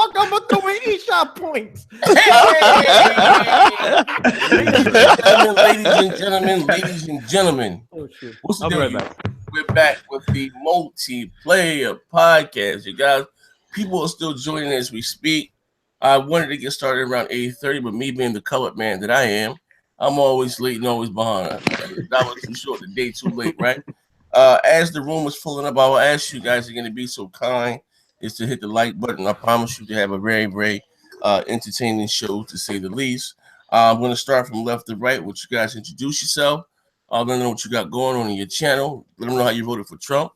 fuck I'm gonna do with e-shop points? Ladies and gentlemen. Oh shit! What's I'll the be deal? right back. We're back with the multiplayer podcast. You guys, people are still joining as we speak. I wanted to get started around 8:30, but me being the colored man that I am, I'm always late and always behind. That was too short, the day too late, right? As the room is filling up, I will ask you guys are going to be so kind is to hit the like button. I promise you to have a very, very entertaining show, to say the least. I'm going to start from left to right. Would you guys introduce yourself? Let them know what you got going on in your channel. Let them know how you voted for Trump.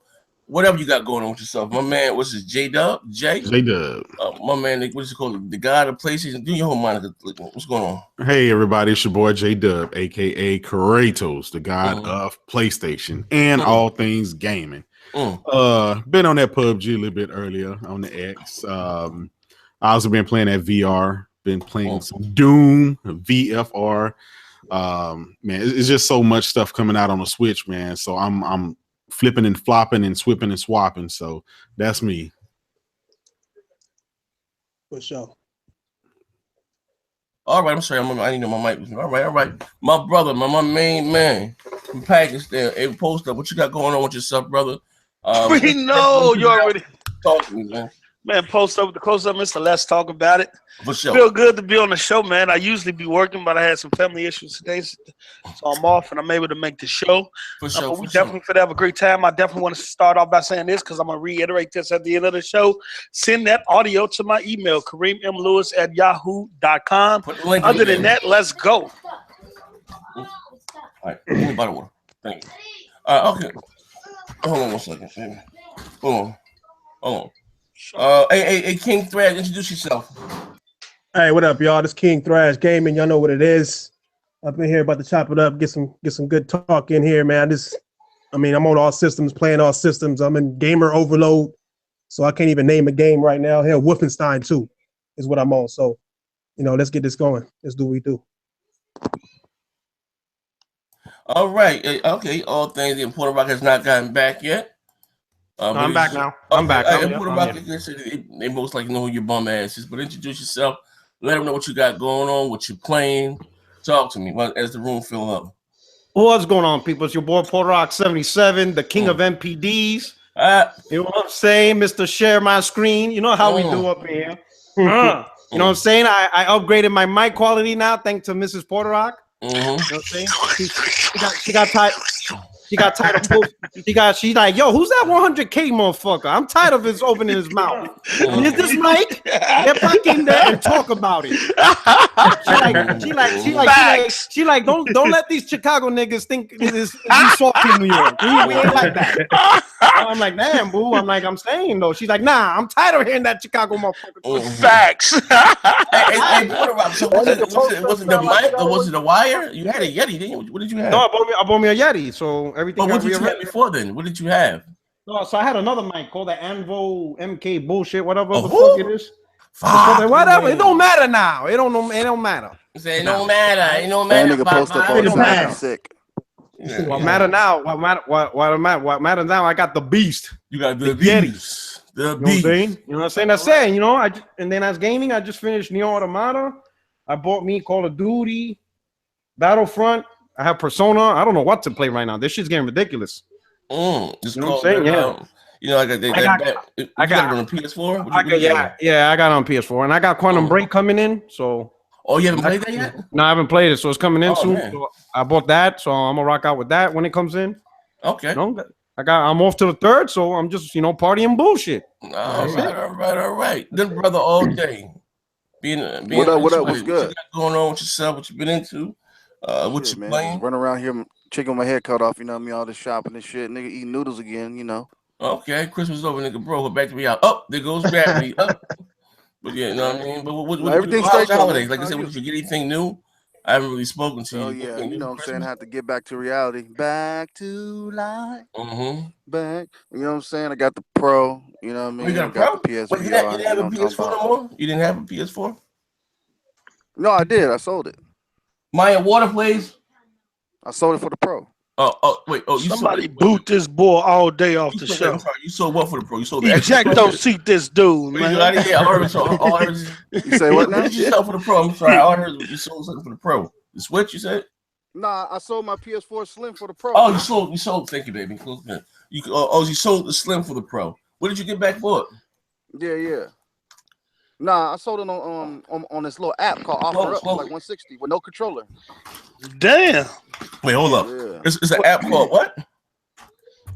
Whatever you got going on with yourself. My man, what's his J-Dub? J-Dub. My man, what is it called? The God of PlayStation. Do your whole Monica. What's going on? Hey, everybody. It's your boy J-Dub, a.k.a. Kratos, the God of PlayStation and all things gaming. Been on that PUBG a little bit earlier on the X. I also been playing that VR. Been playing some Doom, VFR. Man, it's just so much stuff coming out on the Switch, man. So I'm flipping and flopping and swipping and swapping. So that's me. For sure. All right, I'm sorry. I didn't know my mic was. All right. My brother, my main man from Pakistan. Hey, post up. What you got going on with yourself, brother? We know you already. Talk to me, man. Man, post up with the close up, Mr. Let's talk about it. For sure. Feel good to be on the show, man. I usually be working, but I had some family issues today, so I'm off and I'm able to make the show. For sure. But we definitely could have a great time. I definitely want to start off by saying this because I'm going to reiterate this at the end of the show. Send that audio to my email, KareemMLewis@yahoo.com. Other than that, let's go. All right. Give me a bottle of water. Thank you. Okay. Hold on 1 second. Baby. Hold on. Hey, King Thrash, introduce yourself. Hey, what up, y'all? This King Thrash Gaming. Y'all know what it is. I've been here about to chop it up, get some good talk in here, man. I'm on all systems, playing all systems. I'm in gamer overload, so I can't even name a game right now. Hell, Wolfenstein 2 is what I'm on. So, let's get this going. Let's do what we do. All right. Okay. All things in Puerto Rico has not gotten back yet. I'm back now. I'm back. They most likely know who your bum ass is, but introduce yourself. Let them know what you got going on, what you're playing. Talk to me as the room fill up. What's going on, people? It's your boy Puerto Rock 77, the king of NPDs. You know what I'm saying? Mr. Share My Screen. You know how we do up here. You know what I'm saying? I upgraded my mic quality now, thanks to Mrs. Puerto Rock. You know what I'm saying? She got tired. She got tired of both. She's like, yo, who's that 100K motherfucker? I'm tired of his opening his mouth. Is this Mike? Get back in there and talk about it. She like, don't let these Chicago niggas think you soft in New York. We ain't like that. I'm like, damn, boo. I'm saying though. She's like, nah, I'm tired of hearing that Chicago motherfucker. Facts. So was it the mic or was it the wire? You had a Yeti, didn't you? What did you have? No, I bought me a Yeti, so everything. But what did you have before then? What did you have? No, so I had another mic called the Anvo MK bullshit, whatever the fuck it is. Whatever. It don't matter now. It don't matter. It don't matter. It don't That matter. nigga post up all the time. Sick. What matter now? What matters now? I got the beast. You got the Yeti. The beast. You know what I'm saying? That's saying. And then as gaming, I just finished Neo Automata. I bought me Call of Duty, Battlefront. I have Persona. I don't know what to play right now. This shit's getting ridiculous. You know what I'm saying? Yeah. I got it on PS4. I got it on PS4, and I got Quantum Break coming in. So. Oh, you haven't played that yet? No, I haven't played it, so it's coming in soon. So I bought that, so I'm gonna rock out with that when it comes in. Okay. I'm off to the 3rd, so I'm just partying bullshit. All right. Good brother all day. What up? What's good? What you got going on with yourself? What you been into? What you playing? Run around here, chicken my head cut off. You know me, all this shopping and shit. Nigga eating noodles again. Okay, Christmas over, nigga, bro. We're back to me out. Up there goes battery. Up. But yeah, you know what I mean. But what everything's how's the holidays? Like I said, did you get anything new? I haven't really spoken to you. Oh yeah, you know what I'm saying. I have to get back to reality, back to life. Back. You know what I'm saying. I got the Pro. You know what I mean. You got a Pro? The PS4. Wait, you didn't have a PS4 no more? You didn't have a PS4? No, I did. I sold it. Maya Water plays. I sold it for the Pro. Wait. Oh, you somebody boot this boy all day off the show. You sold what for the pro? You sold the Ejecto seat this dude, man. You say what now? What did you sell for the pro? I'm sorry, I heard you sold something for the pro. The Switch, you said? Nah, I sold my PS4 Slim for the pro. Oh, you sold. Thank you, baby. You sold the Slim for the pro. What did you get back for it? Yeah. Nah, I sold it on this little app called Offer Up for like $160 with no controller. Damn. Wait, hold up. Yeah. It's an app called what?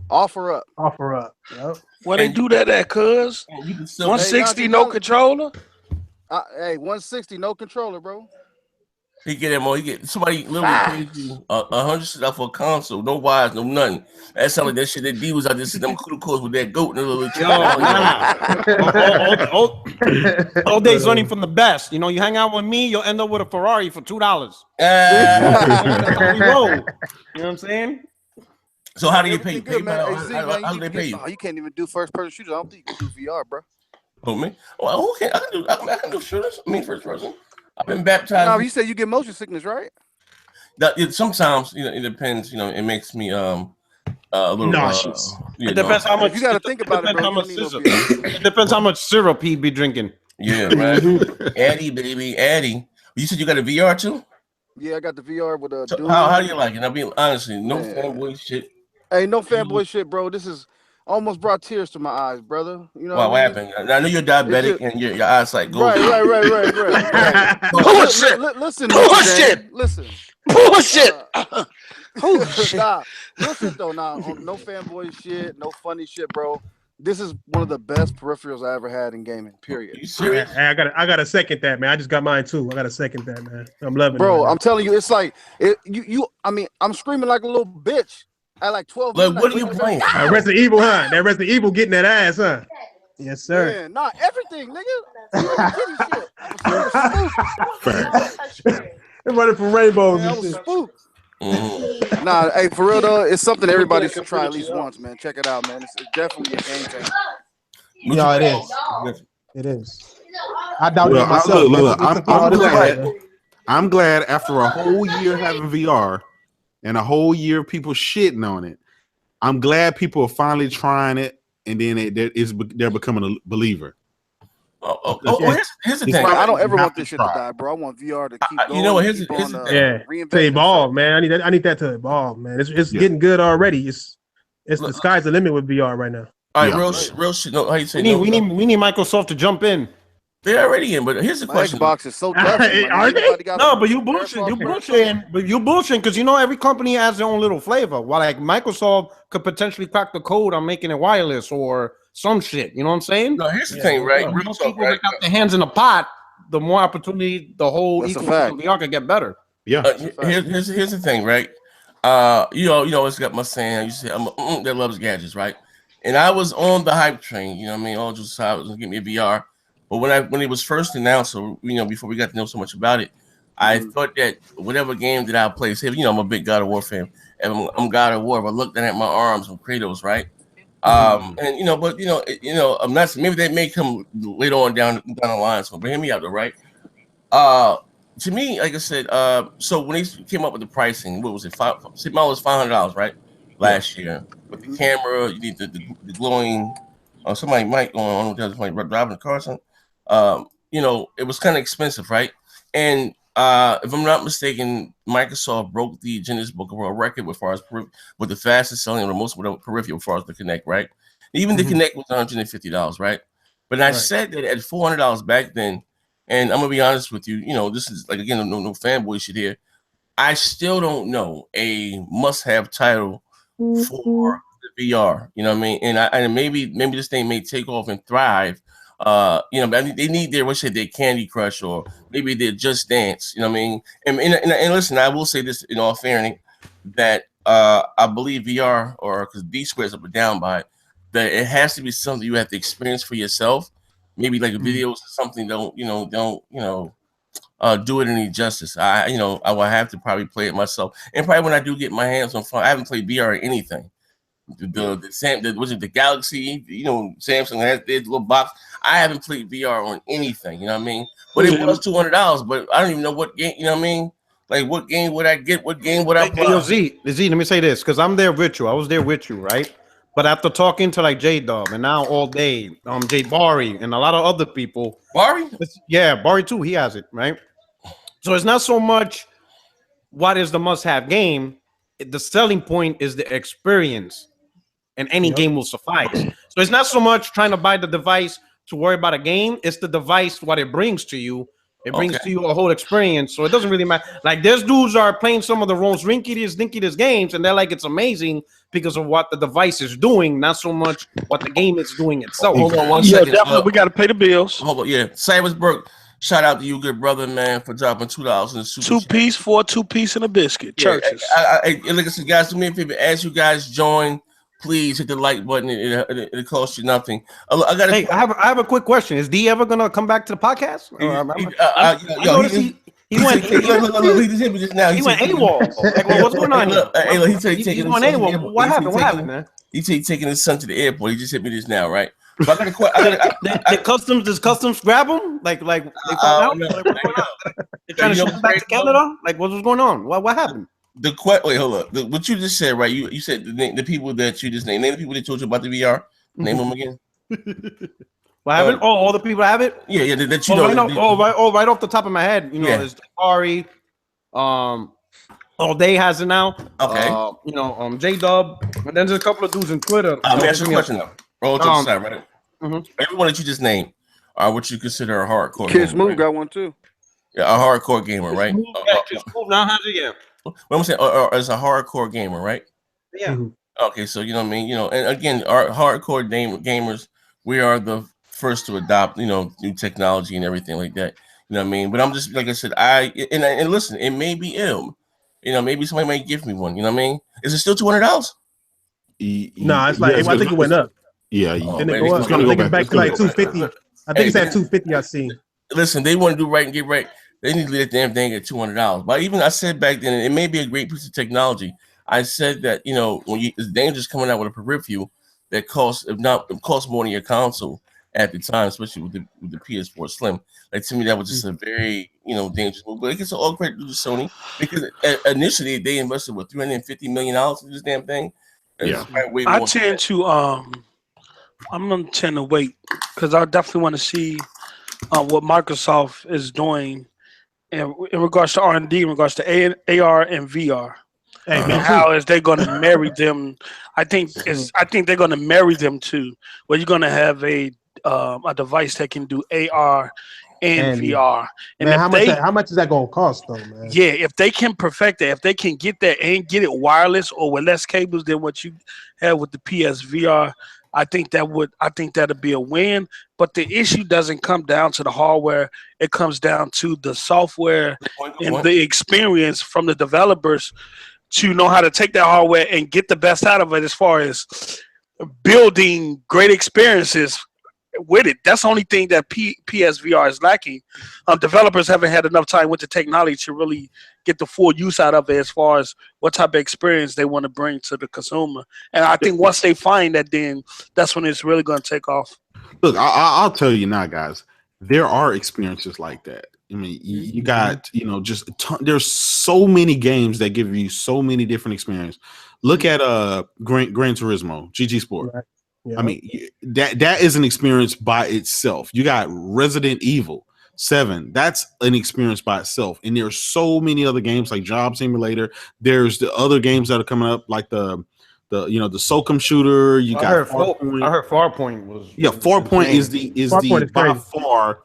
Offer Up. Offer Up. Yep. Where they do that at, cuz? 160, no controller? Hey, 160, no controller, bro. He get him on. He get somebody literally paid you $100 for a console, no wires, no nothing. That sound like that shit that D was out there them cool with that goat and a little. All days learning from the best. You know, you hang out with me, you'll end up with a Ferrari for $2. That's how we roll. You know what I'm saying? So how do you pay? How do they pay you? You can't even do first person shooters. I don't think you can do VR, bro. Oh man, well, okay, I can do shooters. I mean, first person. I've been baptized. No, you said you get motion sickness, right? Sometimes, it depends. It makes me a little nauseous. It depends how much. You got to think about it, bro. It depends how much syrup he'd be drinking. Yeah, right. Addy, baby, Addy. You said you got a VR too? Yeah, I got the VR with a. So how do you like it? I mean, honestly, no fanboy shit. Hey, no fanboy shit, bro. This is almost brought tears to my eyes, brother. You know what happened? I know you're diabetic and your eyesight goes. Right. Bullshit. Listen. Bullshit. Nah, listen though. No fanboy shit, no funny shit, bro. This is one of the best peripherals I ever had in gaming. Period. You serious? I gotta second that, man. I just got mine too. I gotta second that, man. I'm loving it, bro. I'm telling you, it's like I mean, I'm screaming like a little bitch. At like 12. Like, what are you playing? Resident Evil, huh? That Resident Evil getting that ass, huh? Yes, sir. Yeah, nah, everything, nigga. They're running from rainbows. Man, I was spooked. Nah, hey, for real though, it's something everybody should try at least once, man. Check it out, man. It's definitely a game changer. Yeah, it is. It is. I doubt it myself. I'm glad after a whole year having VR. And a whole year of people shitting on it. I'm glad people are finally trying it, and then they're becoming a believer. Here's the thing. I don't ever want this shit to die, bro. I want VR to keep going. You know what? Here's the thing. To evolve, man. I need that to evolve, man. It's getting good already. It's the sky's the limit with VR right now. All right, real shit. No, how you say? We need Microsoft to jump in. They're already in, but here's the question. Xbox is so tough. Are they? No, but you bullshitting. But you bullshitting because every company has their own little flavor. While like Microsoft could potentially crack the code on making it wireless or some shit. You know what I'm saying? No, here's the thing, right? The more people that got their hands in the pot, the more opportunity the whole ecosystem of VR could get better. Yeah. Here's the thing, right? You always got my saying. You say I'm that loves gadgets, right? And I was on the hype train. You know what I mean? All just how I was gonna get me a VR. But when it was first announced, so before we got to know so much about it, I thought that whatever game that I play, say, I'm a big God of War fan, and I'm God of War. If I looked at my arms from Kratos, right? And I'm not. Maybe that may come later on down the line. So, but hear me out, though, right? To me, like I said, so when they came up with the pricing, what was it? Mine was $500, right? Last year with the camera, you need the glowing. Somebody might go on driving the car or something. It was kind of expensive, right? And if I'm not mistaken, Microsoft broke the Guinness Book of World Record as far as with the fastest selling or the most peripheral as far as the Kinect, right? Even the Kinect was $150, right? But I said that at $400 back then, and I'm gonna be honest with you, this is like again no fanboy shit here. I still don't know a must-have title for the VR. You know what I mean? And maybe this thing may take off and thrive. But they need their Candy Crush or maybe their Just Dance. You know what I mean? And listen, I will say this in all fairness that I believe VR or because D squares up or down by it, that it has to be something you have to experience for yourself. Maybe like videos or something don't do it any justice. I will have to probably play it myself. And probably when I do get my hands on phone, I haven't played VR or anything. The Galaxy, Samsung has their little box. I haven't played VR on anything, you know what I mean? But it was $200, but I don't even know what game, you know what I mean? Like, what game would I get? What game would I buy? Yo, Z, let me say this, because I'm there with you. I was there with you, right? But after talking to like J-Dub and now all day, Jay Bari and a lot of other people. Bari? Yeah, Bari too, he has it, right? So it's not so much what is the must-have game. The selling point is the experience, and any game will suffice. So it's not so much trying to buy the device to worry about a game. It's the device, what it brings to you. It brings to you a whole experience, so it doesn't really matter. Like, there's dudes are playing some of the most rinky-dinky games, and they're like, it's amazing because of what the device is doing, not so much what the game is doing itself. Hold on 1 second. Definitely, we got to pay the bills. Hold on, yeah. Cyrus Burke, shout out to you, good brother, man, for dropping $2 in the super chat. 2-piece, 4 2-piece, and a biscuit. Churches. Like I said, guys, do me a favor. As you guys join, please hit the like button. It costs you nothing. I have a quick question. Is D ever gonna come back to the podcast? He went AWOL. Like, what's going on here? He went AWOL. What happened, man? He taking his son to the airport. He just hit me this now, right? So I got a question. Does customs grab him? Like they found out? Like, what's going on? They're trying to ship him back to Canada? Like, what's going on? What happened? Wait, hold up. What you just said, right? You said the people that you just named. Name the people that told you about the VR. Name them again. What happened? All the people have it. Yeah. That you know. Right off the top of my head, you know, there's Ari. All Day has it now. Okay. J-Dub. And then there's a couple of dudes in Twitter. Let me ask you a question though. Roll to the side, right? Everyone that you just named are what you consider a hardcore. Kid Smooth got one too. Yeah, a hardcore gamer, right? Now has it, yeah. What I'm saying, as a hardcore gamer, right? Yeah. Okay, so you know what I mean. You know, and again, our hardcore gamers, we are the first to adopt, you know, new technology and everything like that. You know what I mean? But I'm just like I said, and listen, it may be ill. You know, maybe somebody might give me one. You know what I mean? Is it still $200? No, it's like I think it went up. Yeah, and it go up. I think it's back to like 250. I think it's at 250. I seen. Listen, they want to do right and get right. They need to leave that damn thing at $200. But even I said back then, it may be a great piece of technology. I said that, you know, when it's dangerous coming out with a peripheral that costs more than your console at the time, especially with the PS4 Slim. Like, to me, that was just a very, you know, dangerous move. But it gets all credit to Sony because initially they invested with $350 million in this damn thing. Yeah, I tend to I'm gonna tend to wait because I definitely want to see what Microsoft is doing in regards to R&D, in regards to AR and VR. And how is they going to marry them? I think they're going to marry them too, where you're going to have a device that can do AR and VR. And man, how much is that going to cost though, man? Yeah, if they can perfect that, if they can get that and get it wireless or with less cables than what you have with the PSVR, I think that'd be a win. But the issue doesn't come down to the hardware; it comes down to the software and the experience from the developers to know how to take that hardware and get the best out of it as far as building great experiences with it. That's the only thing that PSVR is lacking. Developers haven't had enough time with the technology to really get the full use out of it as far as what type of experience they want to bring to the consumer. And I think once they find that, then that's when it's really going to take off. Look, I'll tell you now, guys, there are experiences like that. I mean, you got, you know, just there's so many games that give you so many different experiences. Look at Gran Turismo, GG Sport. Right. Yeah. I mean, that is an experience by itself. You got Resident Evil 7. That's an experience by itself. And there's so many other games like Job Simulator. There's the other games that are coming up, like the SOCOM shooter. I heard Farpoint was. Yeah, Farpoint is by far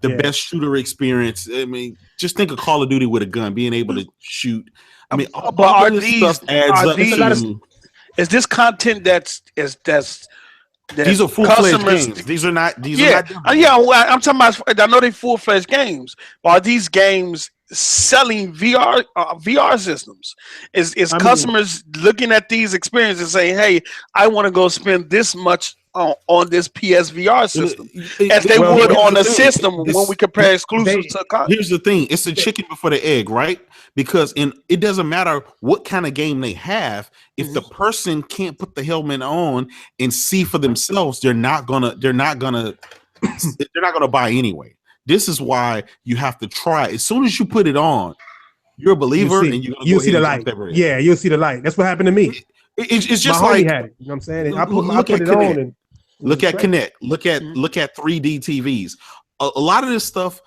the best shooter experience. I mean, just think of Call of Duty with a gun, being able to shoot. I mean, all this stuff adds up to. Is this content that's these are full-fledged games. These are not. I'm talking about. I know they're full-fledged games, but are these games selling VR systems? Is customers looking at these experiences and saying, "Hey, I want to go spend this much on this PSVR system," as they would on a system when we compare exclusives to content? Here's the thing: it's the chicken before the egg, right? Because it doesn't matter what kind of game they have. If the person can't put the helmet on and see for themselves, they're not gonna buy anyway. This is why you have to try it. As soon as you put it on, you're a believer, and you're gonna you'll go see the ahead and light. jump that bridge. Yeah, you'll see the light. That's what happened to me. It's just my like had it. You know what I'm saying? And I look put at it Connect. on and look at great. Connect. Look at 3D TVs. A lot of this stuff,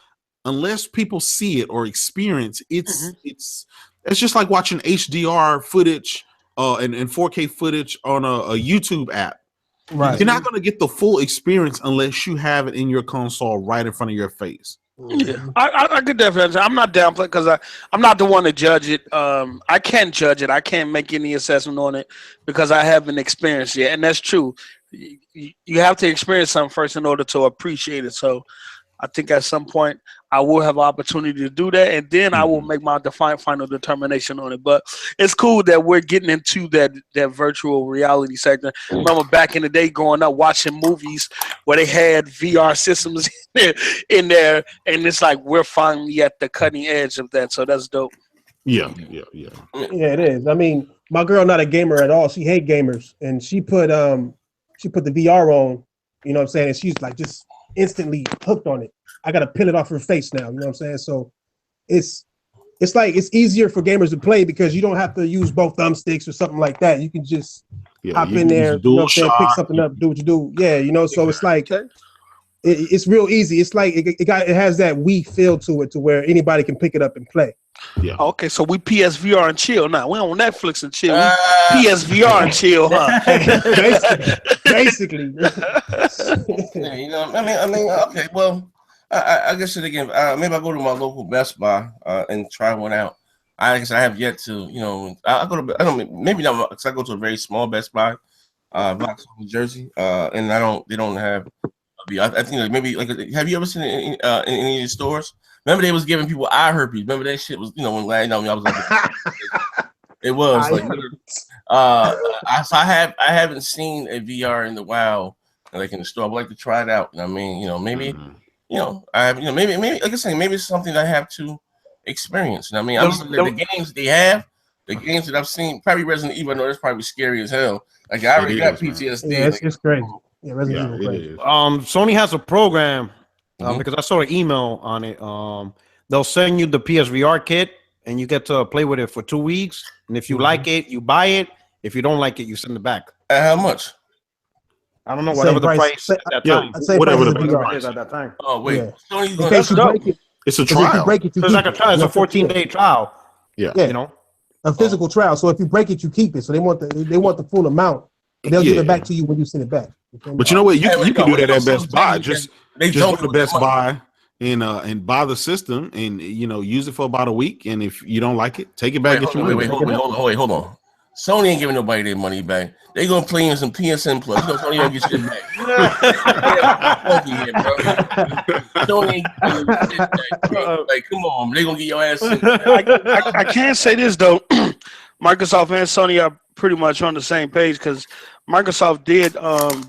unless people see it or experience, it's just like watching HDR footage and 4K footage on a YouTube app. Right. You're not going to get the full experience unless you have it in your console right in front of your face. Yeah, I could definitely. I'm not down because I'm not the one to judge it. I can't judge it. I can't make any assessment on it because I haven't experienced it, and that's true. You have to experience something first in order to appreciate it. So, I think at some point I will have an opportunity to do that, and then I will make my final determination on it. But it's cool that we're getting into that virtual reality sector. Remember back in the day, growing up, watching movies where they had VR systems in there, and it's like we're finally at the cutting edge of that. So that's dope. Yeah, it is. I mean, my girl not a gamer at all. She hate gamers, and she put the VR on. You know what I'm saying? And she's like just instantly hooked on it. I gotta peel it off her face now. You know what I'm saying? So it's like it's easier for gamers to play because you don't have to use both thumbsticks or something like that. You can just hop in there, you know what I'm saying, pick something up, do what you do. Yeah, you know, so it's like it's real easy. It's like it has that Wii feel to it to where anybody can pick it up and play. Yeah. Okay, so we PSVR and chill now. We on Netflix and chill. We PSVR and chill, huh? Basically. Yeah, you know, I mean, okay, well, I guess it again. Maybe I'll go to my local Best Buy and try one out. I guess I have yet to, you know. I maybe not because I go to a very small Best Buy, Vauxhall, New Jersey, and they don't have. I think like maybe like have you ever seen it in any of the stores? Remember they was giving people eye herpes. Remember that shit was, you know, when I was like, it was like, I haven't seen a VR in the wild like in the store. I'd like to try it out. I mean, you know, maybe, you know, maybe like I say, maybe it's something I have to experience. You know what I mean, I'm just looking at the games they have, the games that I've seen. Probably Resident Evil. I know that's probably scary as hell. Like I already got PTSD. Yeah, it's crazy. Yeah, Resident Evil crazy. Sony has a program because I saw an email on it. They'll send you the PSVR kit and you get to play with it for 2 weeks. And if you like it, you buy it. If you don't like it, you send it back. How much? I don't know, whatever the price at that time. Whatever the price is at that time. Oh wait, in case you break it, it's a trial. It's like a trial. It's a 14-day trial. Yeah, you know, a physical trial. So if you break it, you keep it. So they want the full amount. They'll give it back to you when you send it back. But you know what? You can do that at Best Buy. Just go to Best Buy and buy the system and, you know, use it for about a week. And if you don't like it, take it back. Hold on. Sony ain't giving nobody their money back. They gonna play in some PSN Plus. You know, Sony gonna get shit back. Sony ain't getting shit back. Like, come on, they gonna get your ass. I can't say this though. Microsoft and Sony are pretty much on the same page because Microsoft did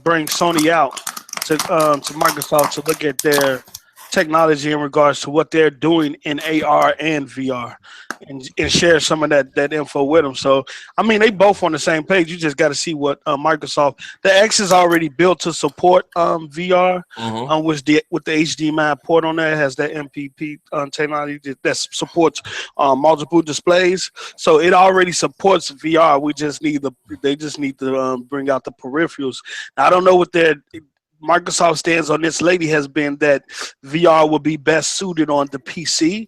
bring Sony out to Microsoft to look at their technology in regards to what they're doing in AR and VR and share some of that info with them. So, I mean, they both on the same page. You just got to see what Microsoft, the X is already built to support VR, with the HDMI port on there. It has that MPP technology that supports multiple displays. So it already supports VR. They just need to bring out the peripherals. Now, I don't know what Microsoft stands on this lady has been that VR will be best suited on the PC.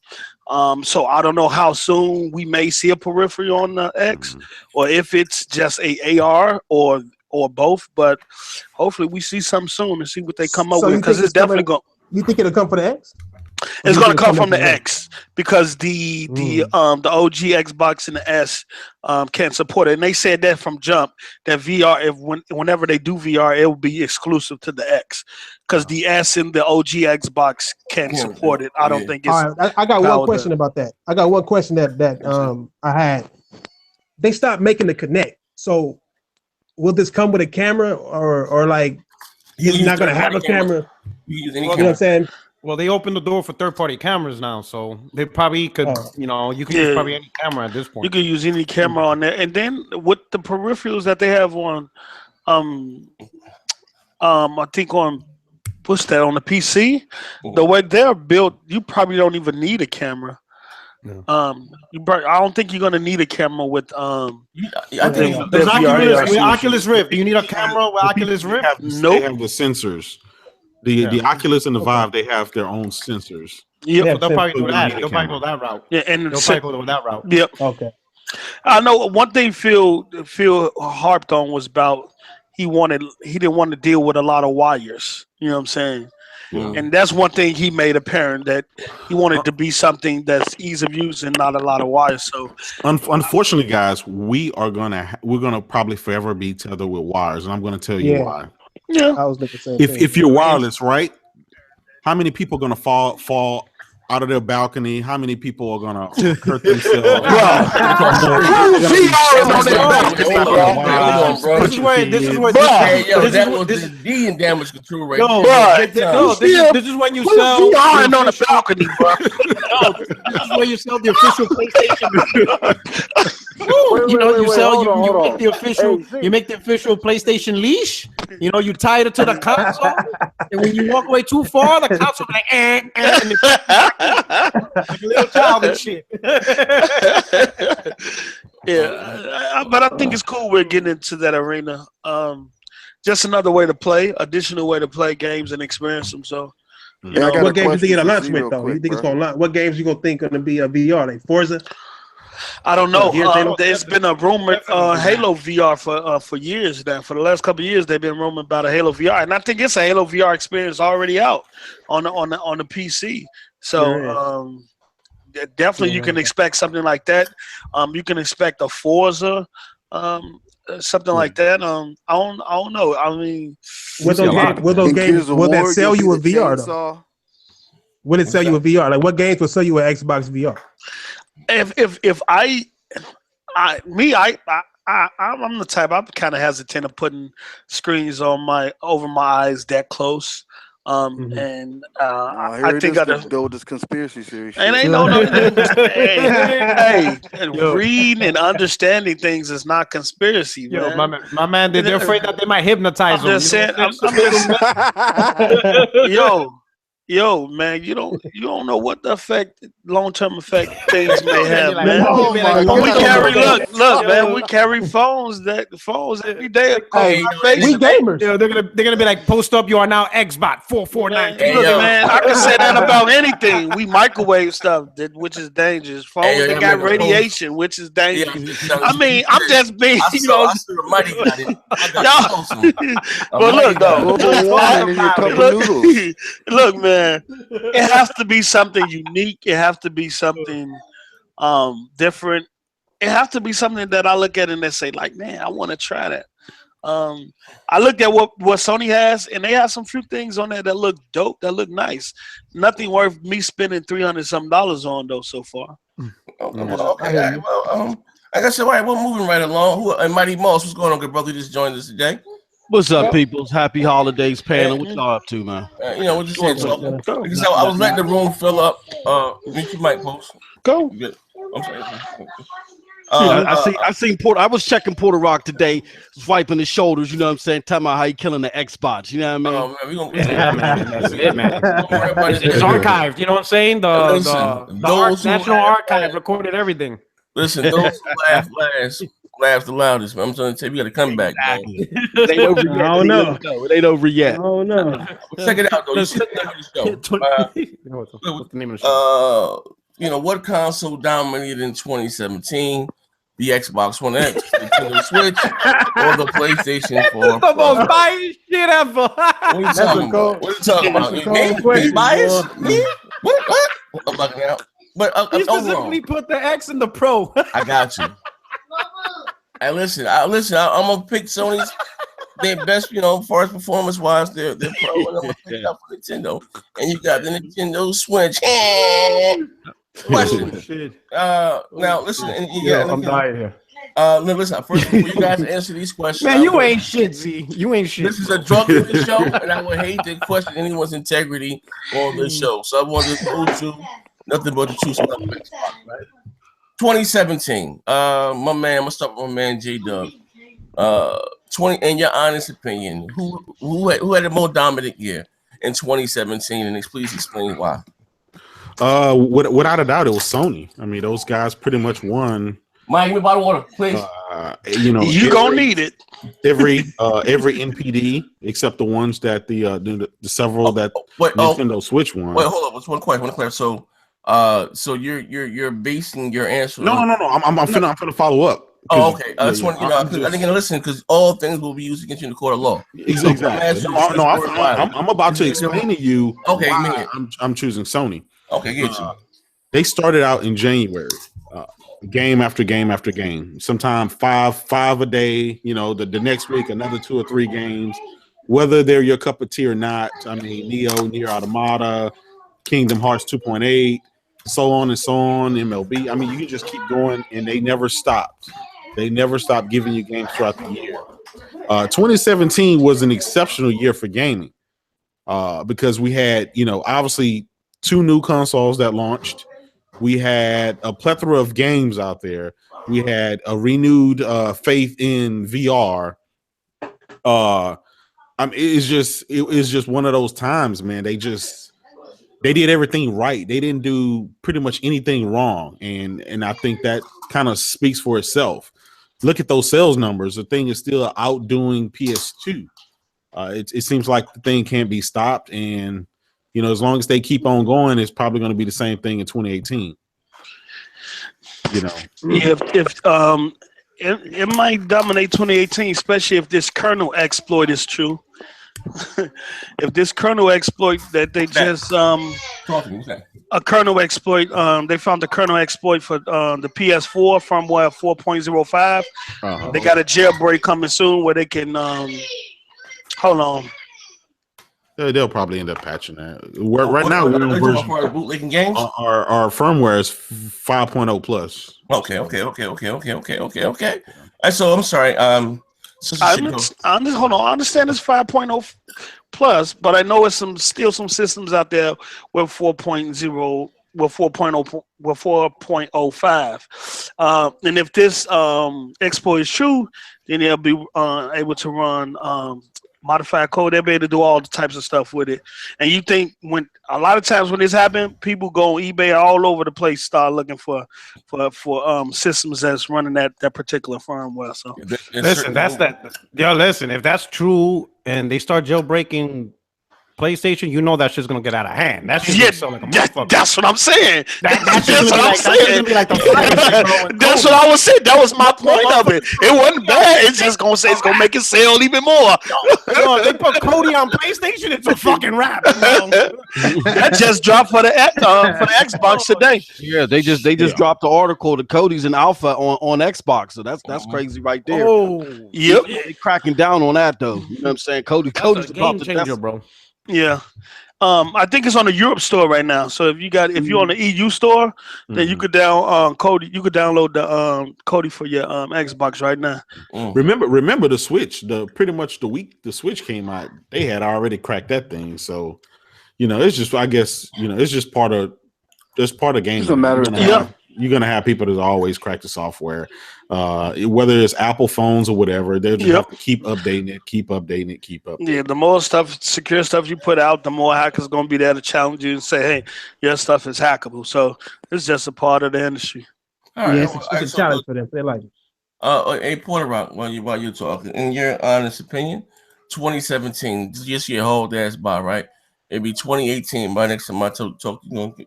So I don't know how soon we may see a peripheral on the X or if it's just a AR or both, but hopefully we see something soon and see what they come up with because it's definitely going. You think it'll come for the X? It's going to come from the X because the OG Xbox and the S can't support it, and they said that from jump that VR whenever they do VR, it will be exclusive to the X because the S and the OG Xbox can't support it. I don't think it's. All right, I got one question about that. I got one question that I had. They stopped making the Kinect, so will this come with a camera or like you're not going to have a camera? You know what I'm saying? Well, they opened the door for third-party cameras now, so they probably could, you know, you can use probably any camera at this point. You can use any camera on there, and then with the peripherals that they have on, I think on what's that on the PC, the way they're built, you probably don't even need a camera. I don't think you're gonna need a camera with I think with Oculus Rift. Do you need a camera with Oculus Rift? Nope. They have the sensors. The Oculus and the Vive, they have their own sensors. Yep. So they'll probably do that. They'll They'll probably go that route. Yeah, and they'll probably go that route. Yep. Okay. I know one thing Phil harped on was about he didn't want to deal with a lot of wires. You know what I'm saying? Yeah. And that's one thing he made apparent, that he wanted to be something that's ease of use and not a lot of wires. So unfortunately, guys, we're gonna probably forever be tethered with wires, and I'm gonna tell you why. Yeah, I was thinking the same if you're wireless, right? How many people are gonna fall out of their balcony? How many people are gonna hurt themselves? This is where the D in damage control right now. This is when you sell on the balcony, bro. This is where you sell the official PlayStation. You make the official PlayStation leash. You know, you tie it to the console, and when you walk away too far, the console like and like a little child and shit. Yeah, but I think it's cool we're getting into that arena. Just another way to play, additional way to play games and experience them. So, what games you think it'll launch with though? You think it's gonna launch? What games you gonna think gonna be a VR like Forza? I don't know. There's been a rumor Halo VR for years now. For the last couple of years, they've been rumoring about a Halo VR, and I think it's a Halo VR experience already out on the PC. So definitely you can expect something like that. You can expect a Forza, something like that. I don't know. I mean, will that sell you a VR though? Will it sell you a VR? Like what games will sell you an Xbox VR? I'm the type, I'm kind of hesitant of putting screens over my eyes that close. And I think this conspiracy theory. And ain't no reading and understanding things is not conspiracy, man. My man, they're afraid that they might hypnotize them. Yo, man, you don't know what the long-term effect things may have, man. We carry phones every day. We gamers. They're gonna be like, post up, you are now Xbot 449. Man, I can say that about anything. We microwave stuff, which is dangerous. Phones that got radiation, which is dangerous. I mean, I'm just being, but look though, look, man. It has to be something unique. It has to be something different. It has to be something that I look at and they say, like, man, I want to try that. I looked at what Sony has, and they have some few things on there that look dope, that look nice. Nothing worth me spending $300-something on though so far. Okay. Well, like I said, all right, we're moving right along. Mighty Moss, what's going on, good brother? Just joined us today. What's up, peoples? Happy holidays, panel. What y'all up to, man? We're just saying. So, I was letting the room fill up. Mute your mic, post. Go. I'm sorry. I seen Porter. I was checking Porter Rock today, swiping his shoulders. You know what I'm saying? Talking about how he killing the Xbox. You know what I mean? Oh, man, that's it, man. It's archived. You know what I'm saying? The National Archive recorded everything. Listen, those who laugh the loudest, man. I'm trying to tell you, we got to come back. Exactly. It ain't over yet. I don't know. It ain't over yet. Oh no. Check it out though. You see the name of the show. What's the name of the show? What console dominated in 2017? The Xbox One X, the Nintendo Switch, or the PlayStation 4? It's the most biased shit ever. What are you talking about? Me? Biased? Me? What? I'm bugging out. But you specifically put the X in the Pro. I got you. Hey, listen. I'm gonna pick Sony's their best, as far as performance wise, they're pro, and I'm gonna pick up for Nintendo. And you got the Nintendo Switch. Question. Now listen, I'm dying here. Listen. First, before you guys answer these questions, man, you ain't shit, Z. You ain't shit. This is a drunken show, and I would hate to question anyone's integrity on this show. So I wanted to go to nothing but the truth. Right? 2017. My man, I'm gonna start with my man J-Dub. 20, in your honest opinion, who had a more dominant year in 2017, and please explain why. Without a doubt, it was Sony. I mean, those guys pretty much won. Mike, give me a bottle of water, please. You know, you gonna need it. Every NPD except the ones that the several that Nintendo Switch won. Wait, hold up. What's one question? I want to clarify. So you're basing your answer. No. I'm finna follow up. Oh, okay. I just want I didn't get to listen because all things will be used against you in the court of law. Exactly. I'm about to explain to you. Okay, why I'm choosing Sony. Okay, get you. They started out in January, game after game after game. Sometimes five a day. You know, the next week another 2 or 3 games. Whether they're your cup of tea or not. I mean, Nier Automata, Kingdom Hearts 2.8, so on and so on. MLB. I mean, you can just keep going, and they never stopped. They never stopped giving you games throughout the year. 2017 was an exceptional year for gaming because we had, obviously 2 new consoles that launched. We had a plethora of games out there. We had a renewed faith in VR. It was just one of those times, man. They did everything right. They didn't do pretty much anything wrong, and I think that kind of speaks for itself. Look at those sales numbers. The thing is still outdoing PS2. It seems like the thing can't be stopped, and as long as they keep on going, it's probably going to be the same thing in 2018. It might dominate 2018, especially if this kernel exploit is true. If this kernel exploit that they just a kernel exploit, they found the kernel exploit for the PS4 firmware 4.05. They got a jailbreak coming soon where they can hold on. They'll probably end up patching that. Right now, we're in version bootlegging games. Our firmware is 5.0 plus. Okay. So I'm sorry. Hold on. I understand it's 5.0 plus, but I know it's still some systems out there with 4.0, with 4.05. And if this exploit is true, then they'll be able to run modified code. They'll be able to do all the types of stuff with it. And you think when a lot of times when this happens, people go on eBay all over the place, start looking for systems that's running that particular firmware. So listen, listen, if that's true and they start jailbreaking PlayStation, that shit's gonna get out of hand. That's just like a motherfucker. That's what I'm saying. That's what I'm saying. That's what I was saying. That was my point of it. It wasn't bad. It's just gonna say it's gonna make it sell even more. No, if they put Cody on PlayStation, it's a fucking wrap. That just dropped for the Xbox today. Yeah, they just dropped the article. The Cody's in alpha on Xbox, so that's crazy right there. Oh, yep. They're cracking down on that though. You know what I'm saying? Cody's a game changer, bro. Yeah. I think it's on the Europe store right now. So if you're on the EU store, then you could Cody. You could download the Cody for your Xbox right now. Remember the Switch. Pretty much the week the Switch came out, they had already cracked that thing. So it's just, I guess, it's just part of gaming. It's a matter of time. You're gonna have people that always crack the software, whether it's Apple phones or whatever. They'll just have to keep updating it. Yeah, the more secure stuff you put out, the more hackers gonna be there to challenge you and say, "Hey, your stuff is hackable." So it's just a part of the industry. All right, it's a challenge for them. They like it. Hey, Porter Rock, while you're talking, in your honest opinion, 2017, just your whole ass by, right? It'd be 2018 by next time I talk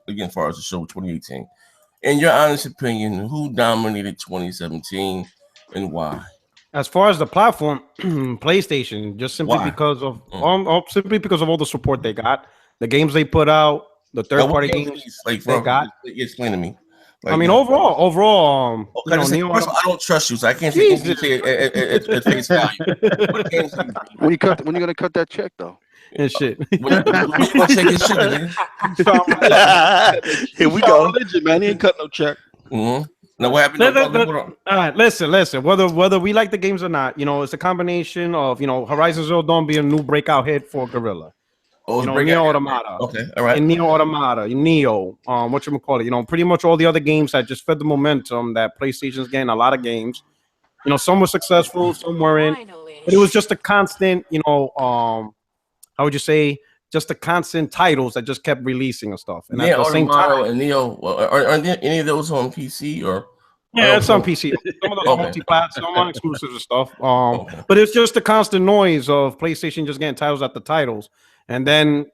again as far as the show 2018. In your honest opinion, who dominated 2017 and why? As far as the platform, PlayStation, just simply because of all the support they got, the games they put out, the third-party games they got. Explain to me. I mean, overall, I don't trust you, so I can't say it's face value. When you gonna cut that check though? And shit. Here we go. Religion, man. He ain't cut no check. Mm-hmm. Now what happened? All right, listen. Whether we like the games or not, it's a combination of Horizon Zero Dawn being a new breakout hit for Guerrilla. Neo Automata. Okay, all right. And Neo Automata, Neo, whatchamacallit, pretty much all the other games that just fed the momentum that PlayStation's getting a lot of games. Some were successful, some weren't. But it was just a constant, how would you say, just the constant titles that just kept releasing and stuff. And yeah, at the same time, and Neo, are there any of those on PC or? Yeah, it's on PC. Some of those multi-plat, some on exclusives and stuff. But it's just the constant noise of PlayStation just getting titles at the titles. And then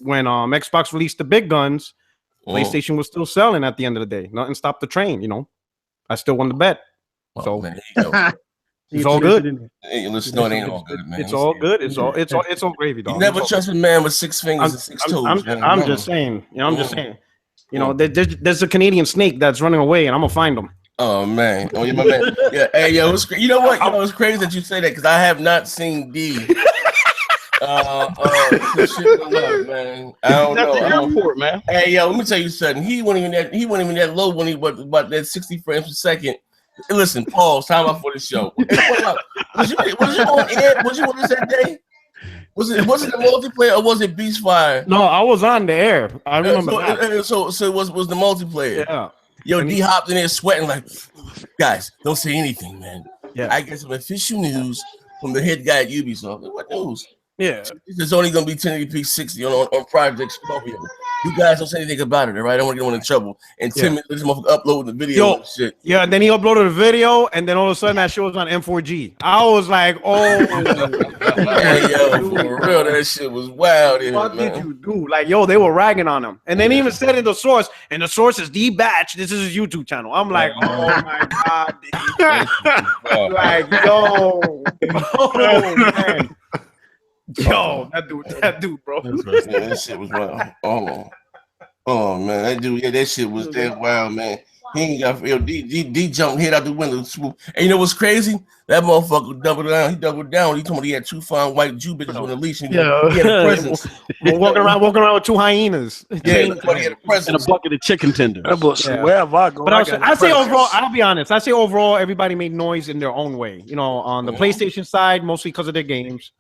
when Xbox released the big guns, PlayStation was still selling at the end of the day. Nothing stopped the train, you know. I still won the bet. So man, there you go. it's all good. Hey, listen, no, it ain't all good, man. It's all good. It's all gravy, dog. You never trust a man with 6 fingers and 6 toes. I'm just saying. You know, I'm just saying. You know, there's a Canadian snake that's running away, and I'm gonna find him. Oh man, oh yeah, my man. Yeah, hey yo, you know what? You know it's crazy that you say that because I have not seen D. Shit man. I don't know. The airport, man. Hey yo, let me tell you something. He wasn't even that low when he was about that 60 frames per second. Listen, pause. Time out for the show. Was you on air? Was you on this that day? Was it the multiplayer or was it Beastfire? No, I was on the air. I remember that. So it was the multiplayer. Yeah. Yo, D hopped in there sweating like, guys, don't say anything, man. Yeah. I get some official news from the head guy at Ubisoft. What news? Yeah. There's only gonna be 1080p 60 on Project Scorpio. You guys don't say anything about it, all right? I don't want to get one in trouble. And 10 minutes, this motherfucker uploading the video and shit. Yeah, and then he uploaded a video, and then all of a sudden that shit was on M4G. I was like, oh. Yeah, yo, for real, that shit was wild. What did you do? Like, yo, they were ragging on him. And then even said in the source, and the source is D-Batch. This is his YouTube channel. I'm like, oh my God. Like, yo. Oh, man. Yo, that dude, bro. That shit was wild. Oh man, that dude, that shit was that wild, man. He ain't got D jumped head out the window. And you know what's crazy? That motherfucker doubled down. He doubled down. He told me he had 2 fine white Jew bitches on the leash. And he had a presence. walking around with 2 hyenas. Yeah, he had a presence. And a bucket of chicken tenders. Wherever I go, but I say overall, I'll be honest. I say overall, everybody made noise in their own way. You know, on the PlayStation side, mostly because of their games.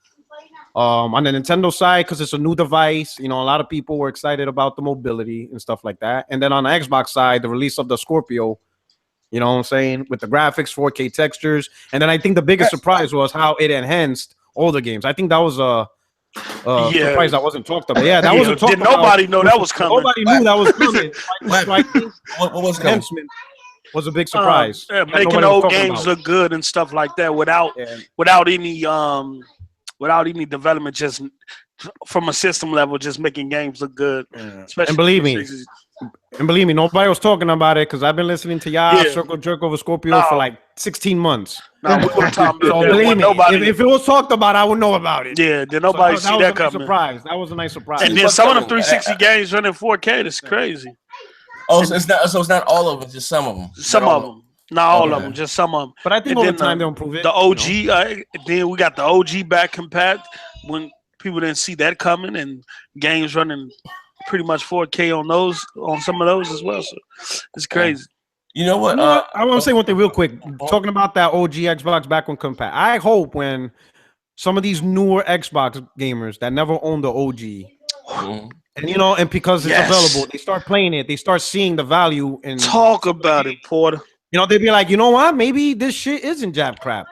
On the Nintendo side, because it's a new device, you know, a lot of people were excited about the mobility and stuff like that. And then on the Xbox side, the release of the Scorpio, you know what I'm saying, with the graphics, 4K textures. And then I think the biggest surprise was how it enhanced all the games. I think that was a surprise that wasn't talked about. Yeah, that wasn't talked about. Nobody know that was coming. Nobody knew that was coming. So I think what was coming? Was a big surprise. Making old games look good and stuff like that without any development, just from a system level, just making games look good. Yeah. And believe me, nobody was talking about it because I've been listening to y'all circle jerk over Scorpio for like 16 months. No, we were talking about believe me, if it was talked about, I would know about it. Yeah, then nobody see that coming. That was a nice surprise. And then some of them 360 games running 4K. That's crazy. Oh, so it's not all of them, just some of them. Some of them. Not all of them, just some of them. But I think over time they'll improve it. The OG, then we got the OG back compact when people didn't see that coming, and games running pretty much 4K on some of those as well. So it's crazy. You know what? I want to say one thing real quick. Talking about that OG Xbox back when compact. I hope when some of these newer Xbox gamers that never owned the OG, and you know, and because it's available, they start playing it. They start seeing the value in. Talk about it, Porter. You know, they'd be like, you know what? Maybe this shit isn't jab crap.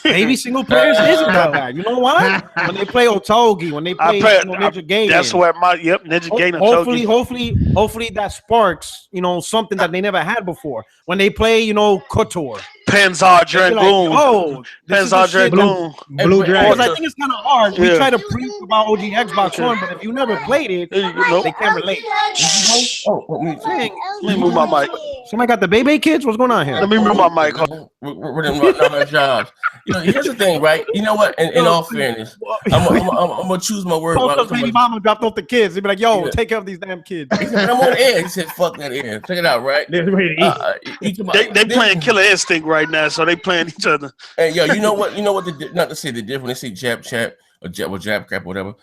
Maybe single players isn't that bad. You know what? When they play Otogi, when they play Ninja Gaiden. That's where Ninja Gaiden. Hopefully that sparks, you know, something that they never had before. When they play, you know, KOTOR. Panzer Dragoon. Panzer Dragoon. Blue Dragon. I think it's kind of hard. We try to preach about OG Xbox One, but if you never played it, they can't relate. Let me move my mic. Somebody got the baby kids? What's going on here? Let me move my mic. We're them running our jobs. You know, here's the thing, right? You know what? In all fairness, I'm gonna choose my word. Because baby mama dropped off the kids. They'd be like, "Yo, take care of these damn kids." He said, "I'm on air." He said, "Fuck that air." Check it out, right? They playing Killer Instinct right now, so they playing each other. Hey, yo, you know what? Not to say the different. When they say jab chat or jab crap, or whatever.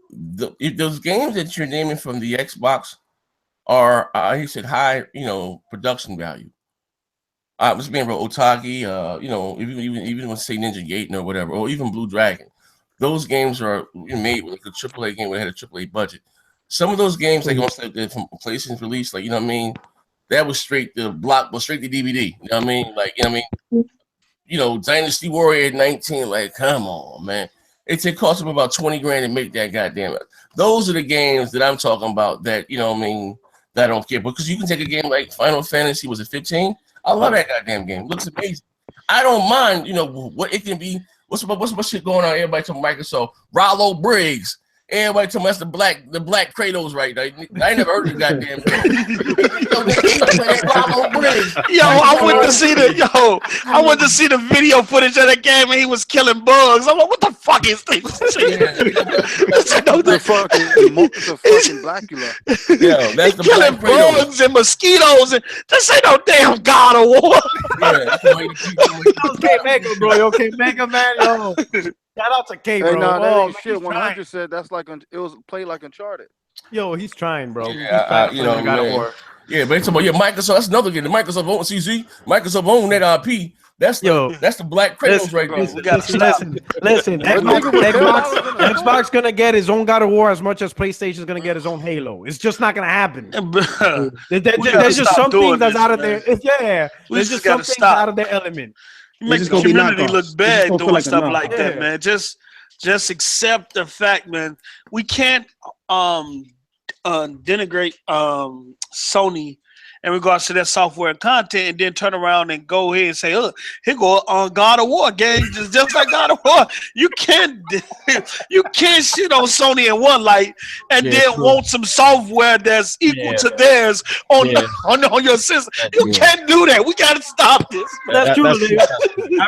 Those games that you're naming from the Xbox are, he said, high, you know, production value. This being real, Otagi, you know, even when say Ninja Gaiden or whatever, or even Blue Dragon, those games are made with like a AAA game that had a AAA budget. Some of those games, like from PlayStation's release, like, you know what I mean, that was straight to DVD. You know what I mean? Like, you know what I mean? You know, Dynasty Warrior 19, like, come on, man. It cost them about 20 grand to make that goddamn it. Those are the games that I'm talking about that, you know what I mean, that I don't care. Because you can take a game like Final Fantasy, was it 15? I love that goddamn game. It looks amazing. I don't mind, you know, what it can be. What's shit going on? Everybody talking Microsoft. Rollo Briggs. Everybody talking that's the black Kratos right now. I ain't never heard of the goddamn game. I went to see the video footage of that game and he was killing bugs. I'm like, what the fuck is this? It's a fucking Blackula. Yeah, that's the killing bugs and mosquitoes and this ain't no damn God of War. Okay, Mega, bro. Okay, Mega, man. Yo. Shout out to K, bro. Hey, nah, that oh, ain't shit. 100 said that's like it was played like Uncharted. Yo, he's trying, bro. Yeah, you know, God of War. Yeah, but it's about Microsoft. That's another game. The Microsoft own CC. Microsoft own that RP. That's the black Kratos right there. Listen. Xbox gonna get his own God of War as much as PlayStation's gonna get his own Halo. It's just not gonna happen. There's just some things that's out of their. There's just some things out of their element. You make the community look bad doing stuff like that, man. Just accept the fact, man. We can't denigrate Sony in regards to their software and content, and then turn around and go ahead and say, "Look, here go on God of War game, just like God of War." You can't shit on Sony in one light and then want some software that's equal to theirs on your system. You can't do that. We gotta stop this. That's true. I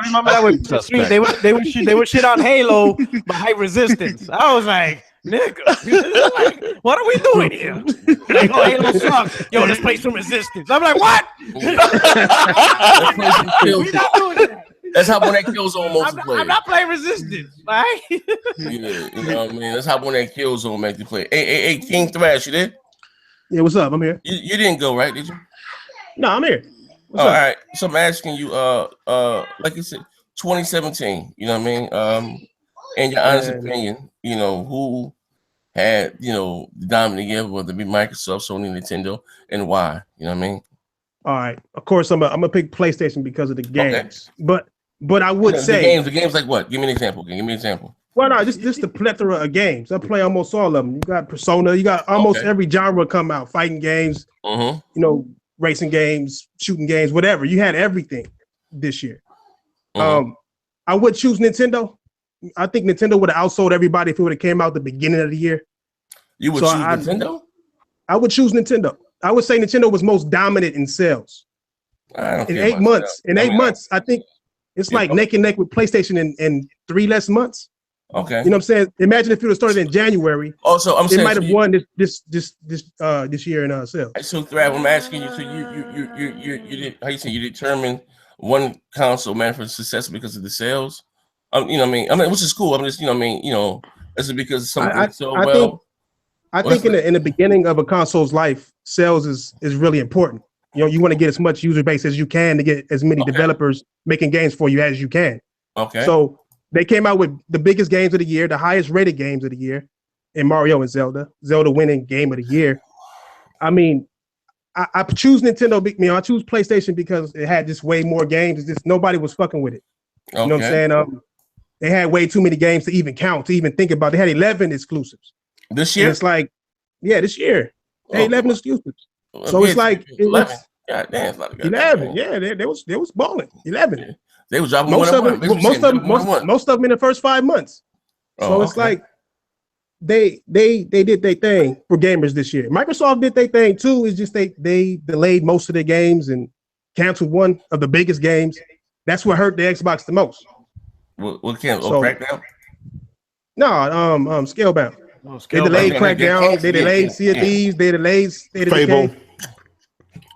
remember that with PS3. They would shit on Halo by high resistance. I was like, nigga, like, what are we doing here? Like, oh, Halo sucks. Yo, let's play some Resistance. I'm like, what? We not doing that. Let's hop on that Killzone multiplayer. I'm not playing Resistance, right? You know what I mean? Let's hop on that Killzone multiplayer. Hey, King Thrash, you there? Yeah, what's up? I'm here. You didn't go, right? Did you? No, I'm here. What's up? All right. So I'm asking you, like you said, 2017. You know what I mean? In your honest opinion, you know, who had, you know, the dominant year, whether it be Microsoft, Sony, Nintendo, and why? You know what I mean? All right. Of course, I'm gonna pick PlayStation because of the games. Okay. But I would say the games like what? Give me an example. Well, no, just the plethora of games. I play almost all of them. You got Persona. You got almost every genre come out. Fighting games. You know, racing games, shooting games, whatever. You had everything this year. I would choose Nintendo. I think Nintendo would have outsold everybody if it would have came out the beginning of the year. You would choose Nintendo? I would choose Nintendo. I would say Nintendo was most dominant in sales. In 8 months. In 8 months, I think it's like neck and neck with PlayStation in 3 less months. Okay. You know what I'm saying? Imagine if it would have started in January. Also, I'm saying it might have won this year in sales. So Thrav, I'm asking you. So you did how you say you determined one console manufactured success because of the sales? You know what I mean, which is cool. I'm just, you know what I mean, you know, is it because something so well? I think in the beginning of a console's life, sales is really important. You know, you want to get as much user base as you can to get as many developers making games for you as you can. Okay. So they came out with the biggest games of the year, the highest rated games of the year, in Mario and Zelda. Zelda winning game of the year. I mean, I choose Nintendo. You know, I choose PlayStation because it had just way more games. It's just nobody was fucking with it. You know what I'm saying? They had way too many games to even count, to even think about. They had 11 exclusives. This year? And it's like, yeah, this year. They had 11 exclusives. So it's like 11. God damn, it's not 11. Yeah, they was balling. 11. Yeah. They was dropping most of them in the first 5 months. So it's like they did their thing for gamers this year. Microsoft did their thing too. It's just they delayed most of their games and canceled one of the biggest games. That's what hurt the Xbox the most. What canceled? Crackdown? No, Scalebound. They delayed Crackdown. They delayed Sea of Thieves. They delayed State of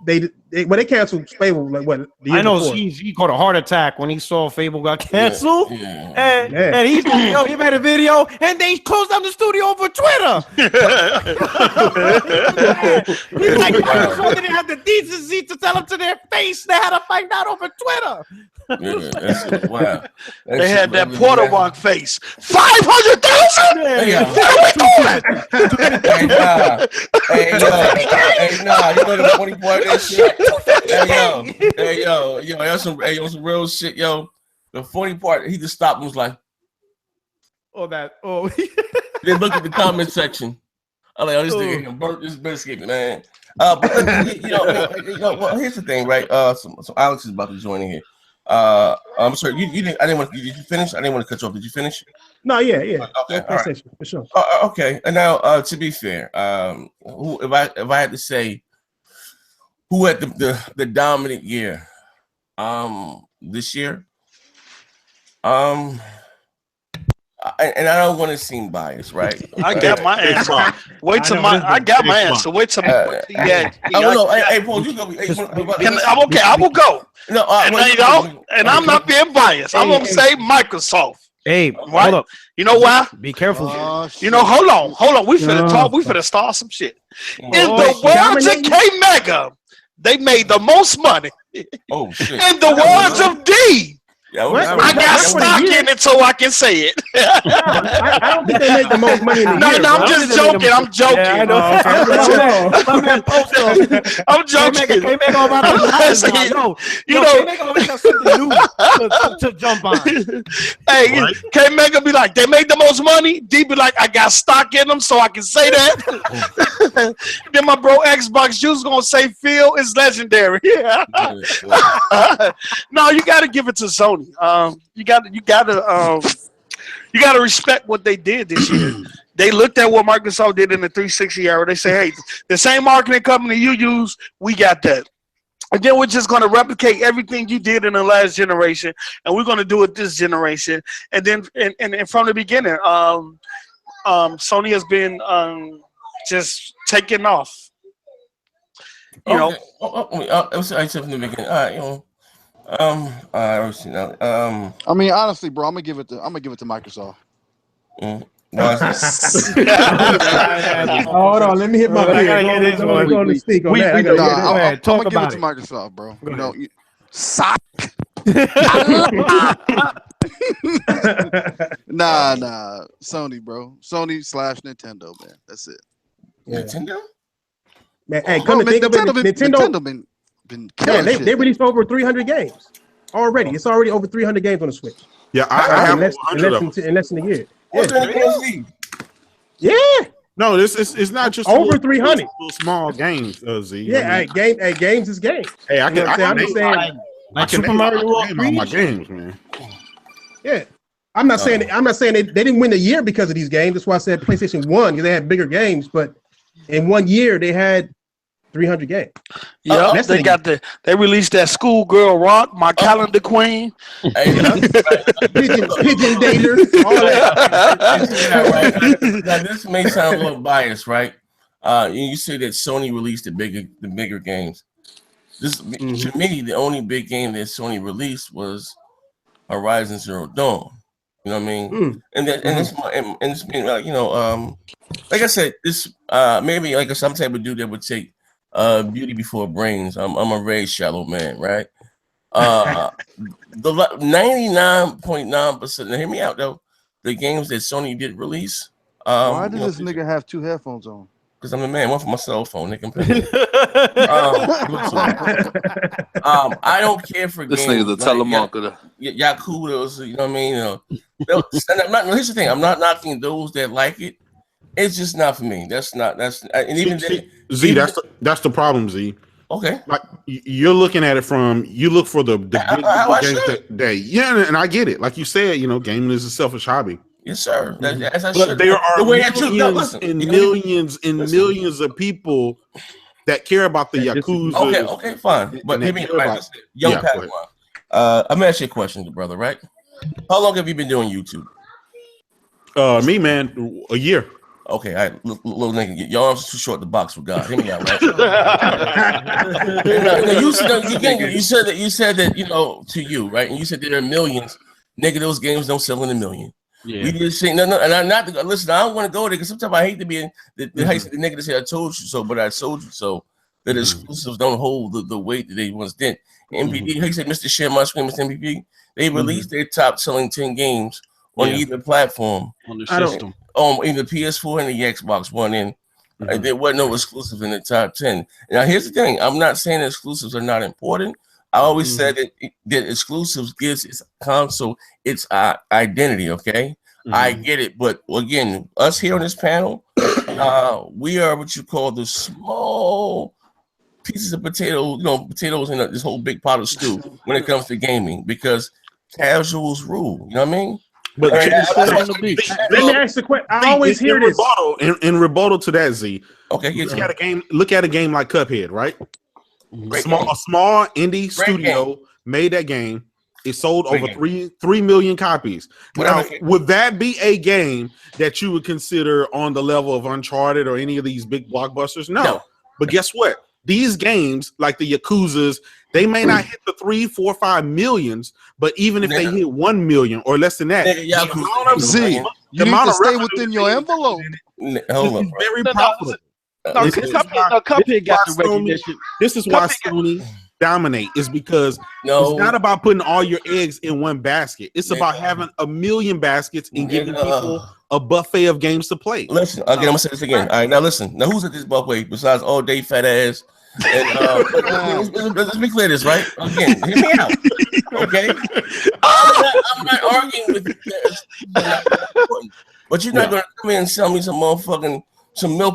Decay. They canceled Fable like what? I know he caught a heart attack when he saw Fable got canceled, and he made a video, and they closed down the studio over Twitter. He's like, Microsoft didn't have the decency to tell them to their face they had to find out over Twitter. Yeah, wow. They had that Porter Walk face. 500,000. Hey, nah, you know the funny part of that shit. Hey, yo, that's some real shit, yo. The funny part, he just stopped and was like, Oh, that. Oh. Then look at the comment section. I'm like, oh, this nigga burnt this biscuit, man. But well, here's the thing, right? So Alex is about to join in here. I'm sorry, you didn't. I didn't want. Did you finish? I didn't want to cut you off. Did you finish? No, yeah. Okay, all right. For sure. Okay, and now to be fair, who if I had to say who had the dominant year, this year, and I don't want to seem biased, right? I got my answer. I got my answer. Wait till I don't know. Hey, Paul, you go. I'm okay. I will go. No, and I'm not being biased. I'm gonna say Microsoft. Hey, right? hold up. You know why? Be careful. Hold on. We finna talk. We finna start some shit. In the words of K Mega, they made the most money. Oh shit! In the words of D. I got stock in it so I can say it. I don't think they made the most money in the year. No, I'm just joking. I'm joking. Yeah, I know. I'm joking. K-Mega always have something new to jump on. Hey, K-Mega be like, they made the most money. D be like, I got stock in them so I can say that. Then my bro Xbox Juice gonna say Phil is legendary. No, you gotta give it to Sony. You gotta respect what they did this year. They looked at what Microsoft did in the 360 era. They say, hey, the same marketing company you use, we got that. And then we're just going to replicate everything you did in the last generation, and we're going to do it this generation. And then, and from the beginning, Sony has been just taking off. You know. I said from the beginning. All right, you know. I mean, honestly, bro, I'm gonna give it to Microsoft. Hold on, let me hit my I'm gonna give it to Microsoft, bro. You know, sock. Nah, Sony, bro. Sony/Nintendo, man. That's it. Nintendo. Man, hey, come to think of it, Nintendo been killing shit. They released over 300 games already. It's already over 300 games on the Switch. Yeah, I have in less than a year. Yeah. No, it's not just over 300 small games. Z. Yeah, games is games. Hey, I'm just saying, like Super Mario World. My games, man. Yeah, I'm not saying they didn't win the year because of these games. That's why I said PlayStation 1 because they had bigger games. But in 1 year, they had 300 games. Yeah, they released that Schoolgirl Rock, My Calendar Queen, Pigeon Dater, all that. Now, this may sound a little biased, right? You say that Sony released the bigger games. To me, the only big game that Sony released was Horizon Zero Dawn. You know what I mean? And it's been like, you know, like I said, this maybe like some type of dude that would take beauty before brains. I'm a very shallow man, right? The 99.9%. Hear me out though. The games that Sony did release. Why does this nigga have two headphones on? Because I'm a man. One for my cell phone. They can I don't care for this games. This nigga's a telemarketer. Yakuza, you know what I mean? Here's the thing. I'm not knocking those that like it. It's just not for me. That's and even Z. That's the problem, Z. Okay. Like you're looking at it from you look for the good games that yeah, and I get it. Like you said, you know, gaming is a selfish hobby. Yes, sir. But there are millions of people that care about the Yakuza. Okay, fine. But hear me out. Young Padawan. I'm gonna ask you a question, brother. Right? How long have you been doing YouTube? Me, man, a year. Okay, all right, little nigga, your arms are too short to box with God. Hear me out, right? You said that you know to you, right? And you said there are millions. Nigga, those games don't sell in a million. Yeah. We just say no, and I'm not listen. I don't want to go there because sometimes I hate to be the nigga to say I told you so, but I told you so. That exclusives don't hold the weight that they once did. NPD, he said, Mr. Share My Screen, Mr. MVP. They released their top selling 10 games on either platform on the system. In the PS4 and the Xbox One, and there wasn't no exclusives in the top 10. Now, here's the thing: I'm not saying exclusives are not important. I always said that exclusives gives its console its identity. Okay, I get it, but again, us here on this panel, we are what you call the small pieces of potatoes in this whole big pot of stew when it comes to gaming, because casuals rule. You know what I mean? But let me ask the question. I always hear this. In rebuttal to that, Z. Okay, look at a game like Cuphead, right? A small indie studio made that game. It sold over 3 million copies. Now, would that be a game that you would consider on the level of Uncharted or any of these big blockbusters? No. But guess what? These games, like the Yakuzas, they may not hit the 3, 4, 5 millions, but even if they hit 1 million or less than that, you need to stay within your envelope. Hold on, very profitable. Cuphead got the recognition. This is why Sony dominate, is because it's not about putting all your eggs in one basket. It's about having a million baskets and giving people a buffet of games to play. Listen, again, I'm gonna say this again. All right, now listen. Now who's at this buffet besides all day fat ass? And let's be clear this, right? Again, hear me out. Okay. I'm not arguing with you, but you're not gonna come in and sell me some milk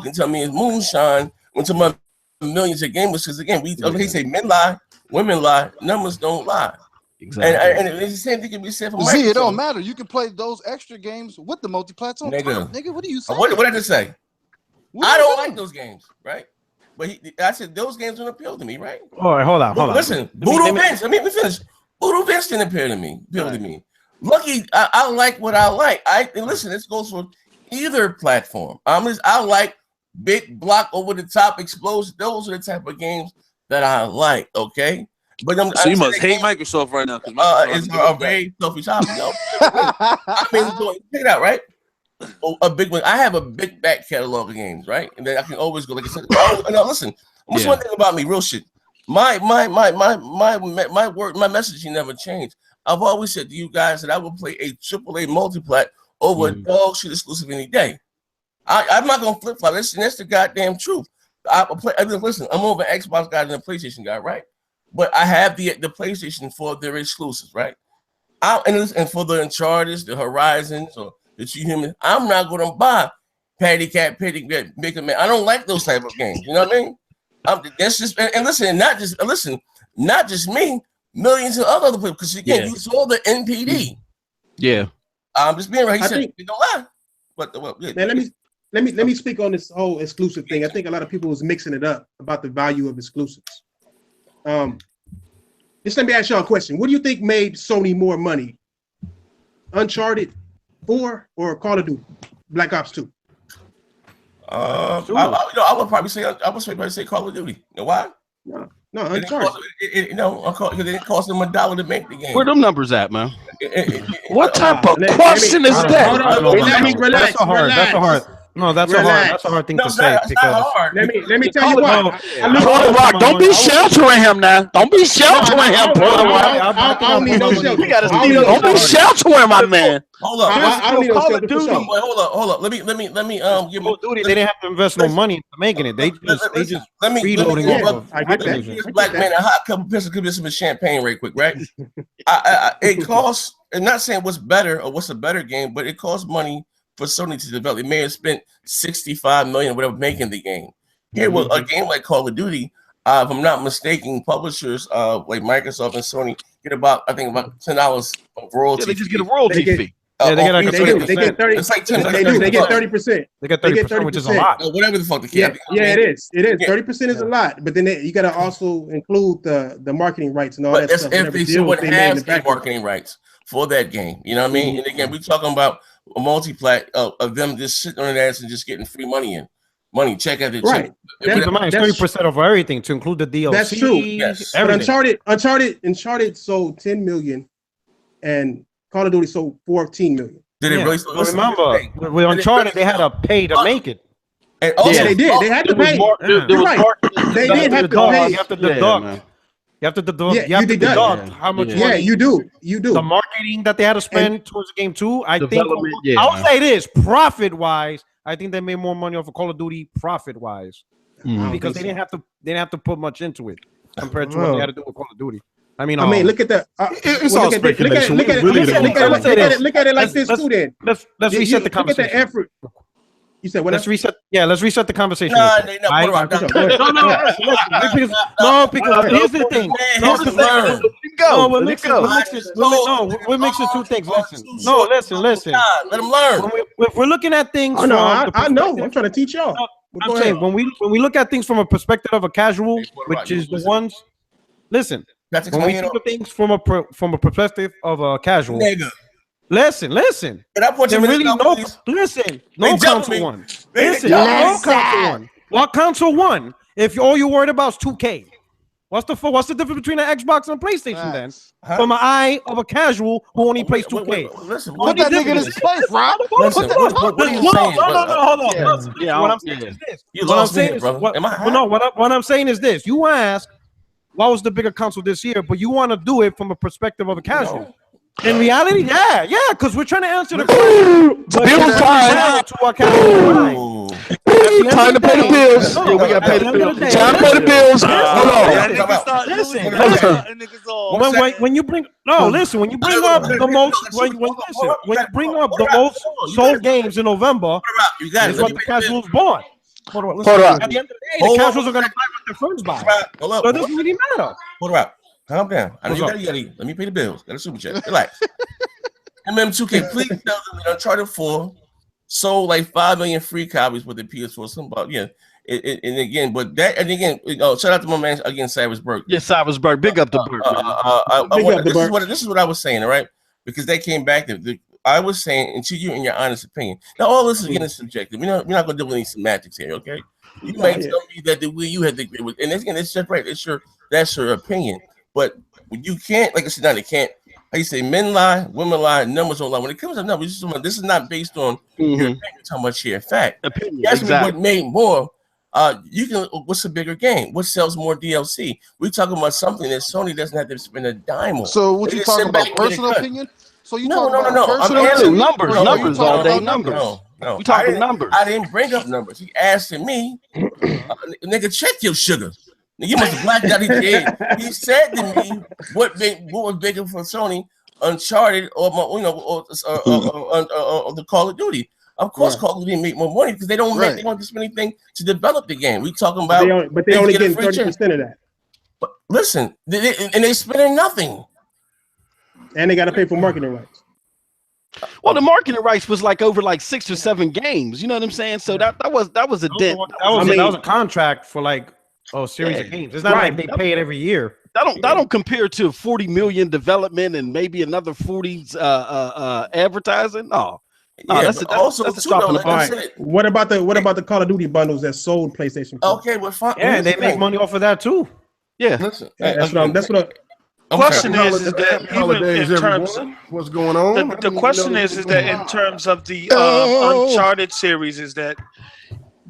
and tell me it's moonshine when some of millions of gamers, because again, they say men lie, women lie, numbers don't lie. Exactly. And it's the same thing can be said for Microsoft. It don't matter. You can play those extra games with the multi-platform. Nigga, what are you saying? What did I say? I don't like those games, right? But I said those games don't appeal to me, right? All right, hold on. Listen, Voodoo Vince. Let me finish. Voodoo Vince didn't appeal to me. Lucky, I like what I like. Listen, this goes for either platform. I like big block over the top explosions. Those are the type of games that I like. Okay, but so you must hate Microsoft right now. It's a very selfish hobby. I mean, check it out, right? A big one. I have a big back catalog of games, right? And then I can always go like I said. No, listen. What's one thing about me? Real shit. My messaging never changed. I've always said to you guys that I will play a AAA multi-plat over a dog shit exclusive any day. I'm not gonna flip flop. That's the goddamn truth. Listen, I'm more of an Xbox guy than a PlayStation guy, right? But I have the PlayStation for their exclusives, right? And for the Uncharted, the Horizons, or the Two Human, I'm not gonna buy Patty Cat, Bigger Man. I don't like those type of games. You know what I mean? That's just not just me. Millions of other people. Because again, you saw the NPD. Yeah. I'm just being right. He said, "You don't lie." But man, let me speak on this whole exclusive thing. I think a lot of people was mixing it up about the value of exclusives. Just let me ask y'all a question. What do you think made Sony more money? Uncharted 4 or Call of Duty? Black Ops 2? I would probably say Call of Duty. You know why? No, Uncharted. Because it cost them $1 to make the game. Where them numbers at, man? What type of question is that? Let me relax. That's a hard. No, that's a hard thing to say. Because let me tell you what. Porter Rock, don't be sheltering him now. Don't be sheltering him, Porter Rock. I don't need no shelter. Don't be sheltering my man. Hold up. I don't need no shelter. Hold up. Let me give Call of Duty. They didn't have to invest no money into making it. They just reloading it. I get that. Black man, a hot cup of piss, give me some champagne right quick, right? It costs. I'm not saying what's better or what's a better game, but it costs money for Sony to develop. It may have spent $65 million or whatever making the game. Here, with a game like Call of Duty, if I'm not mistaken, publishers like Microsoft and Sony get about $10 of royalty. Yeah, they just get a royalty fee. Yeah, they get like they get 30. It's like 10. They get 30%. They get 30%, which is a lot. Whatever the fuck the Yeah, it is. 30% is a lot, but then you got to also include the marketing rights and all that stuff. If someone has the marketing rights for that game, you know what I mean? And again, we're talking about a multi-plat of them just sitting on their ass and just getting free money check after check. Right. Keep in mind, 30% of everything to include the DLC. That's true. Yes. But Uncharted sold 10 million, and Call of Duty sold 14 million. Did it really? Remember, with Uncharted, they had to pay to make it. And also, they did. They had to pay. You're right. They did have to pay. You have to deduct. You have to deduct how much money. Yeah, you do. The marketing that they had to spend towards the game too. I think I'll say this: profit-wise, I think they made more money off of Call of Duty profit-wise because they didn't have to put much into it compared to what they had to do with Call of Duty. I mean, look at that. It's all speculation. Look at it like this too. Then let's reset the conversation. Look at the effort. You said what? Let's reset. Yeah, let's reset the conversation. No, because here's the thing. We're mixing two things. Listen. Let them learn. If we're looking at things, I know. I'm trying to teach y'all. I'm saying when we look at things from a perspective of a casual, which is the ones. Listen, when we think of things from a perspective of a casual. Listen. And I put you really no console one. Listen, no console one. What console one? If all you're worried about is 2K, what's the difference between an Xbox and a PlayStation then? From an eye of a casual who only plays 2K. Listen, put that nigga in his place, Rob. Listen, what are you saying? Hold on. Yeah, what I'm saying is this. What I'm saying is this. You ask, what was the bigger console this year? But you want to do it from a perspective of a casual. In reality, yeah, because we're trying to answer the question. Bills time. Time to pay the bills. Yeah, we got to pay the bills. Time to pay the bills. Hold on. Listen. When you bring up the most sold games in November, is what the casuals bought. Hold on. At the end of the day, the casuals are going to buy what their friends buy. So it doesn't really matter. Hold up. Calm down. I know you got a Yeti. Let me pay the bills. Got a super chat. Relax. MM2K, please tell them that Uncharted 4 sold like 5 million free copies with the PS4. Something about and again, shout out to my man again, Cyrus Burke. Yeah, Cyrus Burke. Big up to Burke. This is what I was saying, all right? Because they came back I was saying, and to you in your honest opinion. Now all this is getting subjective. We're not gonna do any semantics here, okay? You might tell me that the Wii U had to agree with, and it's just right, that's your opinion. But you can't, like I said, you can't. How you say, men lie, women lie, numbers don't lie. When it comes to numbers, this is not based on your opinion, how much here. In fact, that's what made more. What's a bigger game? What sells more DLC? We're talking about something that Sony doesn't have to spend a dime on. So what you talking about? Personal opinion? So you no. Numbers all day. Numbers. No, we talking numbers. I didn't bring up numbers. He asked me, nigga, check your sugar. You must have blacked out his head. He said to me, "What was bigger for Sony, Uncharted or the Call of Duty?" Of course, Call of Duty make more money because they don't spend anything to develop the game. We talking about, but they only get 30% of that. But listen, they spending nothing, and they got to pay for marketing rights. Well, the marketing rights was over 6 or 7 games. You know what I'm saying? So that was a dent. That was a contract for series of games. It's not like they pay it every year. That don't compare to 40 million development and maybe another 40's advertising. No, that's a drop in the bucket. What about the Call of Duty bundles that sold PlayStation 4? Okay, well, fine. Yeah, they make money off of that too. Yeah, listen, that's what. Question is that even in terms of what's going on, the question is that in terms of the Uncharted series, is that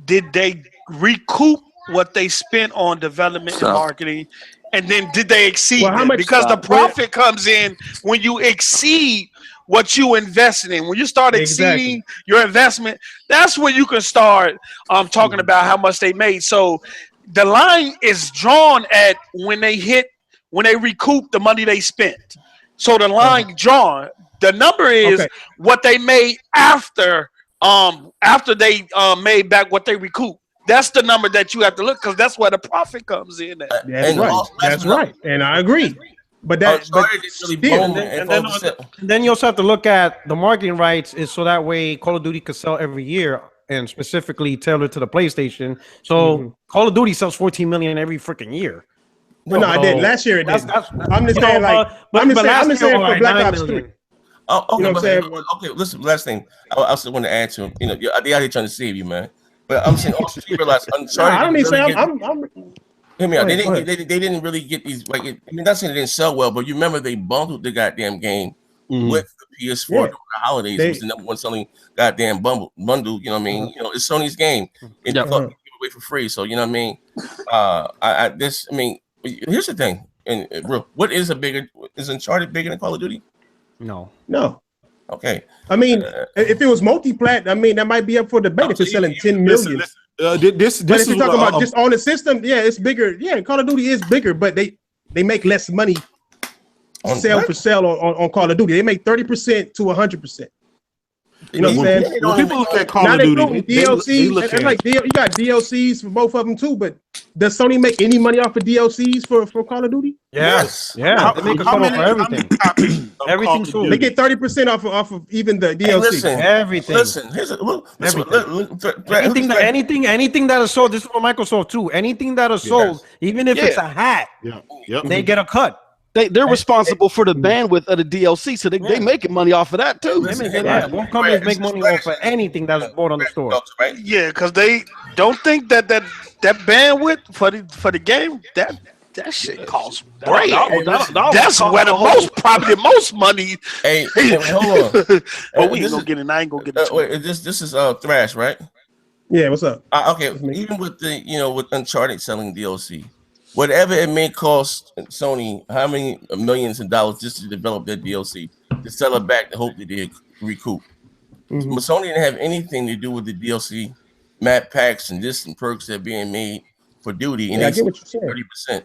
did they recoup what they spent on development and marketing, and then did they exceed it? Because the profit comes in when you exceed what you invested in. When you start exceeding your investment, that's when you can start talking about how much they made. So the line is drawn at when they recoup the money they spent. So the line drawn, the number is what they made after they made back what they recouped. That's the number that you have to look, because that's where the profit comes in. That's right, and I agree. But then you also have to look at the marketing rights, is so that way Call of Duty could sell every year, and specifically tailored to the PlayStation. So Call of Duty sells 14 million every freaking year. No, I did last year. It did. I'm just saying, I'm just saying for Black Ops 3. Oh, okay. You know what I'm saying? Okay, listen. Last thing, I also want to add to him. They out here trying to save you, man. But I'm saying also you realize Uncharted. Hear me out. They didn't really get these. Not saying they didn't sell well, but you remember they bundled the goddamn game with the PS4 during the holidays. It was the number one selling goddamn bundle. You know what I mean? It's Sony's game, and you give it away for free. So you know what I mean? Here's the thing. And what is Uncharted bigger than Call of Duty? No. Okay. I mean, if it was multi-plat, that might be up for debate. If it's selling 10 million. But if you're talking about just on the system, it's bigger. Yeah, Call of Duty is bigger, but they make less money sell for sale on Call of Duty. They make 30% to 100%. You know what I'm saying? People look at Call Now of they Duty. DLCs. And like you got DLCs for both of them too. But does Sony make any money off of DLCs for Call of Duty? Yes. Yeah. They make a cut off for everything. Everything sold. They get 30% off of even the DLC. Hey, listen, everything. Listen. Anything that is sold. This is for Microsoft too. Anything that is sold, even if it's a hat, they get a cut. They're responsible for the bandwidth of the DLC, so they making money off of that too. Won't companies make money off of anything that's bought on the store? Yeah, because they don't think that bandwidth for the game that shit costs bread. That's where the most money. Hey, hold on. But we ain't gonna get it. I ain't gonna get it. Wait, this is Thrash, right? Yeah, what's up? Okay, even with the with Uncharted selling DLC. Whatever it may cost Sony, how many millions of dollars just to develop that DLC, to sell it back to hope that they recoup. But Sony didn't have anything to do with the DLC, map packs, and this and perks that are being made for duty. And I get what you're saying. 30%.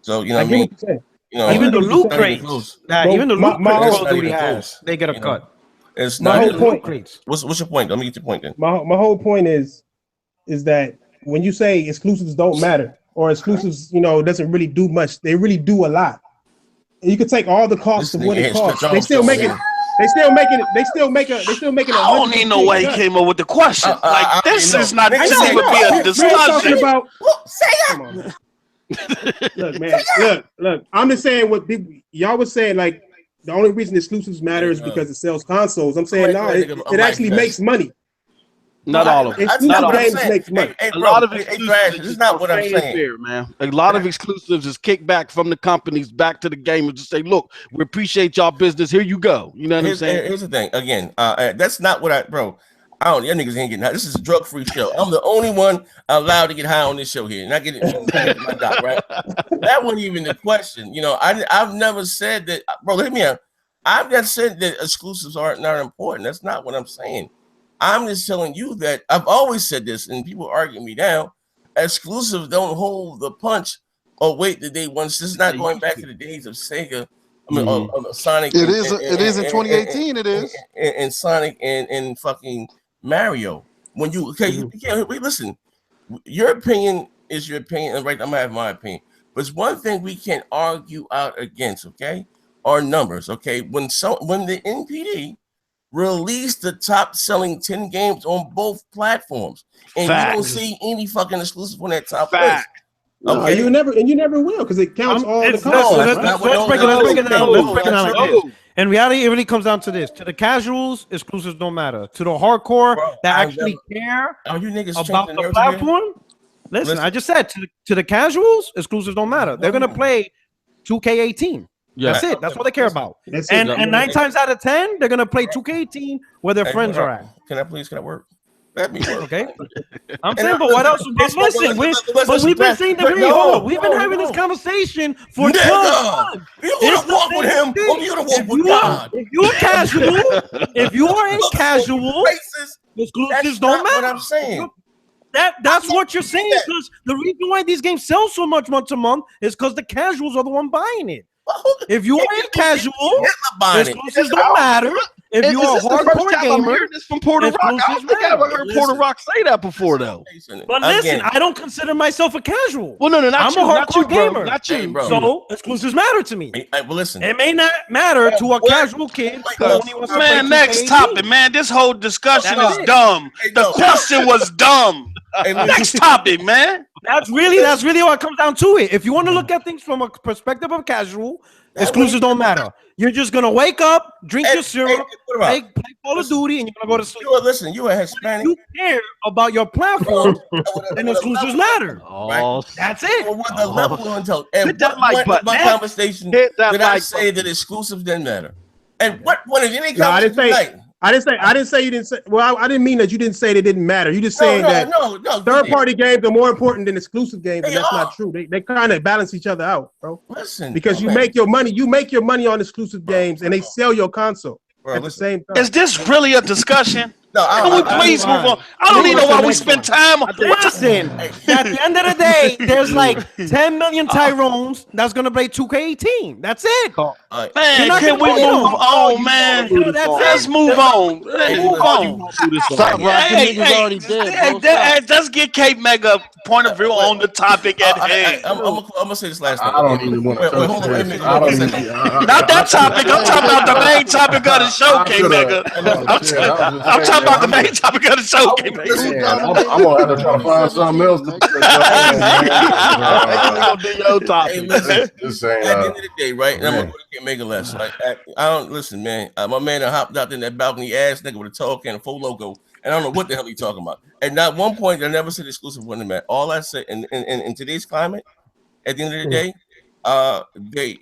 So you know what I mean? Even the loot crates, even the loot crates Call of Duty has, they get a cut. It's my not whole point. What's your point? Let me get your point then. My whole point is that when you say exclusives don't matter, or exclusives, doesn't really do much. They really do a lot. And you could take all the costs of what it costs. They still making it. They still making it. I don't even know why he came up with the question. This is not. This even be a discussion about. Come on. Look, man. Look. I'm just saying what y'all was saying. Like the only reason exclusives matter is because it sells consoles. I'm saying no. It actually makes money. Not all of it. A lot of exclusives is not what I'm saying, fair, man. A lot of exclusives is kickback from the companies back to the gamers to say, "Look, we appreciate y'all business. Here you go." You know what I'm saying? Here's the thing. Again, that's not what I y'all niggas ain't getting high. This is a drug-free show. I'm the only one allowed to get high on this show here, and I get it my doc, right? That wasn't even the question. I've never said that, bro. Let me out. I've not said that exclusives are not important. That's not what I'm saying. I'm just telling you that I've always said this, and people argue me down. Exclusives don't hold the punch or weight that they once. This is not going back to the days of Sega. I mean, Sonic. It is in 2018. It is. And Sonic and fucking Mario. When you listen. Your opinion is your opinion, and right? I'm gonna have my opinion. But it's one thing we can't argue out against. Okay, are numbers. Okay, when the NPD release the top selling 10 games on both platforms, and you don't see any fucking exclusive on that top list. Okay, you never will, because it counts all the consoles. Let's break it down. Let's break it down like this. In reality, it really comes down to this: to the casuals, exclusives don't matter. To the hardcore that actually care about the platform, listen, I just said to the casuals, exclusives don't matter. They're gonna play 2K18. That's it. That's what they care about. And 9 times out of 10, they're gonna play 2K18 where their friends are at. Can I work? Let me work. Okay. I'm saying, but what else? Listen, we've been saying that. We've been having this conversation for 12 months. You gonna walk with him, or you gonna walk with God? If you're casual, if you are in casual, exclusives don't matter. What I'm saying. That's what you're saying, because the reason why these games sell so much month to month is because the casuals are the one buying it. If you are in casual, exclusives don't matter. If you are a hardcore gamer, this from Puerto Rock. I don't think I ever heard Puerto Rock say that before, though. But listen, I don't consider myself a casual. Well, no, I'm a hardcore gamer. Not you, bro. So exclusives matter to me. Well, listen, it may not matter to a casual kid. Man, next topic, man. This whole discussion is dumb. The question was dumb. Next topic, man. That's really what comes down to it. If you want to look at things from a perspective of casual, exclusives don't matter. You're just gonna wake up, drink your syrup, play Call of Duty, and you're gonna go to sleep. You a Hispanic. You care about your platform, then exclusives matter. Oh, that's it. Well, what the level until my conversation did I say that exclusives didn't matter? And what point of any conversation? I didn't say you didn't say. Well, I didn't mean that you didn't say they didn't matter. You just saying that third-party games are more important than exclusive games, and that's not true. They kind of balance each other out, bro. Listen, because you make your money on exclusive games, and they sell your console at the same time. Is this really a discussion? Can we please move on? I don't even know why we spend time on Listen, at the end of the day, there's like 10 million Tyrones that's gonna play 2K18. That's it. Man, can we move on, man? Let's move on. Let's move on. Stop, bro. Niggas already dead, bro. Let's get Cape Mega point of view on the topic at hand. I'm gonna say this last time. I don't even want to touch this. Not that topic. I'm talking about the main topic of the show, Cape Mega. I'm talking about the main topic of the show, Cape Mega. I'm gonna have to try to find something else. Hey, listen, at the end of the day, right? And I'm gonna go to Cape Mega less. Like, I don't listen, man. My man hopped out in that balcony ass nigga with a tall can and full logo. And I don't know what the hell he talking about. And not one point I never said exclusive wasn't met. All I said in today's climate, at the end of the day, they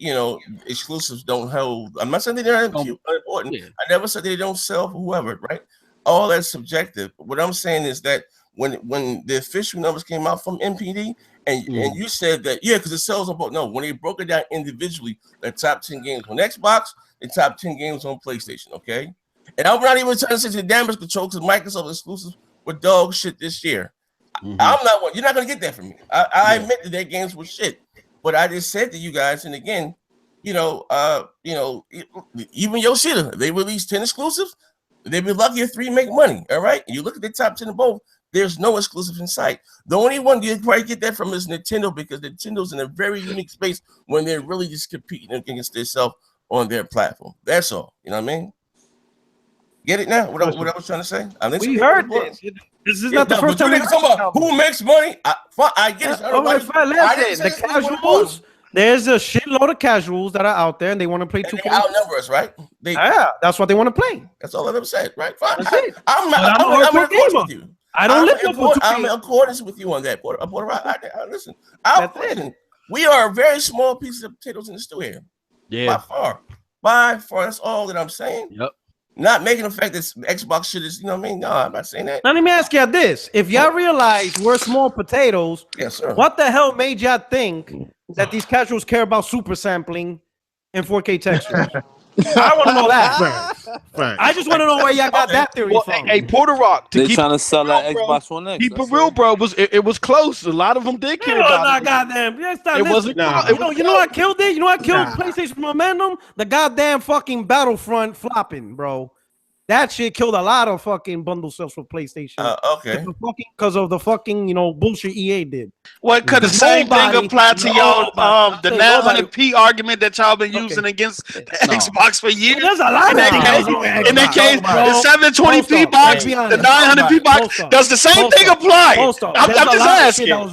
exclusives don't hold. I'm not saying they're unimportant. Yeah. I never said they don't sell for whoever, right? All that's subjective. What I'm saying is that when the official numbers came out from NPD, and you said that because it sells on both. No, when they broke it down individually, the top 10 games on Xbox, the top 10 games on PlayStation. Okay. And I'm not even trying to say the damage control because Microsoft exclusives were dog shit this year. I'm not one. You're not gonna get that from me. I admit that their games were shit, but I just said to you guys, and again, even Yoshida, they released 10 exclusives. They'd be lucky if 3 make money. All right. And you look at the top 10 of both. There's no exclusive in sight. The only one you probably get that from is Nintendo because Nintendo's in a very unique space when they're really just competing against themselves on their platform. That's all. You know what I mean? Get it now? What I was trying to say? We heard this. This is not the first time we're talking about who makes money. I get it. The casuals. There's a shitload of casuals that are out there and they want to play 2K. They outnumber us, right? That's what they want to play. That's all I ever said, right? Fine. I'm in accordance with you. I'm in accordance with you on that. Listen, we are a very small piece of potatoes in the stew here. Yeah. By far. That's all that I'm saying. Yep. Not making the fact that Xbox shit is, you know what I mean? No, I'm not saying that. Now let me ask you this: if y'all realize we're small potatoes, yes, sir. What the hell made y'all think that these casuals care about super sampling and 4K textures? I want to know that. Right. I just want to know where y'all got that theory from. Hey, Porter Rock, they trying to sell that Xbox One X. Keep it real, bro. It was close. A lot of them did care about it. Goddamn. It wasn't. You know what killed it? You know what killed PlayStation momentum? The goddamn fucking Battlefront flopping, bro. That shit killed a lot of fucking bundle sales for PlayStation. Okay. Because of the fucking, bullshit EA did. What could the same thing apply to y'all? The 900p argument that y'all been using against the Xbox for years. There's a lot of in that case, the 720p box, the 900p box, does the same thing apply? I'm just asking. That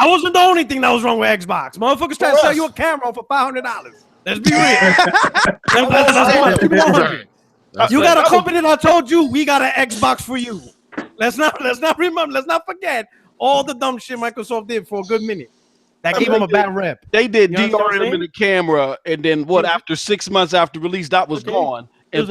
wasn't the only thing that was wrong with Xbox. Motherfuckers trying to sell you a camera for $500. Let's be real. You got a company that told you we got an Xbox for you. Let's not forget all the dumb shit Microsoft did for a good minute. That gave them a bad rep. They did DRM in the camera, and then after 6 months after release, that was gone. And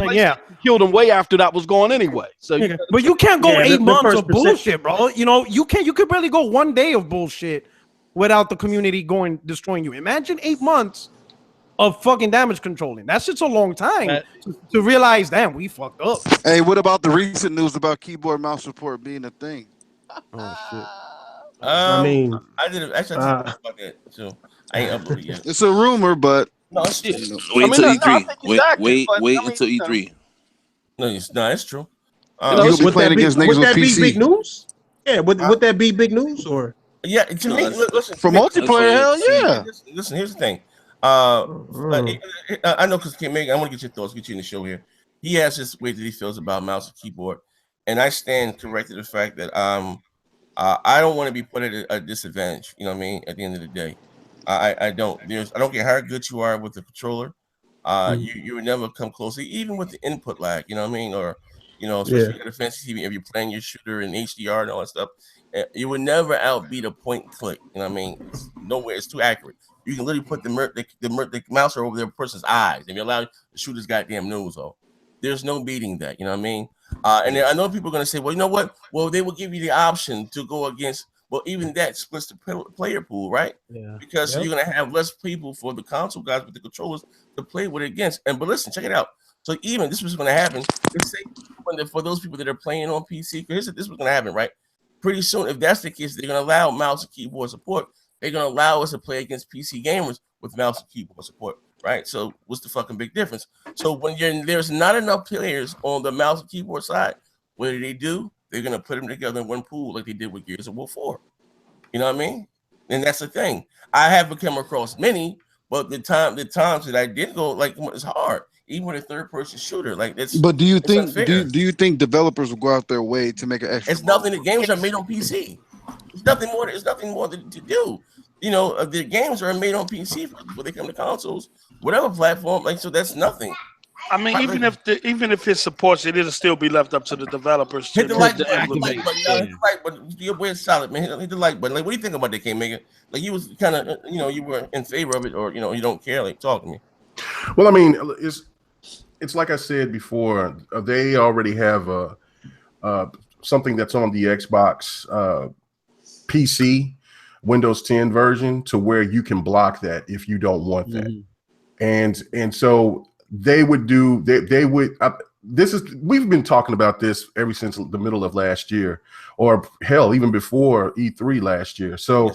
killed them way after that was gone anyway. So, but you can't go 8 months of bullshit, bro. You could barely go 1 day of bullshit without the community destroying you. Imagine 8 months of fucking damage controlling. That's just a long time to realize, damn, we fucked up. Hey, what about the recent news about keyboard mouse support being a thing? Oh shit. I didn't actually talk about that too. I ain't uploaded yet. It's a rumor, but no, it's wait until E3. Wait until E3. No, it's true. You'll be playing against niggas with PC. Big news? Yeah, would that be big news or? Yeah, to me, listen, for multiplayer, hell yeah. Listen, here's the thing. I know because I want to get your thoughts, get you in the show here. He has this way that he feels about mouse and keyboard, and I stand corrected the fact that I don't want to be put at a disadvantage. You know what I mean? At the end of the day, I don't. I don't care how good you are with the controller. You would never come close, even with the input lag. You know what I mean? Or especially the fancy TV, if you're playing your shooter in HDR and all that stuff, you would never outbeat a point and click. You know what I mean? It's nowhere. It's too accurate. You can literally put the mouse over the person's eyes, and you allow to shoot his goddamn nose off. There's no beating that. You know what I mean? And I know people are gonna say, well, you know what? Well, they will give you the option to go against. Well, even that splits the player pool, right? Yeah. Because you're gonna have less people for the console guys with the controllers to play with it against. But listen, check it out. So even this was going to happen. Let's say for those people that are playing on PC, this was going to happen, right? Pretty soon, if that's the case, they're going to allow mouse and keyboard support. They're going to allow us to play against PC gamers with mouse and keyboard support, right? So what's the fucking big difference? So when there's not enough players on the mouse and keyboard side, what do? They're going to put them together in one pool like they did with Gears of War 4. You know what I mean? And that's the thing. I haven't come across many, but the times that I did go, like, it's hard. Even with a third-person shooter, like it's. But do you think developers will go out their way to make an extra? It's nothing. The games are made on PC. There's nothing more. There's nothing more to do. You know, the games are made on PC before they come to consoles, whatever platform. Like, so that's nothing. I mean, even if it supports it, it'll still be left up to the developers. Hit the like button. You're solid, man. Hit the like button. Like, what do you think about that, King Megan? Like, you was kind of, you were in favor of it, or you don't care. Like, talk to me. Well, I mean, it's like I said before. They already have something that's on the Xbox PC Windows 10 version to where you can block that if you don't want that, and so. They would do. They would. We've been talking about this ever since the middle of last year, or hell, even before E3 last year. So,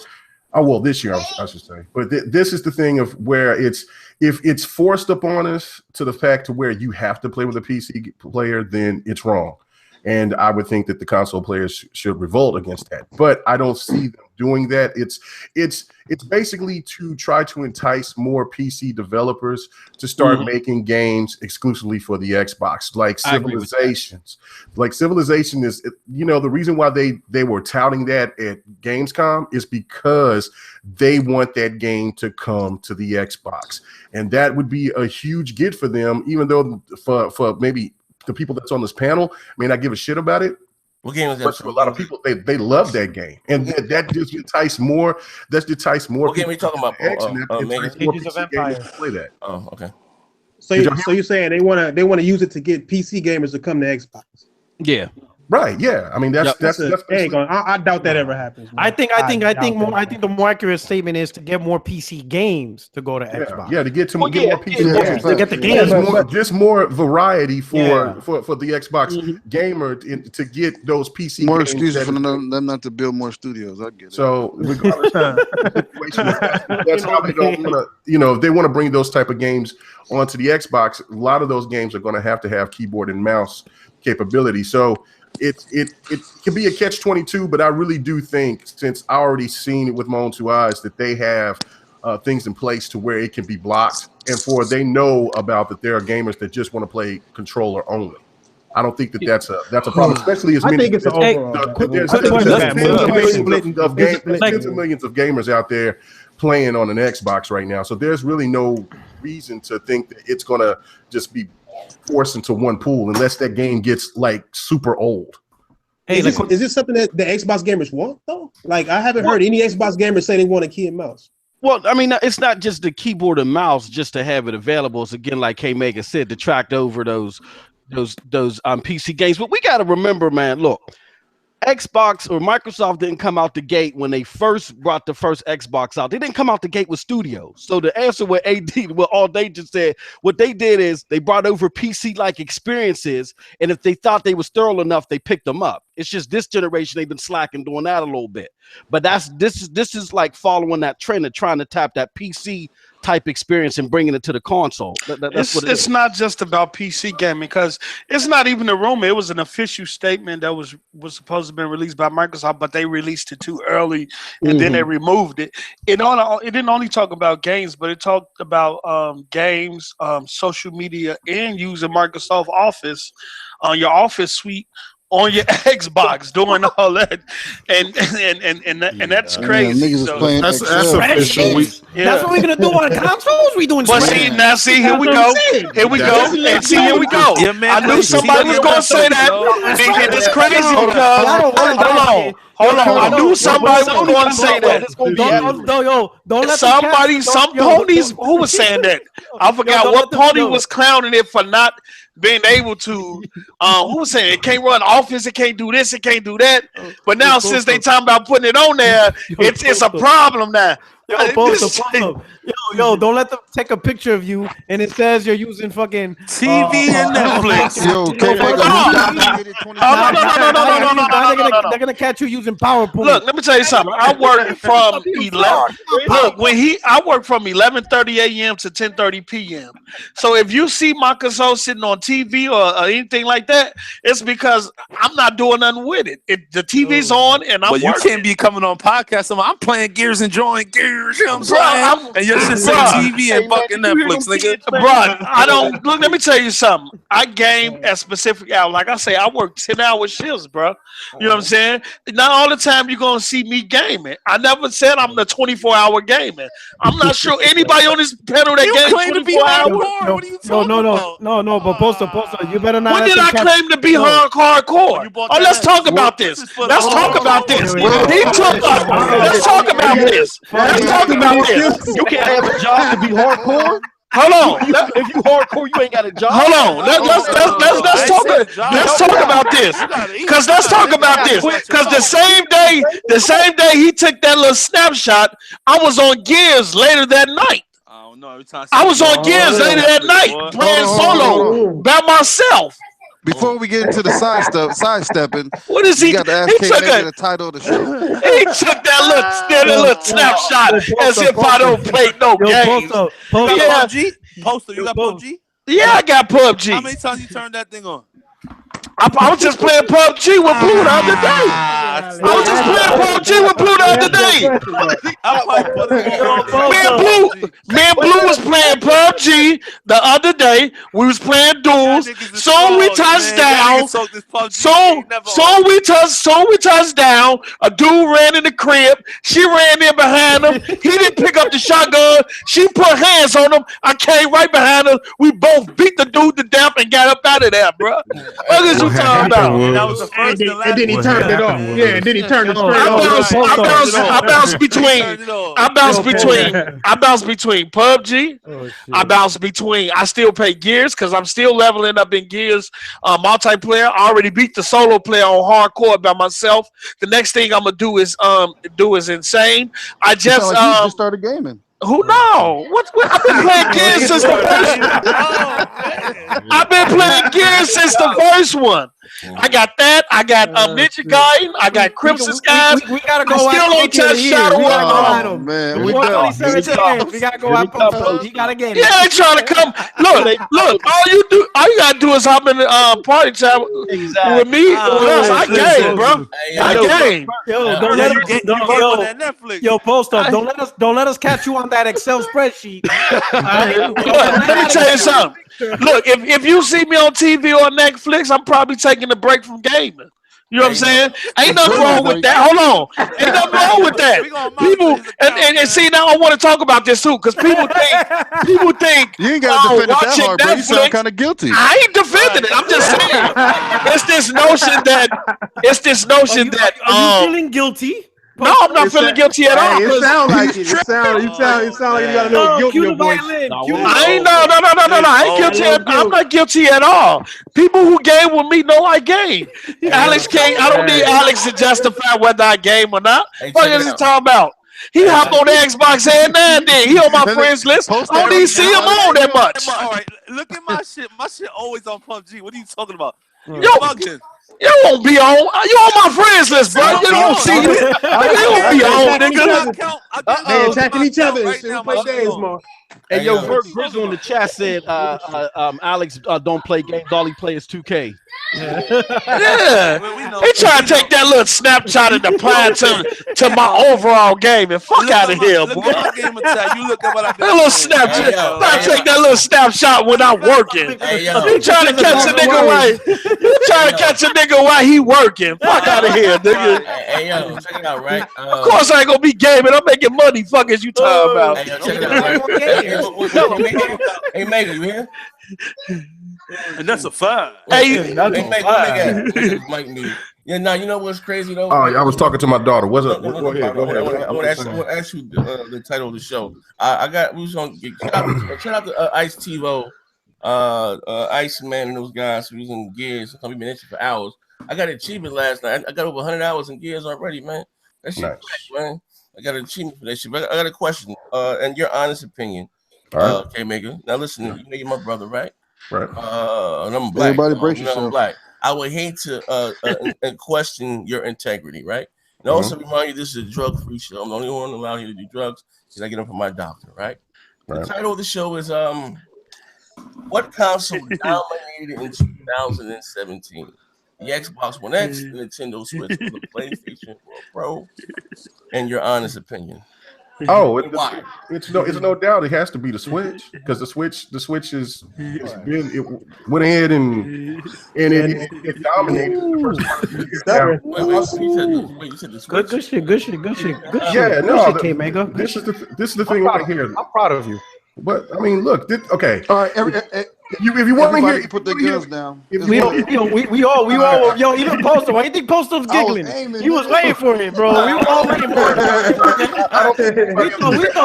this year I should say. But this is the thing of where if it's forced upon us to the fact to where you have to play with a PC player, then it's wrong. And I would think that the console players should revolt against that. But I don't see them doing that. It's basically to try to entice more PC developers to start making games exclusively for the Xbox, like Civilizations. Like Civilization is, the reason why they were touting that at Gamescom is because they want that game to come to the Xbox. And that would be a huge get for them, even though for maybe the people that's on this panel may not give a shit about it. What game is that? But for a lot of people, they love that game, and that just entice more. That's entice more. What game are you talking about? Ages of Empire. Play that. Oh, okay. So you're saying they want to use it to get PC gamers to come to Xbox? Yeah. Right. Yeah. I mean, that's I doubt that ever happens. Man. I think the more accurate statement is to get more PC games to go to Xbox. Yeah, to get more PC games. To get the games. Just more variety for the Xbox gamer to get those PC more games. excuses for them not to build more studios. I get it. So regardless of the situation, that's how they don't want to, if they want to bring those type of games onto the Xbox, a lot of those games are going to have keyboard and mouse capability. So it can be a catch-22, but I really do think, since I already seen it with my own two eyes, that they have things in place to where it can be blocked, and they know about that there are gamers that just want to play controller only. I don't think that's a problem, especially as many. I think it's there's tens of millions of gamers out there playing on an Xbox right now, so there's really no reason to think that it's going to just be forced into one pool unless that game gets like super old. Hey, is this something that the Xbox gamers want though? Like, I haven't heard any Xbox gamers say they want a key and mouse. Well, I mean, it's not just the keyboard and mouse just to have it available. It's again, like K Mega said, to track over those PC games. But we got to remember, man, look, Xbox or Microsoft didn't come out the gate when they first brought the first Xbox out. They didn't come out the gate with studios. So the answer with all they just said, what they did is they brought over PC-like experiences, and if they thought they was thorough enough, they picked them up. It's just this generation they've been slacking doing that a little bit. But this is like following that trend of trying to tap that PC type experience and bringing it to the console. That's what it's not just about PC gaming, because it's not even a rumor. It was an official statement that was supposed to have been released by Microsoft, but they released it too early, and then they removed it. It didn't only talk about games, but it talked about games, social media, and using Microsoft Office on your Office suite on your Xbox, doing all that, and that's crazy. Niggas so, playing that's official. That's what we're gonna do on consoles. We doing. But see, here we go, here we go. I knew somebody was gonna say that. Nigga, it's crazy because hold on. I knew somebody was gonna say that. Don't let some ponies who was saying that. I forgot what pony was clowning it for not being able to. Who was saying it can't run Office, it can't do this, it can't do that. But now since they talking about putting it on there, it's a problem now. Yo, post up. Yo, don't let them take a picture of you and it says you're using fucking TV and Netflix. Yo, no. They're gonna catch you using PowerPoint. Look, let me tell you something. I work from 11. Look, I work from 11:30 a.m. to 10:30 p.m. So if you see my console sitting on TV or anything like that, it's because I'm not doing nothing with it. The TV's on and I'm working. You can't be coming on podcast. I'm playing Gears, enjoying Gears. You know what I'm saying? And you're just saying TV and fucking Netflix, nigga. Bro, I don't look. Let me tell you something. I game at specific hours. Like I say, I work 10-hour shifts, bro. You know what I'm saying? Not all the time you're gonna see me gaming. I never said I'm the 24-hour gaming. I'm not sure anybody on this panel that games 24 hours. What are you talking about? No. But poster, you better not. When did I claim to be hardcore? Oh, let's talk about this. Let's talk about this. Let's talk about this. Let's talk about this. You can't have a job to be hardcore. Hold on. If you hardcore, you ain't got a job. Hold on. Let's talk about this. Because let's talk about this. Because the same day he took that little snapshot, I was on Gears later that night. I was on Gears later that night playing solo by myself. Before we get into the sidestepping, what is he? You got to ask K-Maker the title of the show. He took that little snapshot as if I don't play no games. Poster, you got PUBG? Yeah, I got PUBG. How many times you turned that thing on? I was just playing PUBG with Blue the other day. I was just playing PUBG with Blue the other day. Me and Blue was playing PUBG the other day. We was playing duels. So we touched down. So we touched down. A dude ran in the crib. She ran in behind him. He didn't pick up the shotgun. She put hands on him. I came right behind her. We both beat the dude to death and got up out of there, bro. What is you talking about? And that was the first and last. And then he turned it off. Yeah, and then he turned it straight off. I bounce between PUBG. I bounce between. I still play Gears because I'm still leveling up in Gears multiplayer. I already beat the solo player on hardcore by myself. The next thing I'm gonna do is insane. I just you just started gaming. Who knows? I've been playing Gears since the first one. I've been playing Gears since the first one. I got that. I got Ninja Gaiden. I got Crimson Skies. We gotta go. Still on touch Shadow Oh man, we gotta go out. He gotta get it. Yeah, they trying to come. Look. All you gotta do is hop in the party time with me. I game, bro. I game. Yo, post up. Don't let us catch you on that Excel spreadsheet. Let me tell you something. Look, if you see me on TV or Netflix, I'm probably taking a break from gaming. You know what I'm saying? Ain't nothing wrong with that. Hold on. Ain't nothing wrong with that. People and see now I want to talk about this too, because people think you ain't gotta defend it that hard, bro. You sound kind of guilty. I ain't defending it. I'm just saying. It's this notion that are you feeling guilty? No, I'm not feeling guilty at all. It sounds like it. You sound like you got a little guilt in your voice. I ain't I ain't guilty. I'm not guilty at all. People who game with me know I game. Alex King, I don't need Alex to justify whether I game or not. What is he talking about? He hopped on the Xbox and then he on my friends list. I don't even see him on that much. All right, look at my shit. My shit always on PUBG. What are you talking about? You won't be on. You on my friends list, bro. You don't see you. You won't be on, nigga. They attacking each other. Play games more. Hey, yo, Virgil in the chat said, Alex don't play games. All he plays is 2K. Yeah, he trying to take that little snapshot and apply it to my overall game and fuck out of here, boy. That little snapshot. I take that little snapshot when I'm working. He trying to catch a nigga while he working. Fuck out of here, nigga. Hey yo, check it out, right? Of course I ain't gonna be gaming. I'm making money. Fuck is you talking about? Hey, yo, check it out, right? Hey, Megan, you here? And that's a fact. Hey, Mike, me. Yeah, now you know what's crazy though. Oh, I was talking to my daughter. What's up? Go ahead. I want to ask you the title of the show. We was gonna get shout out to Ice TiVo, Iceman, and those guys who using Gears. We've been itching for hours. I got an achievement last night. I got over 100 hours in Gears already, man. That shit, nice. Man. I got an achievement for that shit. But I got a question. And your honest opinion, K-Maker. Now listen, you know you're my brother, right? Right. And I'm black. Everybody brace yourself. I'm black. I would hate to and question your integrity, right? And also remind you, this is a drug-free show. I'm the only one allowed here to do drugs because I get them from my doctor, right? The title of the show is what console dominated in 2017? The Xbox One X, the Nintendo Switch, or the PlayStation 4 Pro, and your honest opinion. Oh, it's no doubt it has to be the Switch because the Switch is it went ahead and it dominated the You said the Switch. Good shit. Yeah, no, K-Maker. This is the thing right here. I'm proud of you. But I mean, look, okay. All right, if you want to hear, put their guns down. We all, yo, even Postal. Why you think Postal's giggling? He was waiting for it, bro. We were all waiting for it.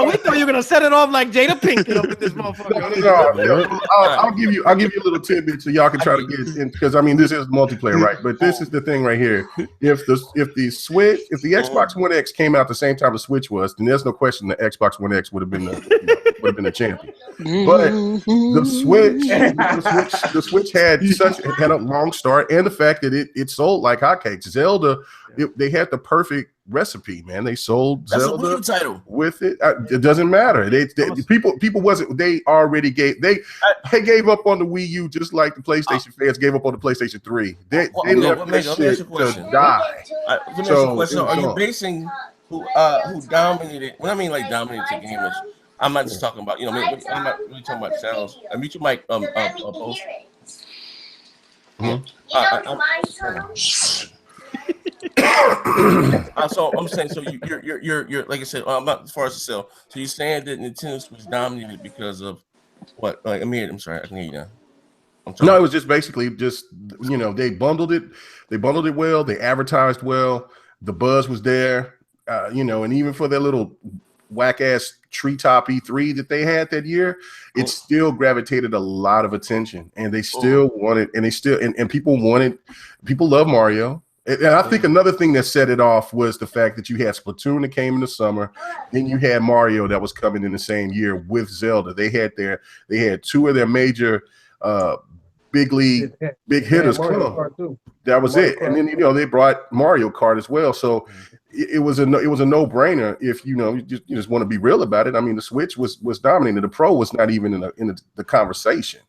we thought you were gonna set it off like Jada Pinkett up in this motherfucker. No. I'll give you a little tidbit so y'all can try to get in because I mean this is multiplayer, right? But this is the thing right here. If the Xbox One X came out the same time the Switch was, then there's no question the Xbox One X would have been the champion. But the Switch had a long start, and the fact that it sold like hotcakes. Zelda, they had the perfect recipe, man. They sold Zelda title with it. It doesn't matter. People wasn't. They already gave. They gave up on the Wii U just like the PlayStation fans gave up on the PlayStation 3. They left that shit to die. Let me ask you a question. Are you basing who dominated? When I mean like dominated the gamers. I'm not just talking about, I'm not really talking about channels. I mute your mic, both. So I'm saying, so you're like I said, not as far as the sale. So you're saying that Nintendo was dominated because of what? Like, I'm sorry, I can hear you now. No, it was just basically they bundled it. They bundled it well. They advertised well. The buzz was there, and even for their little whack ass treetop E3 that they had that year, it still gravitated a lot of attention, and they still wanted, and people love Mario. And I think another thing that set it off was the fact that you had Splatoon that came in the summer, then you had Mario that was coming in the same year with Zelda. They had two of their major big hitters come. That was it, and then they brought Mario Kart as well. So it was a no-brainer if you just want to be real about it. I mean, the Switch was dominating. The Pro was not even in the conversation.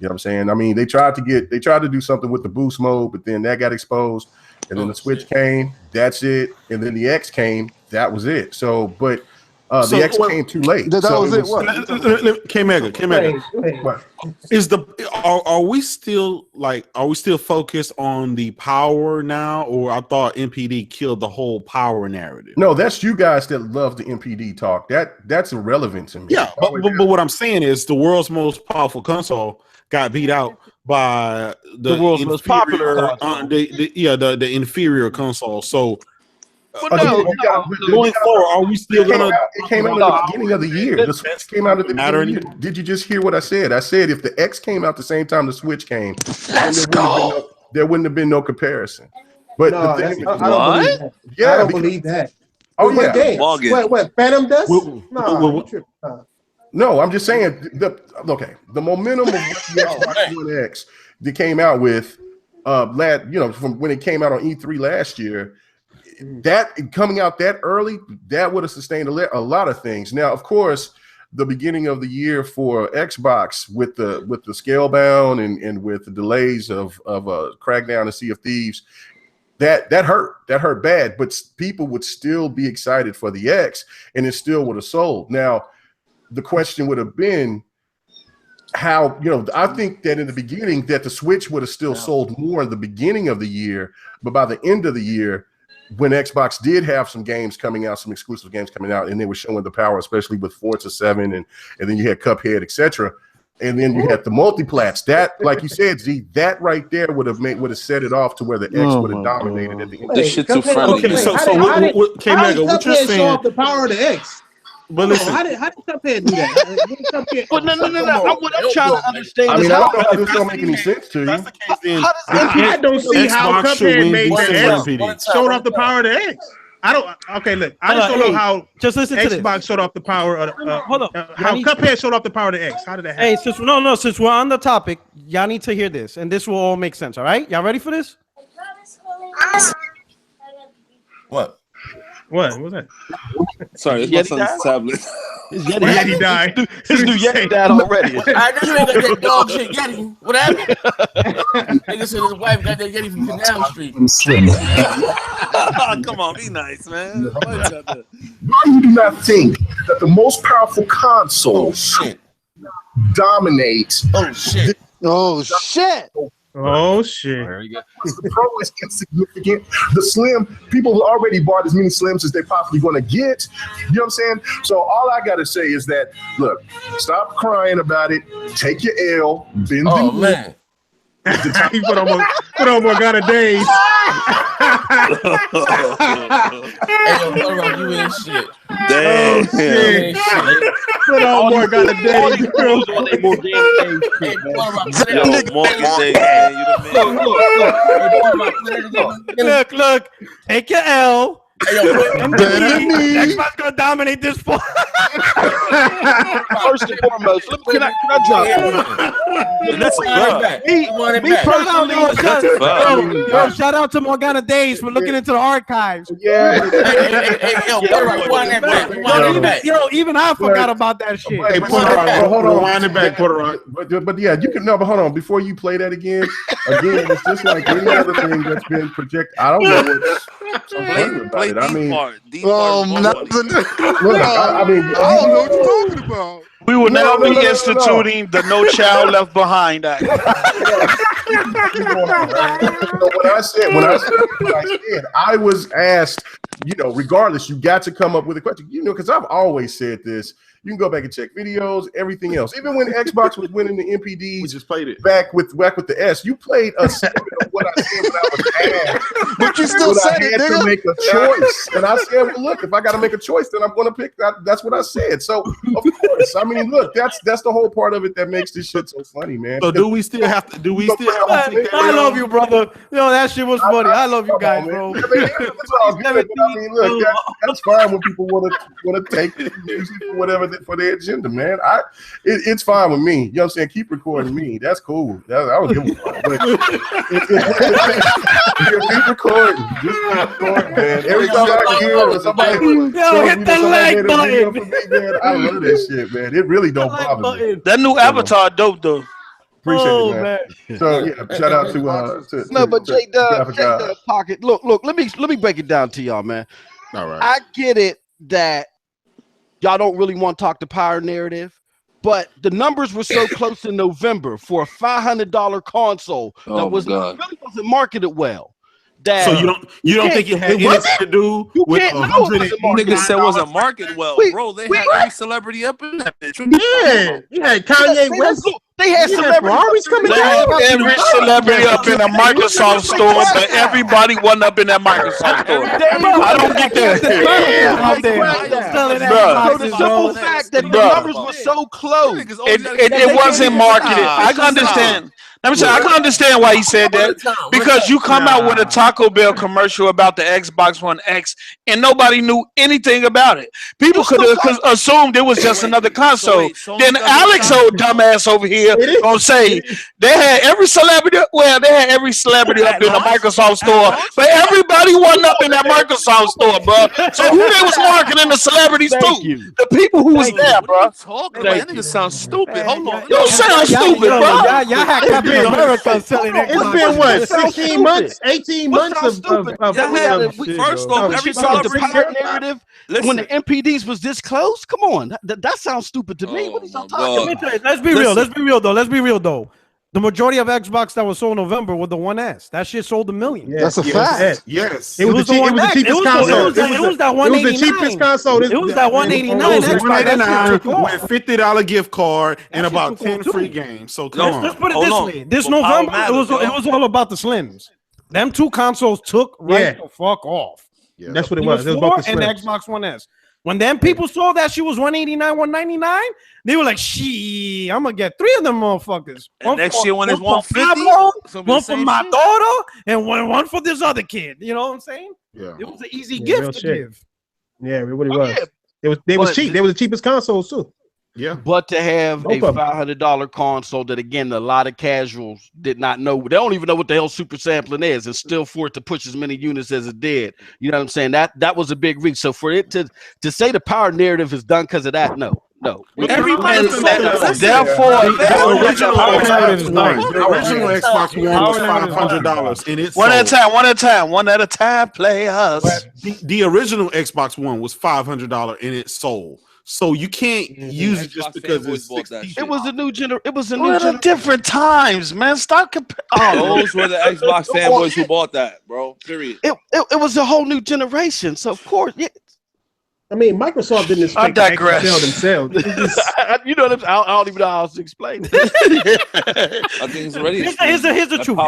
You know what I'm saying? I mean, they tried to do something with the boost mode, but then that got exposed, and then the Switch came. That's it, and then the X came. That was it. So, but the X came too late. That was it. What? K-Mega. Are we still focused on the power now, or I thought NPD killed the whole power narrative? No, that's you guys that love the NPD talk. That's irrelevant to me. Yeah, but what I'm saying is the world's most powerful console got beat out by the world's most popular, the inferior console. So. Going forward, are we still gonna? It came out at the beginning of the year. The Switch came out at the beginning of the year. Did you just hear what I said? I said if the X came out the same time the Switch came, there wouldn't have been no comparison. But I don't believe that. Yeah, I don't believe that. Oh yeah. What Phantom Dust? No, I'm just saying. The momentum of the Xbox One X that came out with, from when it came out on E3 last year. That coming out that early, that would have sustained a lot of things. Now, of course, the beginning of the year for Xbox with the Scalebound and with the delays of Crackdown and Sea of Thieves, that hurt bad. But people would still be excited for the X, and it still would have sold. Now, the question would have been how I think that in the beginning that the Switch would have still sold more in the beginning of the year, but by the end of the year, when Xbox did have some games coming out, some exclusive games coming out, and they were showing the power, especially with Forza 7, and then you had Cuphead, etc. And then you had the multiplats. That, like you said, Z, that right there would have set it off to where the X would have dominated at the end. This shit too friendly. Okay, so K-Mega, what you're saying? Show off the power of the X. But listen, how did Cuphead do that? Well, no. What I'm trying to understand I is mean, I don't know if this don't make any sense to you. that's the case, then I don't see how Xbox should Cuphead win made the the X. NPD. Showed off the power of the X. I don't. Okay, look. I just don't know how. Just listen to this. Xbox showed off the power of. Hold on. How Cuphead showed off the power of the X. How did that happen? Hey, since we're on the topic, y'all need to hear this, and this will all make sense. All right, y'all ready for this? What? What was that? Sorry, it's my son's tablet. His Yeti died. His new Yeti died already. I know you ain't got that dog shit Yeti. What happened? Nigga said his wife got that Yeti from Canal Street. Come on, be nice, man. Why you do not think that the most powerful console dominates? Oh shit! Oh shit! Oh shit! There you go. The Pro is insignificant. The Slim, people have already bought as many Slims as they possibly going to get. You know what I'm saying? So all I gotta say is that, look, stop crying about it. Take your L. Bend oh man. He put on Morgana days. Hey, yo, you ain't shit. Damn. Shit. Put on Morgana days. Look. Take your L. Hey, yo, Xbox gonna dominate this fall. First and foremost, can I drop it? Shout out to Morgana Days for looking into the archives. Yeah. Even I forgot about that shit. Hey, hold on. Wind it back, but yeah, you can but hold on. Before you play that again, it's just like any other thing that's been projected. I don't know what's so funny about it. I mean, I don't know what you're talking about. We will now be instituting the No Child Left Behind Act. When I said, I was asked, regardless, you got to come up with a question, because I've always said this. You can go back and check videos, everything else. Even when Xbox was winning the NPD, We just played it. back with the S, you played a segment of what I said when I was asked. But you still But said I it, had to nigga. make a choice, and I said, "Well, look, if I got to make a choice, then I'm going to pick that." That's what I said. So, of course, I mean, look, that's the whole part of it that makes this shit so funny, man. So do we still have to take that I love L? you, brother. That shit was funny. I love you guys, bro. I mean, it's all good, but I mean, look, that's fine when people want to take whatever for their agenda, man. It's fine with me. You know what I'm saying? Keep recording me. That's cool. I don't give a fuck. But keep recording. Just keep recording, man. Every time I hear somebody hit that like button. For me, man, I love that shit, man. It really don't bother me. That new avatar dope though. Appreciate it, man. So yeah, shout out to J-Dub Pocket. Look, let me break it down to y'all, man. All right. I get it that y'all don't really want to talk the power narrative, but the numbers were so close in November for a $500 console that really wasn't marketed well. That So you don't think it had anything to do with Niggas said it wasn't marketed well, bro. They had every celebrity up in that bitch. Yeah, you had Kanye West. They had Ferraris coming They down. had every celebrity up in a Microsoft store, but everybody wasn't up in that Microsoft store. I don't get that. So the simple fact that the numbers were so close, It wasn't marketed. I can understand. Let me say, I can understand why he said that, because you come out with a Taco Bell commercial about the Xbox One X and nobody knew anything about it. People could have assumed it was just another console. Then Alex, old dumbass over here, gonna say they had every celebrity. Well, they had every celebrity up in the Microsoft store, but everybody wasn't up in that Microsoft store, bro. So who they was marketing the celebrities to? The people who was there, bro. That nigga sounds stupid. Hold on. You sound stupid, bro. Y'all had Captain America selling it. It's been what, 16 months, 18 months of First off, every celebrity narrative when the NPDs was this close. Come on, that sounds stupid to me. What are y'all talking about? Let's be real though. The majority of Xbox that was sold in November were the 1S. That shit sold 1 million. Yeah, that's a fact. Yes. It was the cheapest console. It was that 189. It was the cheapest console. It was that 189. With $50 gift card and about 10 free games. So let's put it this way. This November, it was all about the Slims. Them two consoles took the fuck off. Yeah. That's what it was. It was about the and the Slims. Xbox One S. When them people saw that she was 189, 199, they were like, "She, I'm gonna get 3 of them motherfuckers." Next year when it's 150, one for my daughter, and one for this other kid. You know what I'm saying? Yeah. It was an easy real gift to shit. give. Yeah, it really was. Yeah. They was cheap. They were the cheapest consoles too. Yeah. But to have Both a of 'em. $500 console that, again, a lot of casuals did not know. They don't even know what the hell super sampling is, and still for it to push as many units as it did. You know what I'm saying? That was a big reach. So for it to say the power narrative is done because of that, no. Everybody said that. Therefore, The original Power narrative Xbox is One, nice. the original Xbox One was $500, and it's one at a time, play us. the original Xbox One was $500, and it sold. So you can't use it just because it's 60. It was a new generation. It was a new What generation. are different times, man. Stop comparing. Those were the Xbox fanboys who bought that, bro. Period. It was a whole new generation. So of course, yeah. I mean, Microsoft didn't expect to digress. sell themselves. You know what I don't even know how to explain it. I think it's already. Here's the truth.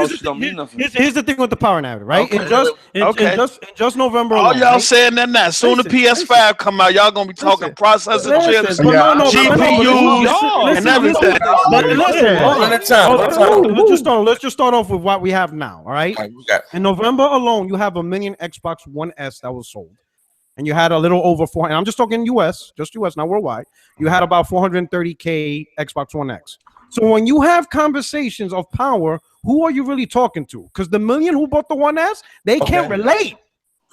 Here's the thing with the power narrative, right? Okay. In just November. All alone, y'all right? saying that now. Soon the PS5 come out, y'all gonna be talking processor chips, GPUs, and everything. Let's just start off with what we have now. All right. In November alone, you have 1 million Xbox One S that was sold. And you had a little over 4. And I'm just talking US, not worldwide. You had about 430K Xbox One X. So when you have conversations of power, who are you really talking to? Because the million who bought the One S, they can't relate.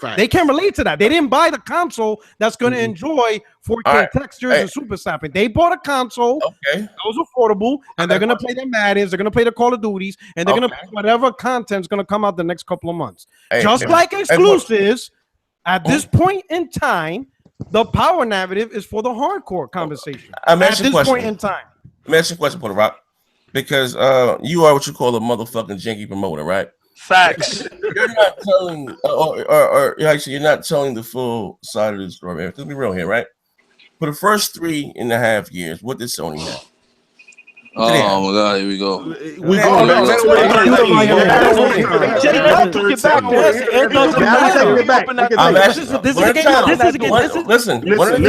Right. They can't relate to that. They didn't buy the console that's going to enjoy 4K textures and super snapping. They bought a console that was affordable, and they're going to play their Maddens, they're going to play the Call of Duties, and they're going to play whatever content's going to come out the next couple of months. Just like exclusives. At this point in time, the power narrative is for the hardcore conversation. At this point in time. Let me ask you a question, Puerto Rock. Because you are what you call a motherfucking janky promoter, right? Facts. You're not telling, or actually, you're not telling the full side of the story, man. Let's be real here, right? For the first 3.5 years, what did Sony have? Oh my God! Here we go. We go. Listen. Z. Check this out. Listen. One at a time.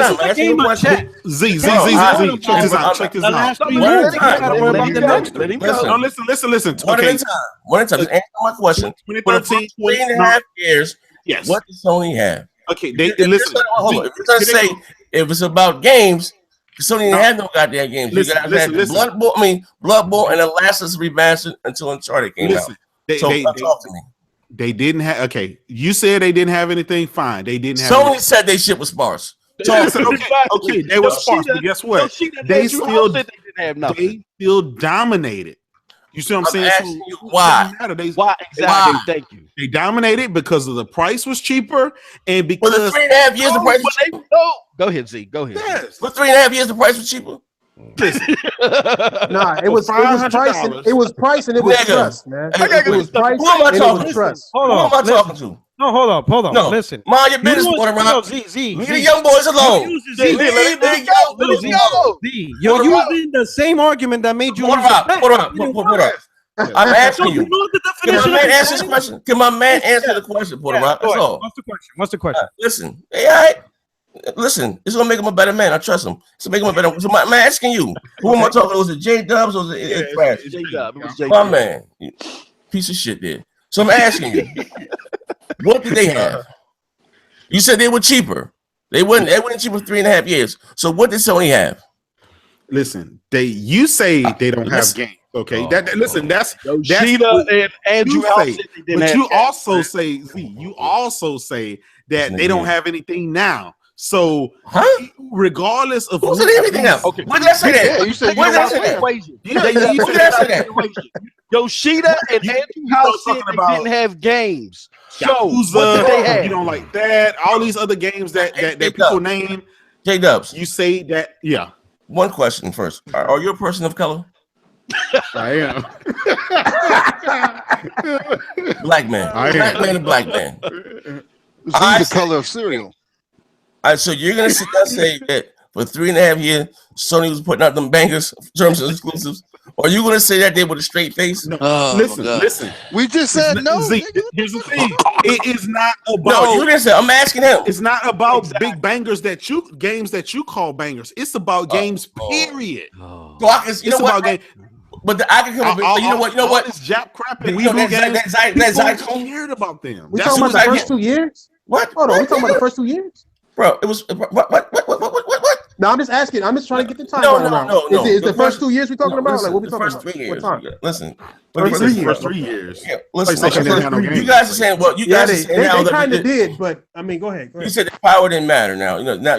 Just answer my question. 2013, 3.5 years. Yes. What does Sony have? Okay. Listen. Hold on. If you're gonna say if it's about games. Sony didn't have no goddamn games. You guys had Bloodborne and the Last of Us remastered until Uncharted came out. Talk to me. They didn't have. Okay, you said they didn't have anything. Fine, they didn't have. Sony said they shit was sparse. Okay, they were sparse, but guess what? They still dominated. You see what I'm saying? Asking you why? Why exactly? Thank you. They dominated because of the price was cheaper, and because for the 3.5 years the price was cheaper. Go ahead, Z. Go ahead. Yes. For 3.5 years the price was cheaper. Nah, it was price. It was price and it was trust, man. It was price. Who am I talking to? Trust. Who am I talking to? No, hold up. No. Listen. Mind your business, Puerto Rock. Leave the young boys alone. Leave the young. You're using the same argument that made you. Puerto Rock. I'm asking you. Can my man answer this question? Can my man answer the question, Puerto Rock? That's all. What's the question? Listen. Hey, all right. Listen, it's gonna make him a better man. I trust him. It's gonna make him a better. So I'm asking you, who am I talking to? Was it J Dubs or was it Crash? My man, piece of shit there. So I'm asking you, what did they have? You said they were cheaper. They went cheaper for 3.5 years. So what did Sony have? Listen, you say they don't have games. Okay, that's Yoshida and Andrew say. But you also say, Z, you also say that they don't have anything now. So, regardless of who's anything else, okay. When did I say that? You said when did I say that? Yoshida and Andrew House said they didn't have games. So, what did they have? You don't like that. All these other games that people name. J Dubs, you say that? Yeah. One question first: Are you a person of color? I am. Black man. Black man and black man. The color of cereal. All right, so you're gonna sit there and say that for 3.5 years Sony was putting out them bangers in terms of exclusives, or are you gonna say that they with a straight face? No. Listen. We just said no. Here's the thing. It is not about. No, you didn't say. I'm asking him. It's not about big bangers games that you call bangers. It's about games. Period. So I can, you know what? Game. But I can come up. You know what? It's Jap crap and that cared about them. We talking about the first 2 years. What? Hold on, we talking about the first 2 years? Bro, it was what? No, I'm just asking. I'm just trying to get the timeline around. No. Is the first 2 years we talking about? Listen, Like, what we the talking first about? 3 years. What time? Listen. First 3 years. Yeah, listen. PlayStation didn't have no games. You guys are saying, well, you guys are saying now they that kind of did, but I mean, go ahead. You said the power didn't matter. Now, now,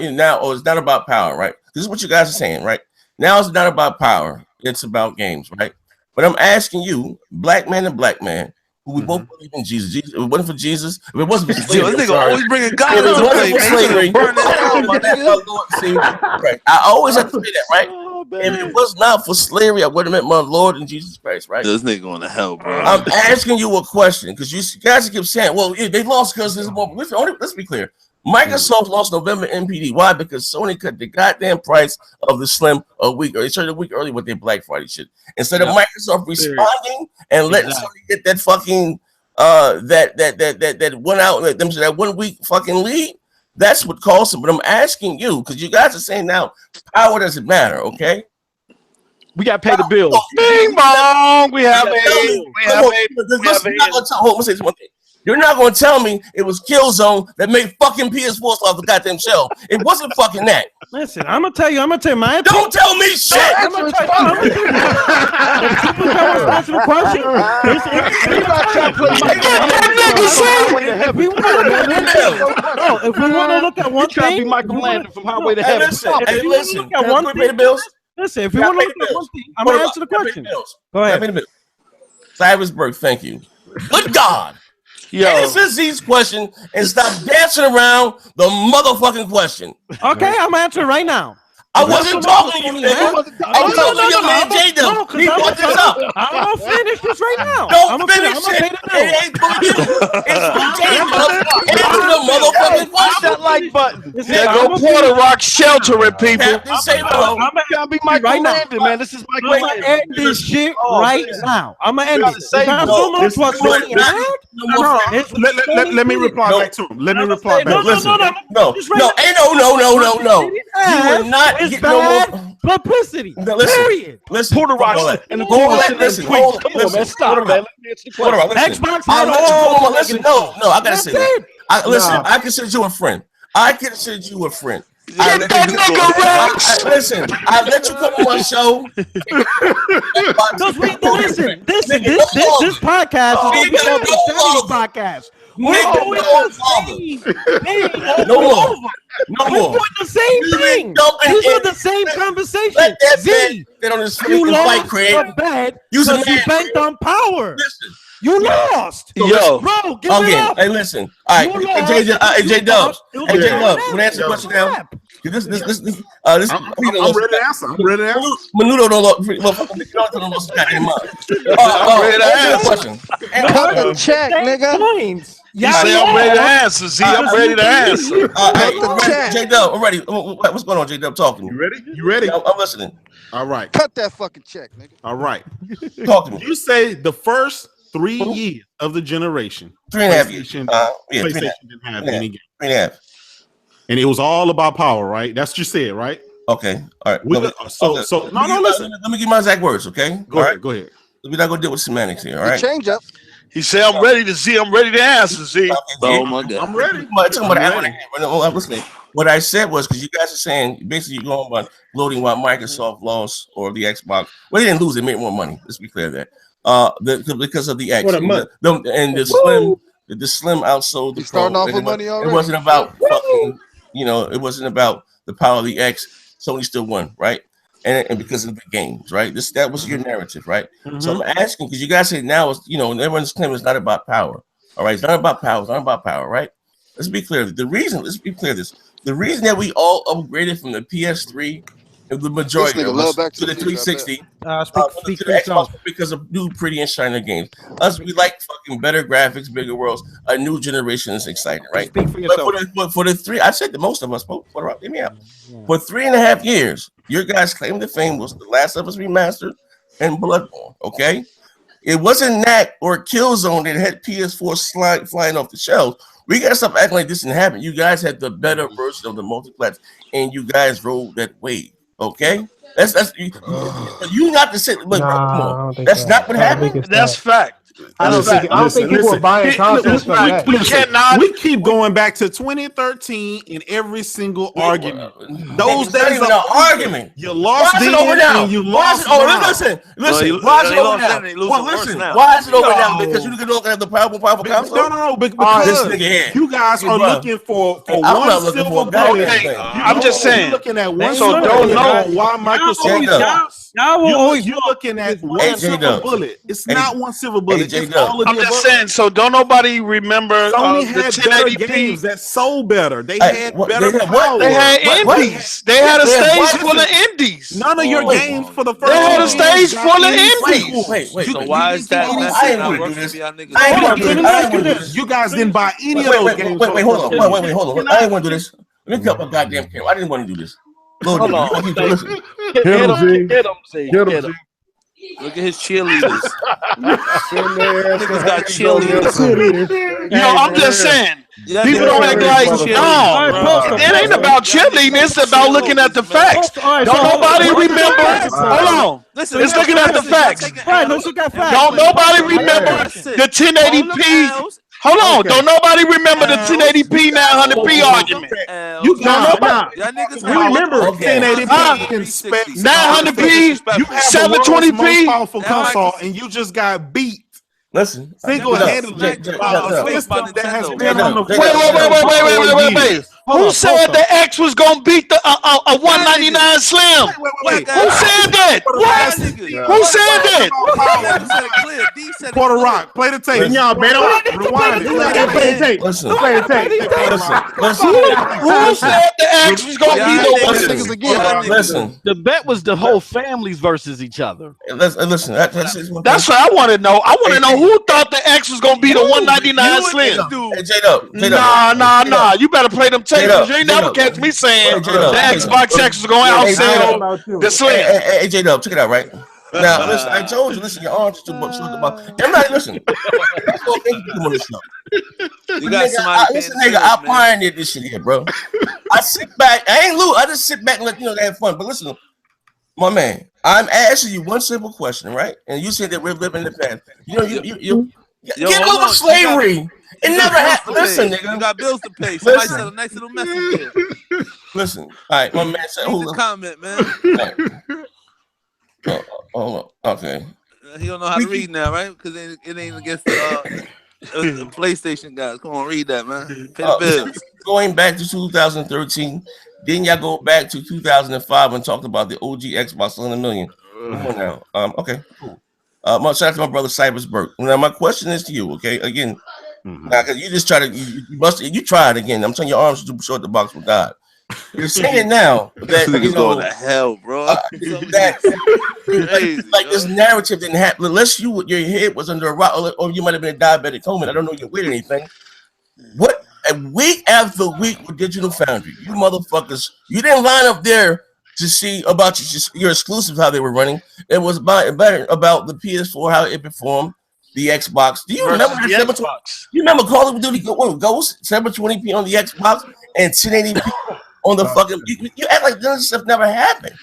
it's not about power, right? This is what you guys are saying, right? Now it's not about power. It's about games, right? But I'm asking you, black man and black man, who we both believe in Jesus. If it wasn't for Jesus, if it wasn't for slavery, this nigga always bringing God if it into wasn't for slavery, burn that down, right? I always have to say that, right? Oh, If it was not for slavery, I would have met my Lord and Jesus Christ, right? This nigga going to hell, bro. I'm asking you a question because you guys keep saying, well, they lost because there's more. Let's be clear. Microsoft lost November NPD. Why? Because Sony cut the goddamn price of the Slim a week, or they started a week early with their Black Friday shit. Instead of Microsoft responding and letting Sony get that fucking that 1 outlet, that 1 week fucking lead, that's what cost them. But I'm asking you because you guys are saying now power doesn't matter, okay? We got to pay the bills. Bing bong. We have You're not going to tell me it was Killzone that made fucking PS4 off the goddamn shelf. It wasn't fucking that. Listen, I'm gonna tell you my answer. Don't tell me shit. I'm gonna tell you. If people don't answer the question, if we want to look at one thing, Michael Landon from Highway to Heaven. Listen, if we look at one thing, listen, if we want to look at one thing, I'm gonna answer the question. Go ahead. Cybersburg, thank you. Good God. Yo. Answer Z's question and stop dancing around the motherfucking question. Okay, I'm answering right now. I wasn't talking to you, nigga. I'm talking to your man, J-Dub. He brought this up. I'm gonna finish this right now. Don't finish it. It ain't for you. It's for J-Dub. Answer the motherfucking question. That like button. There go Porter Rock sheltering people. Captain Sabo. I'm gonna be Michael Landon, man. This is Michael I'm gonna end this shit right now. I'm gonna end it. Let me reply back to him. Let me reply back. Listen. No. You will not get no more publicity. Period. Listen. Porter Rock and the listen. Come on, man. Stop, man. Xbox. Listen. No. I gotta say that. Listen. I consider you a friend. Listen, I let you come on my show. Listen, this podcast is going to be called the Saturday podcast. We're doing No more. We're doing the same thing. These are the same conversation. Z, you lost your bet because you banked on power. Listen. You lost. Yo. Bro, give it up. Hey, listen. All right. J-Dubs. When I answer the question now. I'm ready to answer. Menudo don't look. I'm ready to answer the question. Cut the check, nigga. You say I'm ready to answer. Z, I'm ready to answer. J-Dub, I'm ready. What's going on, J-Dub? Talking. You ready? I'm listening. All right. Cut that fucking check, nigga. All right. Talk to me. You say the first 3 years of the generation, 3.5 years. PlayStation didn't have any game. 3.5. And it was all about power, right? That's what you said, right? Okay. All right. Listen. Let me give my exact words, okay? Go ahead. We're not gonna deal with semantics here, all right? Change up. He said, I'm ready to Z. I'm ready to answer, Z. Oh my God. I'm ready. I'm listening. What I said was because you guys are saying basically you're going about gloating what Microsoft lost or the Xbox. Well, they didn't lose; they made more money. Let's be clear that because of the X and the Slim outsold the Pro. Starting off with money already. It wasn't about fucking, it wasn't about the power of the X. Sony still won, right? And because of the games, right? That was your narrative, right? So I'm asking because you guys say now it's everyone's claiming it's not about power. All right, it's not about power. It's not about power, right? Let's be clear. The reason that we all upgraded from the PS3, the majority of us, to the 360, to the Xbox because of new, pretty, and shiny games. We like fucking better graphics, bigger worlds. A new generation is exciting, right? Speak for yourself. But for the three, I said that most of us, hear me out. For 3.5 years, your guys' claim to fame was The Last of Us Remastered and Bloodborne, okay? It wasn't that or Killzone that had PS4 flying off the shelves. We gotta stop acting like this didn't happen. You guys had the better version of the multiplex, and you guys rode that wave. Okay, that's you not to say. Look, come on. That's not what happened. That's fact. I don't think people are buying consoles from that. We keep going back to 2013 in every single argument. Those days are argument. You lost it over now. And you lost. Listen. Why is it over now? Well, listen. Why is it over now? Because you can look at the powerful console. No. Because this nigga here. You guys are looking for one silver bullet. I'm just saying. Looking at one. So don't know why Microsoft. You're looking at one silver bullet. It's not one silver bullet. It's all of I'm just saying. So don't nobody remember Sony the had better 1080p games that sold better. They had better power. They had indies. They had a stage full of indies. None of your games for the first. They had a stage full of indies. Wait. So why is that? You guys didn't buy any of those games. Wait, hold on. I didn't want to do this. Let me cut my goddamn camera. I didn't want to do this. Hold on. Hit him. Look at his cheerleaders. Niggas got cheerleaders. Yo, I'm just saying. People don't act like it ain't about cheerleading. It's about looking at the facts. Don't nobody remember. Hold on. Listen, it's looking at the facts. Don't nobody remember the 1080p. Hold on, don't nobody remember the 1080p 900p argument. You don't nobody. We remember 1080p, 900p, 720p, powerful console, and you just got beat. Listen, single-handedly. Wait. Who said the X was gonna beat the 199 Slim? Who said that? What? Who said that? Quarter Rock, play the tape. Y'all better rewind it. Play the tape. Listen. Play the tape. Who said the X was gonna beat the one? Listen. The bet was the whole families versus each other. Listen. That's what I want to know. I want to know who thought the X was gonna be the 199 Slim. Hey, J-Dub. Nah. You better play them tapes. You ain't never catch me saying the Xbox X was gonna outsell the Slim. Hey, J-Dub, check it out, right? Now, listen, I told you, listen, your arms are too much. Everybody, listen. That's what you do on this show. You got somebody. Listen, nigga, I pioneered this shit here, bro. I sit back. I ain't lose. I just sit back and let you know they have fun. But listen, my man, I'm asking you one simple question, right? And you said that we're living in the past. You know, you get over slavery. It never happened. Listen, nigga. You got bills to pay. Somebody said a nice little message here. Listen. All right, my man said, hold on. Comment, man. Hold on. Okay. He don't know how to read now, right? Because it ain't against the PlayStation guys. Come on, read that, man. Pay the bills. Going back to 2013, didn't y'all go back to 2005 and talk about the OG Xbox selling 1 million? Come on now. Okay, cool. Shout out to my brother Cybersburg. Now, my question is to you, okay? Again, now, because you just try to, you tried again. I'm telling you, your arms are too short, the box will die. You're saying now that you know, going to hell, bro. That like this narrative didn't happen unless your head was under a rock, or you might have been a diabetic coma. I don't know your weight or anything. What a week after week with Digital Foundry, you motherfuckers, you didn't line up there to see about your exclusives, how they were running. It was about the PS4, how it performed, the Xbox. Do you remember the Xbox? You remember Call of Duty Ghost 720p on the Xbox and 1080p on the fucking? You act like this stuff never happened.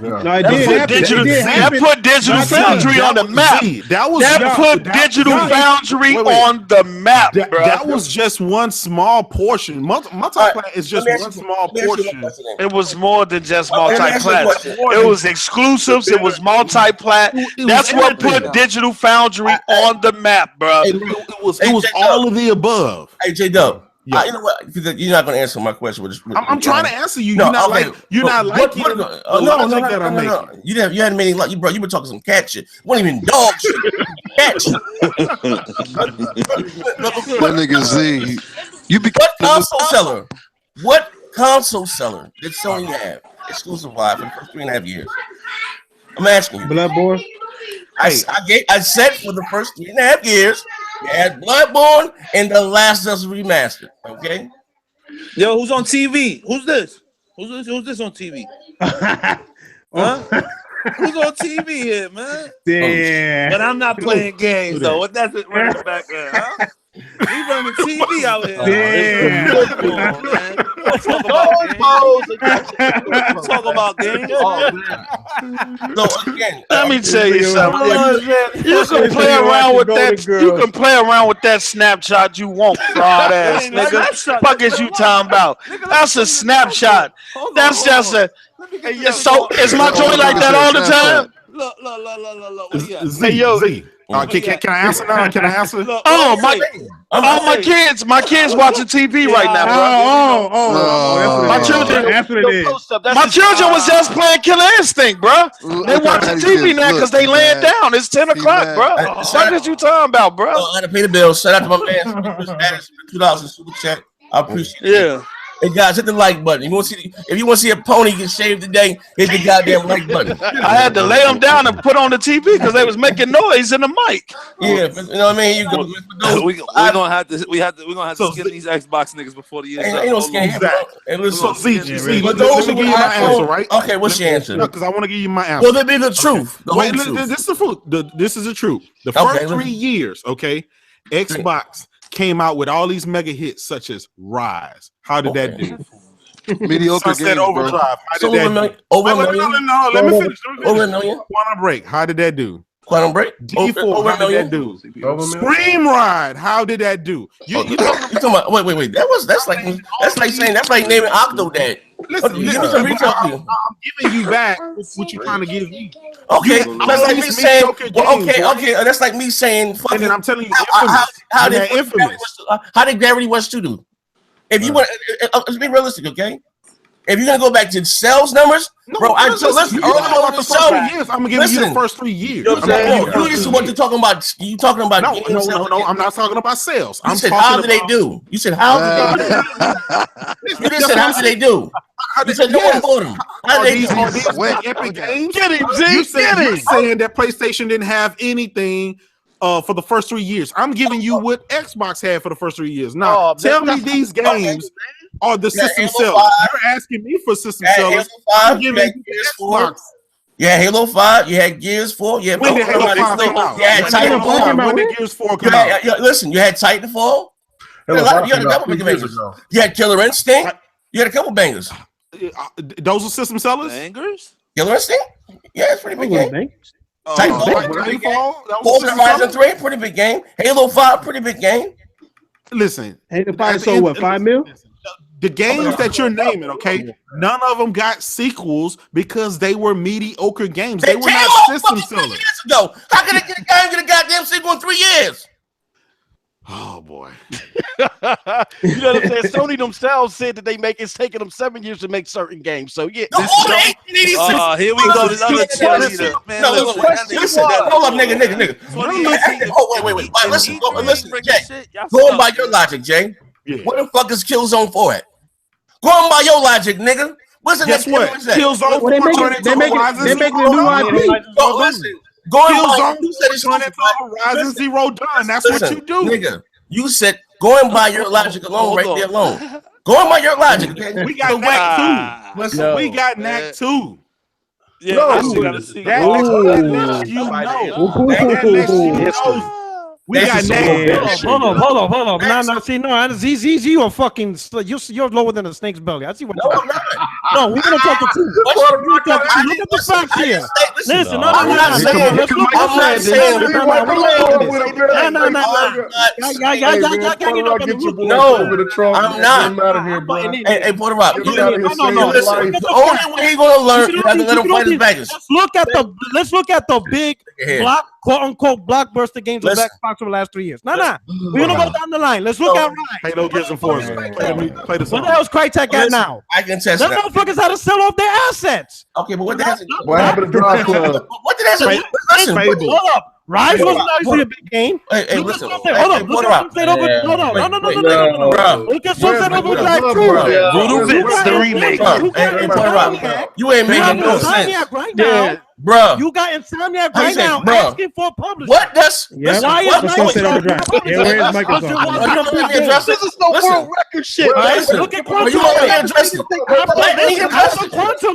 Yeah. No, it did happen. That put Digital Foundry on the map. That put Digital Foundry on the map, bro. That was just one small portion. Multi-plat is just one small portion. It was more than just multi-plat. It was exclusives. It was multi-plat. That's what put Digital Foundry on the map, bro. It was all of the above. Hey, J-Dub. Yeah. You know what? You're not going to answer my question. I'm trying to answer you. You're not like you're not like no. You hadn't made any luck. You been talking some cat shit. Wasn't even dog shit. Cat shit. That nigga Z. What console seller did Sony have exclusive live for the first 3.5 years? I'm asking you. Bloodborne. I said for the first 3.5 years. You had Bloodborne and The Last of Us Remastered. Okay. Yo, who's on TV? Who's this? Who's this on TV? Huh? Who's on TV here, man? Damn. But I'm not playing games though. What that's it running back there, huh? We running TV out here. Damn. Talk about games. Oh, no, again. Let me tell you something. You can play around with that. You can play around with that snapshot you want, fraud ass nigga. Fuck is you talking about? That's a snapshot. That's just a. So is my joint like that all the time? Look. Z. Can I answer now? Can I answer? Oh my kids watching TV right now, bro. My children was just playing Killer Instinct, bro. They watching TV now because they laying down. It's 10 o'clock, bro. What is you talking about, bro? I had to pay the bill. Shout out to my man. $2 super chat. I appreciate it. Yeah. Hey guys, hit the like button. If you want to see a pony get shaved today, hit the goddamn like button. I had to lay them down and put on the TV because they was making noise in the mic. Yeah, you know what I mean. You go. We're gonna have to skip these Xbox niggas before the year. Ain't no scam. So Z, let me give you my answer, right? Okay, what's your answer? Because I want to give you my answer. Well, that be the truth. This is the truth. This is the truth. The first 3 years, okay, Xbox came out with all these mega hits such as Rise. How did that do? Mediocre games, Overdrive. Over a million. No, let me finish. Over a million. Quantum Break. How did that do? Quantum Break. D4. How did that do? Scream Ride. How did that do? You talking about? Wait. That's like naming Octodad. Listen, I'm giving you back what you're trying to give me. Okay, that's like me saying. Okay. That's like me saying. And then I'm telling you, how did Gravity Rush 2 do? If you want, let's be realistic, okay? If you're gonna go back to sales numbers, bro, I'm gonna give you the first 3 years. You just what you're talking about. You talking about? No. I'm not talking about sales. You said how did they do? You said how did they do? You just said how did they do? You said no one bought them. How did they do? Epic Games. Get him, Z. You're saying that PlayStation didn't have anything for the first 3 years. I'm giving you what Xbox had for the first 3 years. Now, tell me these games are the system sellers. You're asking me for system sellers. I'm giving you Xbox. Yeah, Halo 5. You had Gears 4. Yeah, when did Halo 5 come out? You had Titanfall. When did Gears 4 come out? Listen, you had Titanfall. You had a couple big bangers. You had Killer Instinct. You had a couple bangers. Those are system sellers? Bangers? Killer Instinct? Yeah, it's pretty big game. Titanfall. Forza Horizon 3, pretty big game. Halo 5, pretty big game. Listen, Halo 5 sold what, 5 mil? The games that you're naming, okay, none of them got sequels because they were mediocre games. They were not system sellers. How can they get a goddamn sequel in 3 years? Oh boy. You know what I'm saying? Sony themselves said that it's taking them 7 years to make certain games. So yeah. Here we go. This other cheerleader. Man, listen. Hold up, nigga. Oh, wait. Listen, Jay. Going by your logic, Jay. What the fuck is Killzone 4 at? Going by your logic, nigga. What's the next one? Killzone 4 they're making a new IP. Listen. Going by Horizon Zero Dawn. That's what you do, nigga. You said going by your logic alone, right there alone. Going by your logic, okay? We got NAC 2. Listen, we got NAC 2. Yeah, gotta see. That lets you know. We got NAC. Hold on. No. ZZ, you are fucking. You're lower than a snake's belly. I see what. No, we're gonna talk to two. Look at the facts here. Listen, no. I'm not saying. I'm not. Hey, Puerto Rock. The only way he's gonna learn is to let him fight his baggage. Let's look at the big block, quote unquote, blockbuster games of Xbox for the last 3 years. We're gonna go down the line. Let's look at Rise. Halo, Gears, and Forza. Play the song. What the hell's Crytek at now? I can test that. Those motherfuckers had to sell off their assets. Okay, but what the hell? What happened to Drive Club? What did that say? Listen, hold up. Rise was obviously a big game. Hey, listen. Hold up. Look at Sunset Overdrive. No. Look at Sunset Overdrive 2. Brutal Vince, the remake. You ain't making no sense. Right now. Bro, you got Insomniac right now asking for a publisher. What does? Why is Sunset Overdrive? Where's Microsoft? This is no world record shit. Look at Quantum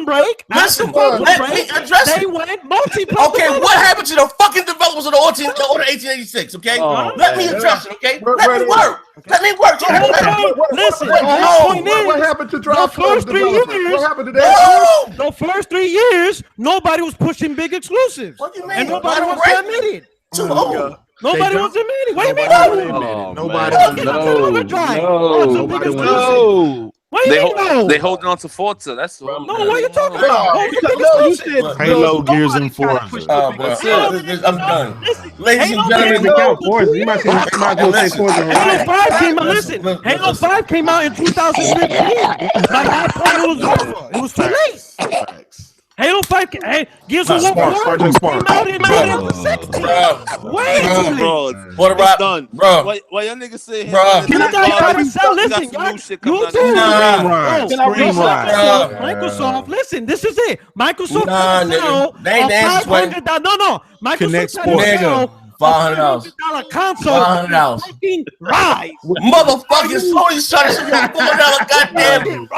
Break. After Quantum Break, they went multiplayer. Okay, what happened to the fucking developers of the order 1886? Okay, let me address it. Okay, let me work. Let me work. Listen, what happened to drop the first 3 years? What happened to that? The first 3 years, nobody was pushing big exclusives. What do you mean? And nobody was admitted. Too old. Nobody was admitted. What do you mean? Nobody. No. What do you mean no? They holding on to Forza. That's what. No, what are you talking about? You said Halo, Gears, and Forza. I'm done. Ladies and gentlemen, You might say Forza. Halo 5 came out. Listen, Halo 5 came out in 2015. By that point, it was over. It was too late. Halo 5, Gears of War came out in 2016. Way too late. What about done, bro? Why y'all niggas say? You guys gotta sell. Listen, Microsoft. Listen, this is it. Microsoft. No. Microsoft $500 console. $500. Rise. Motherfucking Sony's trying to sell you a $4 goddamn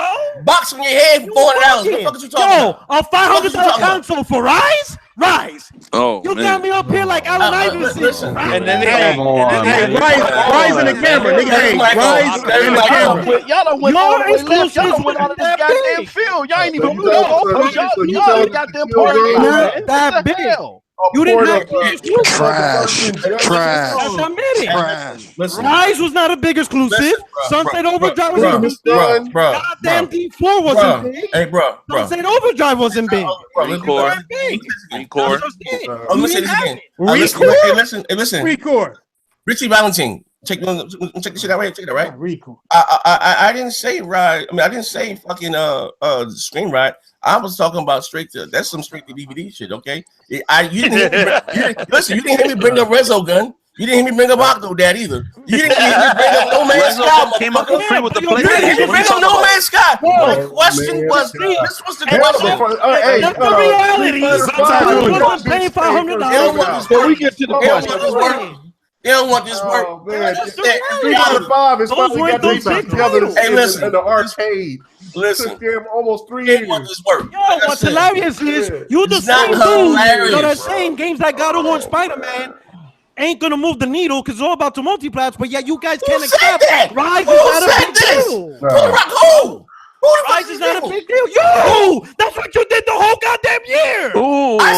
box on your head for $400. What the fuck are you talking about? A $500 console for Rise? Rise. Oh, you got me up here like Allen Iverson. And then Rise in the camera, nigga. Hey, Rise in the camera. Y'all don't went all the way left. Y'all don't went out of this goddamn field. Y'all ain't even moved on. Y'all ain't got them party. Not that big. You didn't have Trash. Rise was not a big exclusive. Sunset Overdrive was exclusive. Goddamn D4 wasn't big. Hey, bro. Sunset Overdrive wasn't big. Record. Let me say this again. Listen. Record. Richie Valentine. Check this shit out right. Check it out right. Record. I didn't say ride. I mean, I didn't say fucking screen ride. I was talking about that's some straight to DVD shit. Okay. You didn't hear me bring up Rezo Gun. You didn't hear me bring up Octodad either. You didn't hear me bring up No Man's Sky. Came up for free with the You didn't hear me bring up No Man's Sky. My question was, this was the question. That's the reality. Sometimes I'm paying $500. So we get to the question. They don't want this work. Oh, man. 3 out of 5 is finally got these together in the arcade. Listen, it took them almost 3 years. This work. Yo, what's hilarious is you the same dude. You're the same games like God of War and Spider-Man ain't gonna move the needle because it's all about the multiplats, but yet you guys can't accept that. Rise is not a big deal. Rise is not a big deal. Yo, that's what you did the whole goddamn year. Ooh. I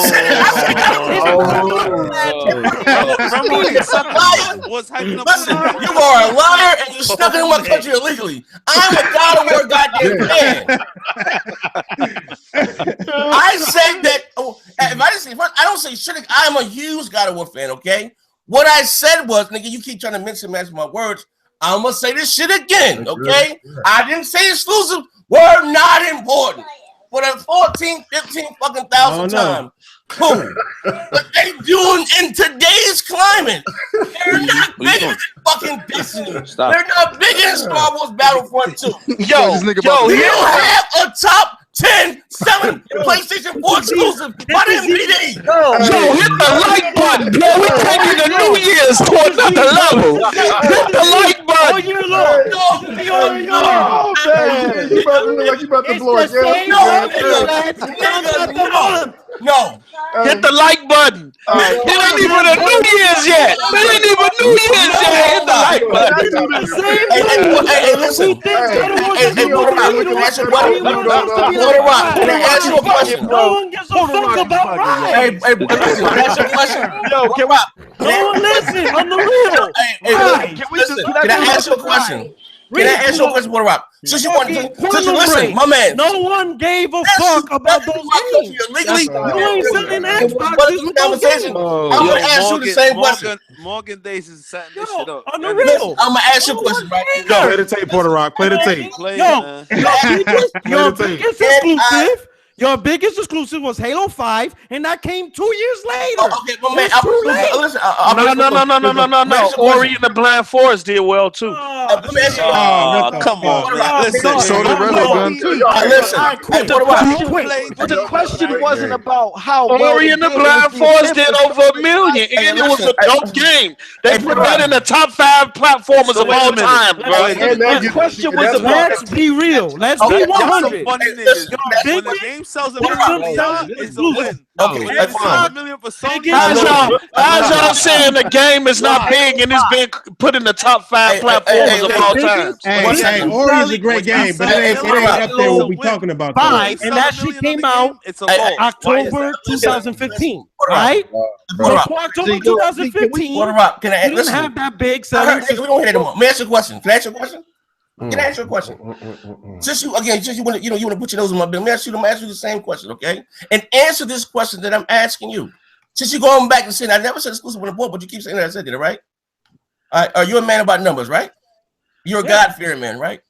Listen, you are a liar and you stuck in my country illegally. I'm a God of War goddamn fan. I said that. If I didn't say first, I don't say shit. I'm a huge God of War fan. Okay. What I said was, nigga, you keep trying to mix and match my words. I'm gonna say this shit again. Okay. I didn't say exclusive. Were not important. For the 14, 15 fucking thousand times. Cool. But they doing in today's climate. They're not bigger than fucking Destiny. They're not bigger than Star Wars Battlefront 2. Yo, you don't have a top 10 selling PlayStation 4 exclusive by the NPD. Yo, hit the like button, bro. We taking the New Year's to another level. Hit the like button. Oh, you look. You about to blow it. No. Hit the like button. It ain't even a New Year's yet. It ain't even New Year's yet. Hit the like button. Hey, listen. Can I ask you a question? No one gives a fuck about Rise. Hey, listen. Can I ask you a question? Yo, no one listen. On the real. Can I ask you a question? Can I ask you a question, Water Rock? Since you want to listen, my man. No one gave a fuck about those games. Legally, you ain't selling Xbox. I'm gonna ask you the same question. Morgan Days is setting this shit up. On the real. I'm gonna ask you a question, right? Play the tape, Porter Rock. Play the tape. Your biggest exclusive. Your biggest exclusive was Halo 5, and that came 2 years later. Okay, but man, No. Ori and the Blind Forest did well too. Come on. Listen, so did Rezo Gun too. The question wasn't about how Ori and the Blind Forest did over 1 million, and it was a dope game. They put that in the top 5 platformers of all time, bro. The question was about. Let's be real. Let's be 100. When the game sells a million, y'all, it's a win. Okay, When that's it sells fine. a million for Sony, How's y'all saying the game is not big and it's been put in the top 5 platforms of all time? Hey, Ori is a great game, but it ain't up there what we talking about. Fine, and that shit came out October 2015, right? October 2015. Can I You didn't have that big I selling. heard, nigga, we don't hear them. Let me ask you a question. Can I ask you a question? Can I ask you a question? Since you want to put your nose in my bill, I'm gonna ask you the same question, okay? And answer this question that I'm asking you. Since you're going back and saying I never said exclusive on the board, but you keep saying that I said it, right? Are you a man about numbers, right? You're a God-fearing man, right?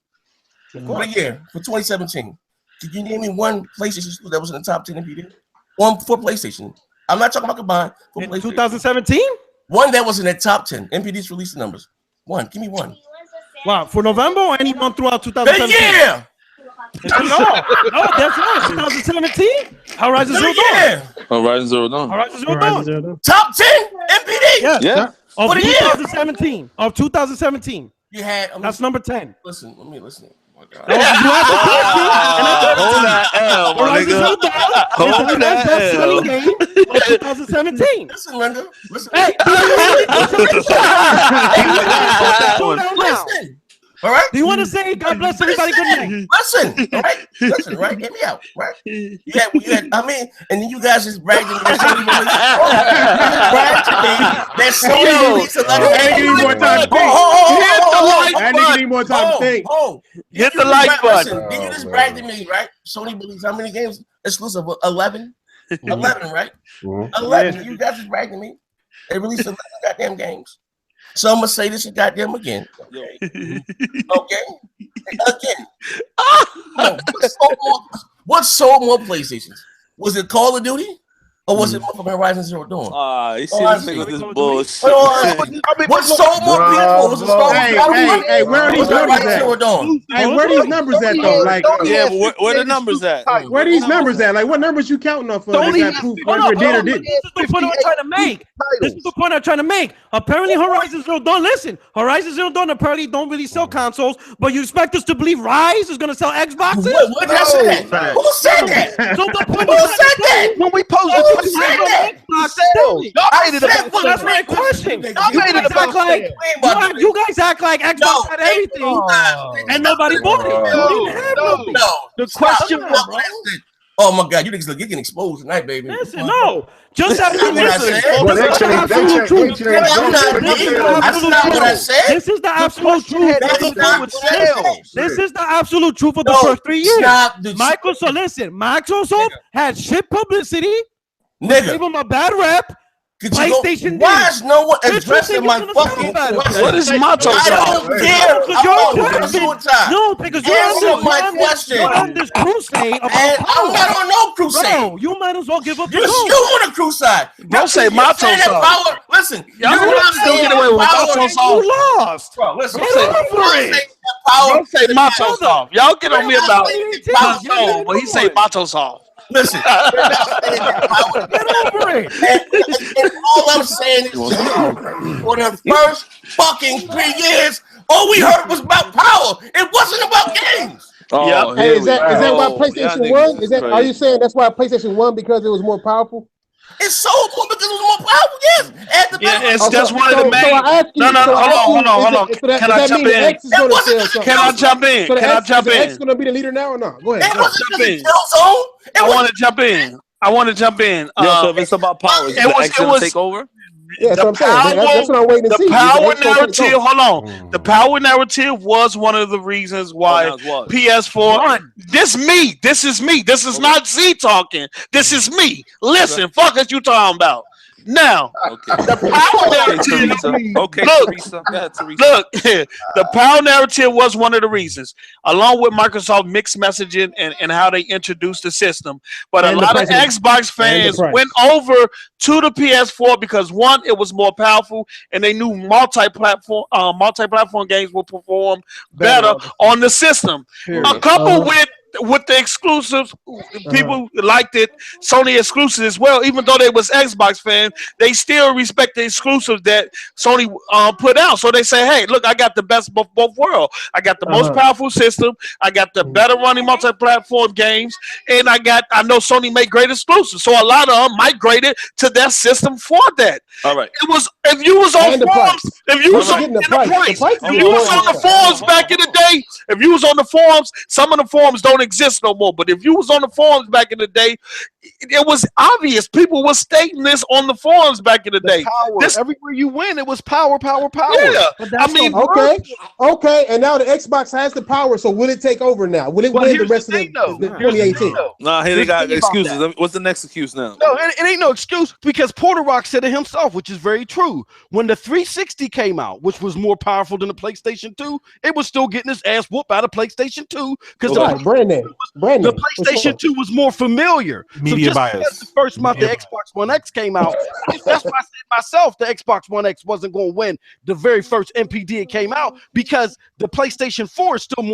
For a year, for 2017, could you name me one PlayStation exclusive that was in the top 10 NPD? One for PlayStation. I'm not talking about combined. For PlayStation. 2017? One that was in the top 10. NPD's release numbers. One. Give me one. Wow, for November or any month throughout 2017? Yeah. No, that's right. 2017. Horizon Zero Dawn. Horizon Zero Dawn. Horizon Zero Dawn. Top 10 NPD. Yes. Yeah. Of For the year. 2017. Of 2017. You had. That's number 10. Listen. Let me listen. You asked the question, and I told Hold that L, my Horizon Zero nigga. Dawn is the best best-selling game of 2017. Listen, Linda. Listen. Hey, Listen. All right. Do you want to say God bless everybody? Good night. Listen. All right. Listen. Right. Get me out. Right. You had. I mean, and then you guys just bragged to me that Sony released. Bragged to me that Sony released a lot of. I need more time to think. I need to need more time to think. Hit the like button. Listen, did you just brag to me, right? Sony released how many games exclusive? 11? 11, right? 11. You guys just bragged to me. They released 11 goddamn games. So I'm gonna say this goddamn again. Okay. Again. What sold more PlayStations? Was it Call of Duty? Or was it motherfucking Horizon Zero Dawn? You see this nigga with this bullshit. What sold more PS4? Was it Star Wars? Hey, where are these numbers at? Hey, where are these numbers at though? Like, Yeah, but where the numbers at? where are these numbers at? Like, what numbers you counting off of? That proof whether it did or didn't. This is the point I'm trying to make. This is the point I'm trying to make. Apparently, Horizon Zero Dawn. Listen, Horizon Zero Dawn apparently don't really sell consoles, but you expect us to believe Rise is going to sell Xboxes? What did I say that? Who said that? So the point Who said that? When we posted Who said that? That's my question. You guys act like Xbox had everything, and nobody bought it. You didn't have nothing. The question Oh my God, you niggas are getting exposed tonight, baby. Listen, no. Just as That's not what I said. This is the absolute truth. This is the absolute truth of the first 3 years. Microsoft, listen, Microsoft had shit publicity. Nigga. Gave them a bad rep. PlayStation. Why is no one addressing my fucking question? What is motto? I don't care. No, because you're on this crusade. I'm not on no crusade. Bro, you might as well give up. You on a crusade. Don't say motto. Listen, y'all still get away with motto. You lost. Bro, listen. Don't say motto soft. Y'all get on me about motto, but he say motto soft. Listen, get over it. And all I'm saying is, for the first fucking 3 years, all we heard was about power. It wasn't about games. Oh, hey, is that why PlayStation won? Is that are you saying that's why PlayStation won because it was more powerful? It's so more because it was more powerful. Yes, that's one of the main. Hold on. Can I jump in? Can I jump in? So X going to be the leader now or not? Go ahead. I want to jump in. So if it's about power, is the X going to take over? Yeah, that's what I'm saying. That's what I'm waiting to see. The power narrative, hold on. The power narrative was one of the reasons why PS4. This is me. This is not Z talking. This is me. Listen, fuck what you talking about. Now, the power narrative. Look, the power narrative was one of the reasons, along with Microsoft mixed messaging and how they introduced the system. But a lot of Xbox fans went over to the PS4 because one, it was more powerful, and they knew multi-platform games will perform better on the system. A couple with with the exclusives, people liked it. Sony exclusives as well. Even though they was Xbox fans, they still respect the exclusives that Sony put out. So they say, hey, look, I got the best of both worlds. I got the most powerful system. I got the better running multi-platform games, and I know Sony made great exclusives. So a lot of them migrated to their system for that. All right. It was if you was on forums, if you was on the forums back in the day, if you was on the forums, some of the forums don't exist no more. But if you was on the forums back in the day, it was obvious. People were stating this on the forums back in the day. Everywhere you went, it was power. Yeah, I mean, okay. And now the Xbox has the power. So will it take over now? Will it win the rest of the 2018? Nah, here they got excuses. What's the next excuse now? No, it ain't no excuse because Porter Rock said it himself, which is very true. When the 360 came out, which was more powerful than the PlayStation 2, it was still getting its ass whooped out of PlayStation 2 because the PlayStation 2 was more familiar. Media bias. The first month the Xbox One X came out, that's why I said myself the Xbox One X wasn't going to win the very first NPD it came out because the PlayStation 4 is still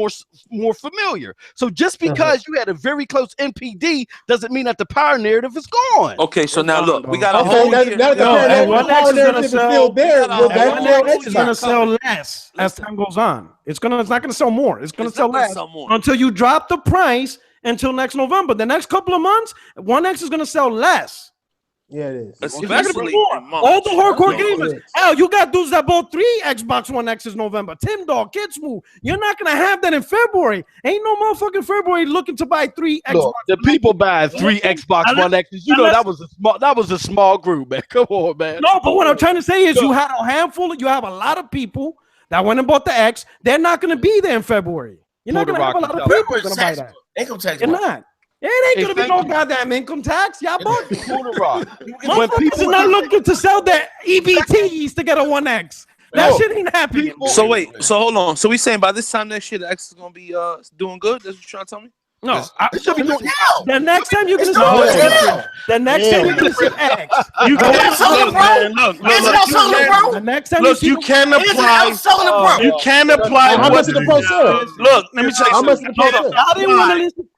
more familiar. So just because you had a very close NPD doesn't mean that the power narrative is gone. Okay, so now look, we got a whole One X is going to sell less as time goes on. It's not going to sell more. It's going to sell less until you drop the price until next November. The next couple of months, One X is going to sell less. Yeah, it is. Especially all the hardcore gamers. Hell, you got dudes that bought 3 Xbox One X's November. Tim Dog, Kids Move. You're not gonna have that in February. Ain't no motherfucking February looking to buy 3 Xbox. The people buying 3 Xbox One X's. You know that was a small group, man. Come on, man. No, but what I'm trying to say is you had a handful. You have a lot of people that went and bought the X. They're not gonna be there in February. You're not gonna have a lot of people gonna buy that. Income tax. You're not. It ain't gonna be no goddamn income tax. Y'all bought when people are not looking to sell their EBTs to get a 1X. That shit ain't happening. So wait, so hold on. So we saying by this time next year the X is gonna be doing good? That's what you're trying to tell me? No, the next time you're gonna sell the next time you're gonna see X, you can apply. You can apply. How much is the Pro sell? Look, let me tell you something. I didn't want to listen.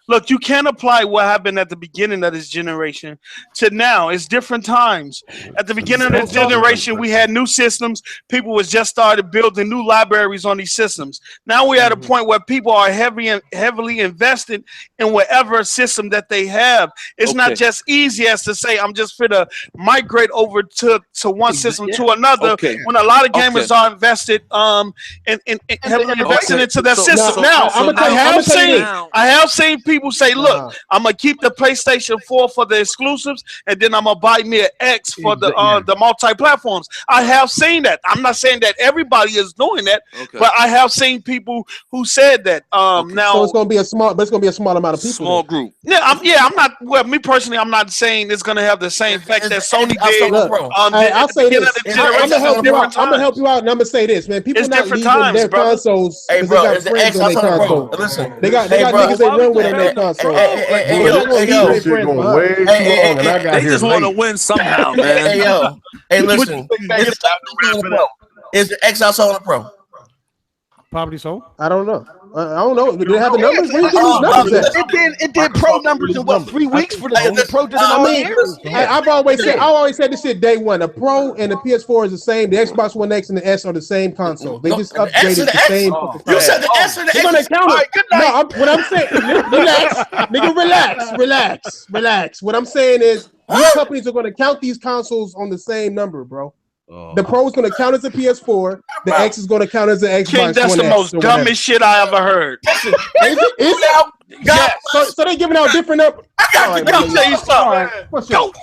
Look, you can't apply what happened at the beginning of this generation to now. It's different times. At the beginning of this generation, we had new systems. People was just started building new libraries on these systems. Now we're at a point where people are heavily invested in whatever system that they have. It's not just easy as to say, I'm just going to migrate over to one system to another when a lot of gamers are invested heavily invested into their system. Now, I have seen people say, look, I'm gonna keep the PlayStation 4 for the exclusives, and then I'm gonna buy me an X for the multi-platforms. I have seen that. I'm not saying that everybody is doing that, but I have seen people who said that. Now, so it's gonna be a small amount of people. Small group. Yeah, I'm not. Well, me personally, I'm not saying it's gonna have the same effect that Sony did. I'll say this. I'm gonna help you out, and I'm gonna say this, man. People not leaving their consoles because they got friends on their console. Listen, they got niggas they run with on their console. They just want to win somehow, man. Hey, listen. Is the X also on the Pro? Probably so. I don't know. Do they have the numbers? Where you get these numbers at? It did pro numbers in what 3 weeks for the pro did I've always said this shit day one. The Pro and the PS4 is the same. The Xbox One X and the S are the same console. They just upgraded the same. You said the S and the X. They're gonna count it. No, what I'm saying, relax, nigga, relax. What I'm saying is these companies are gonna count these consoles on the same number, bro. The Pro is going to count as a PS4. The X is going to count as an Xbox One X. That's the most dumbest shit I ever heard. So they're giving out different numbers. I got to tell you something.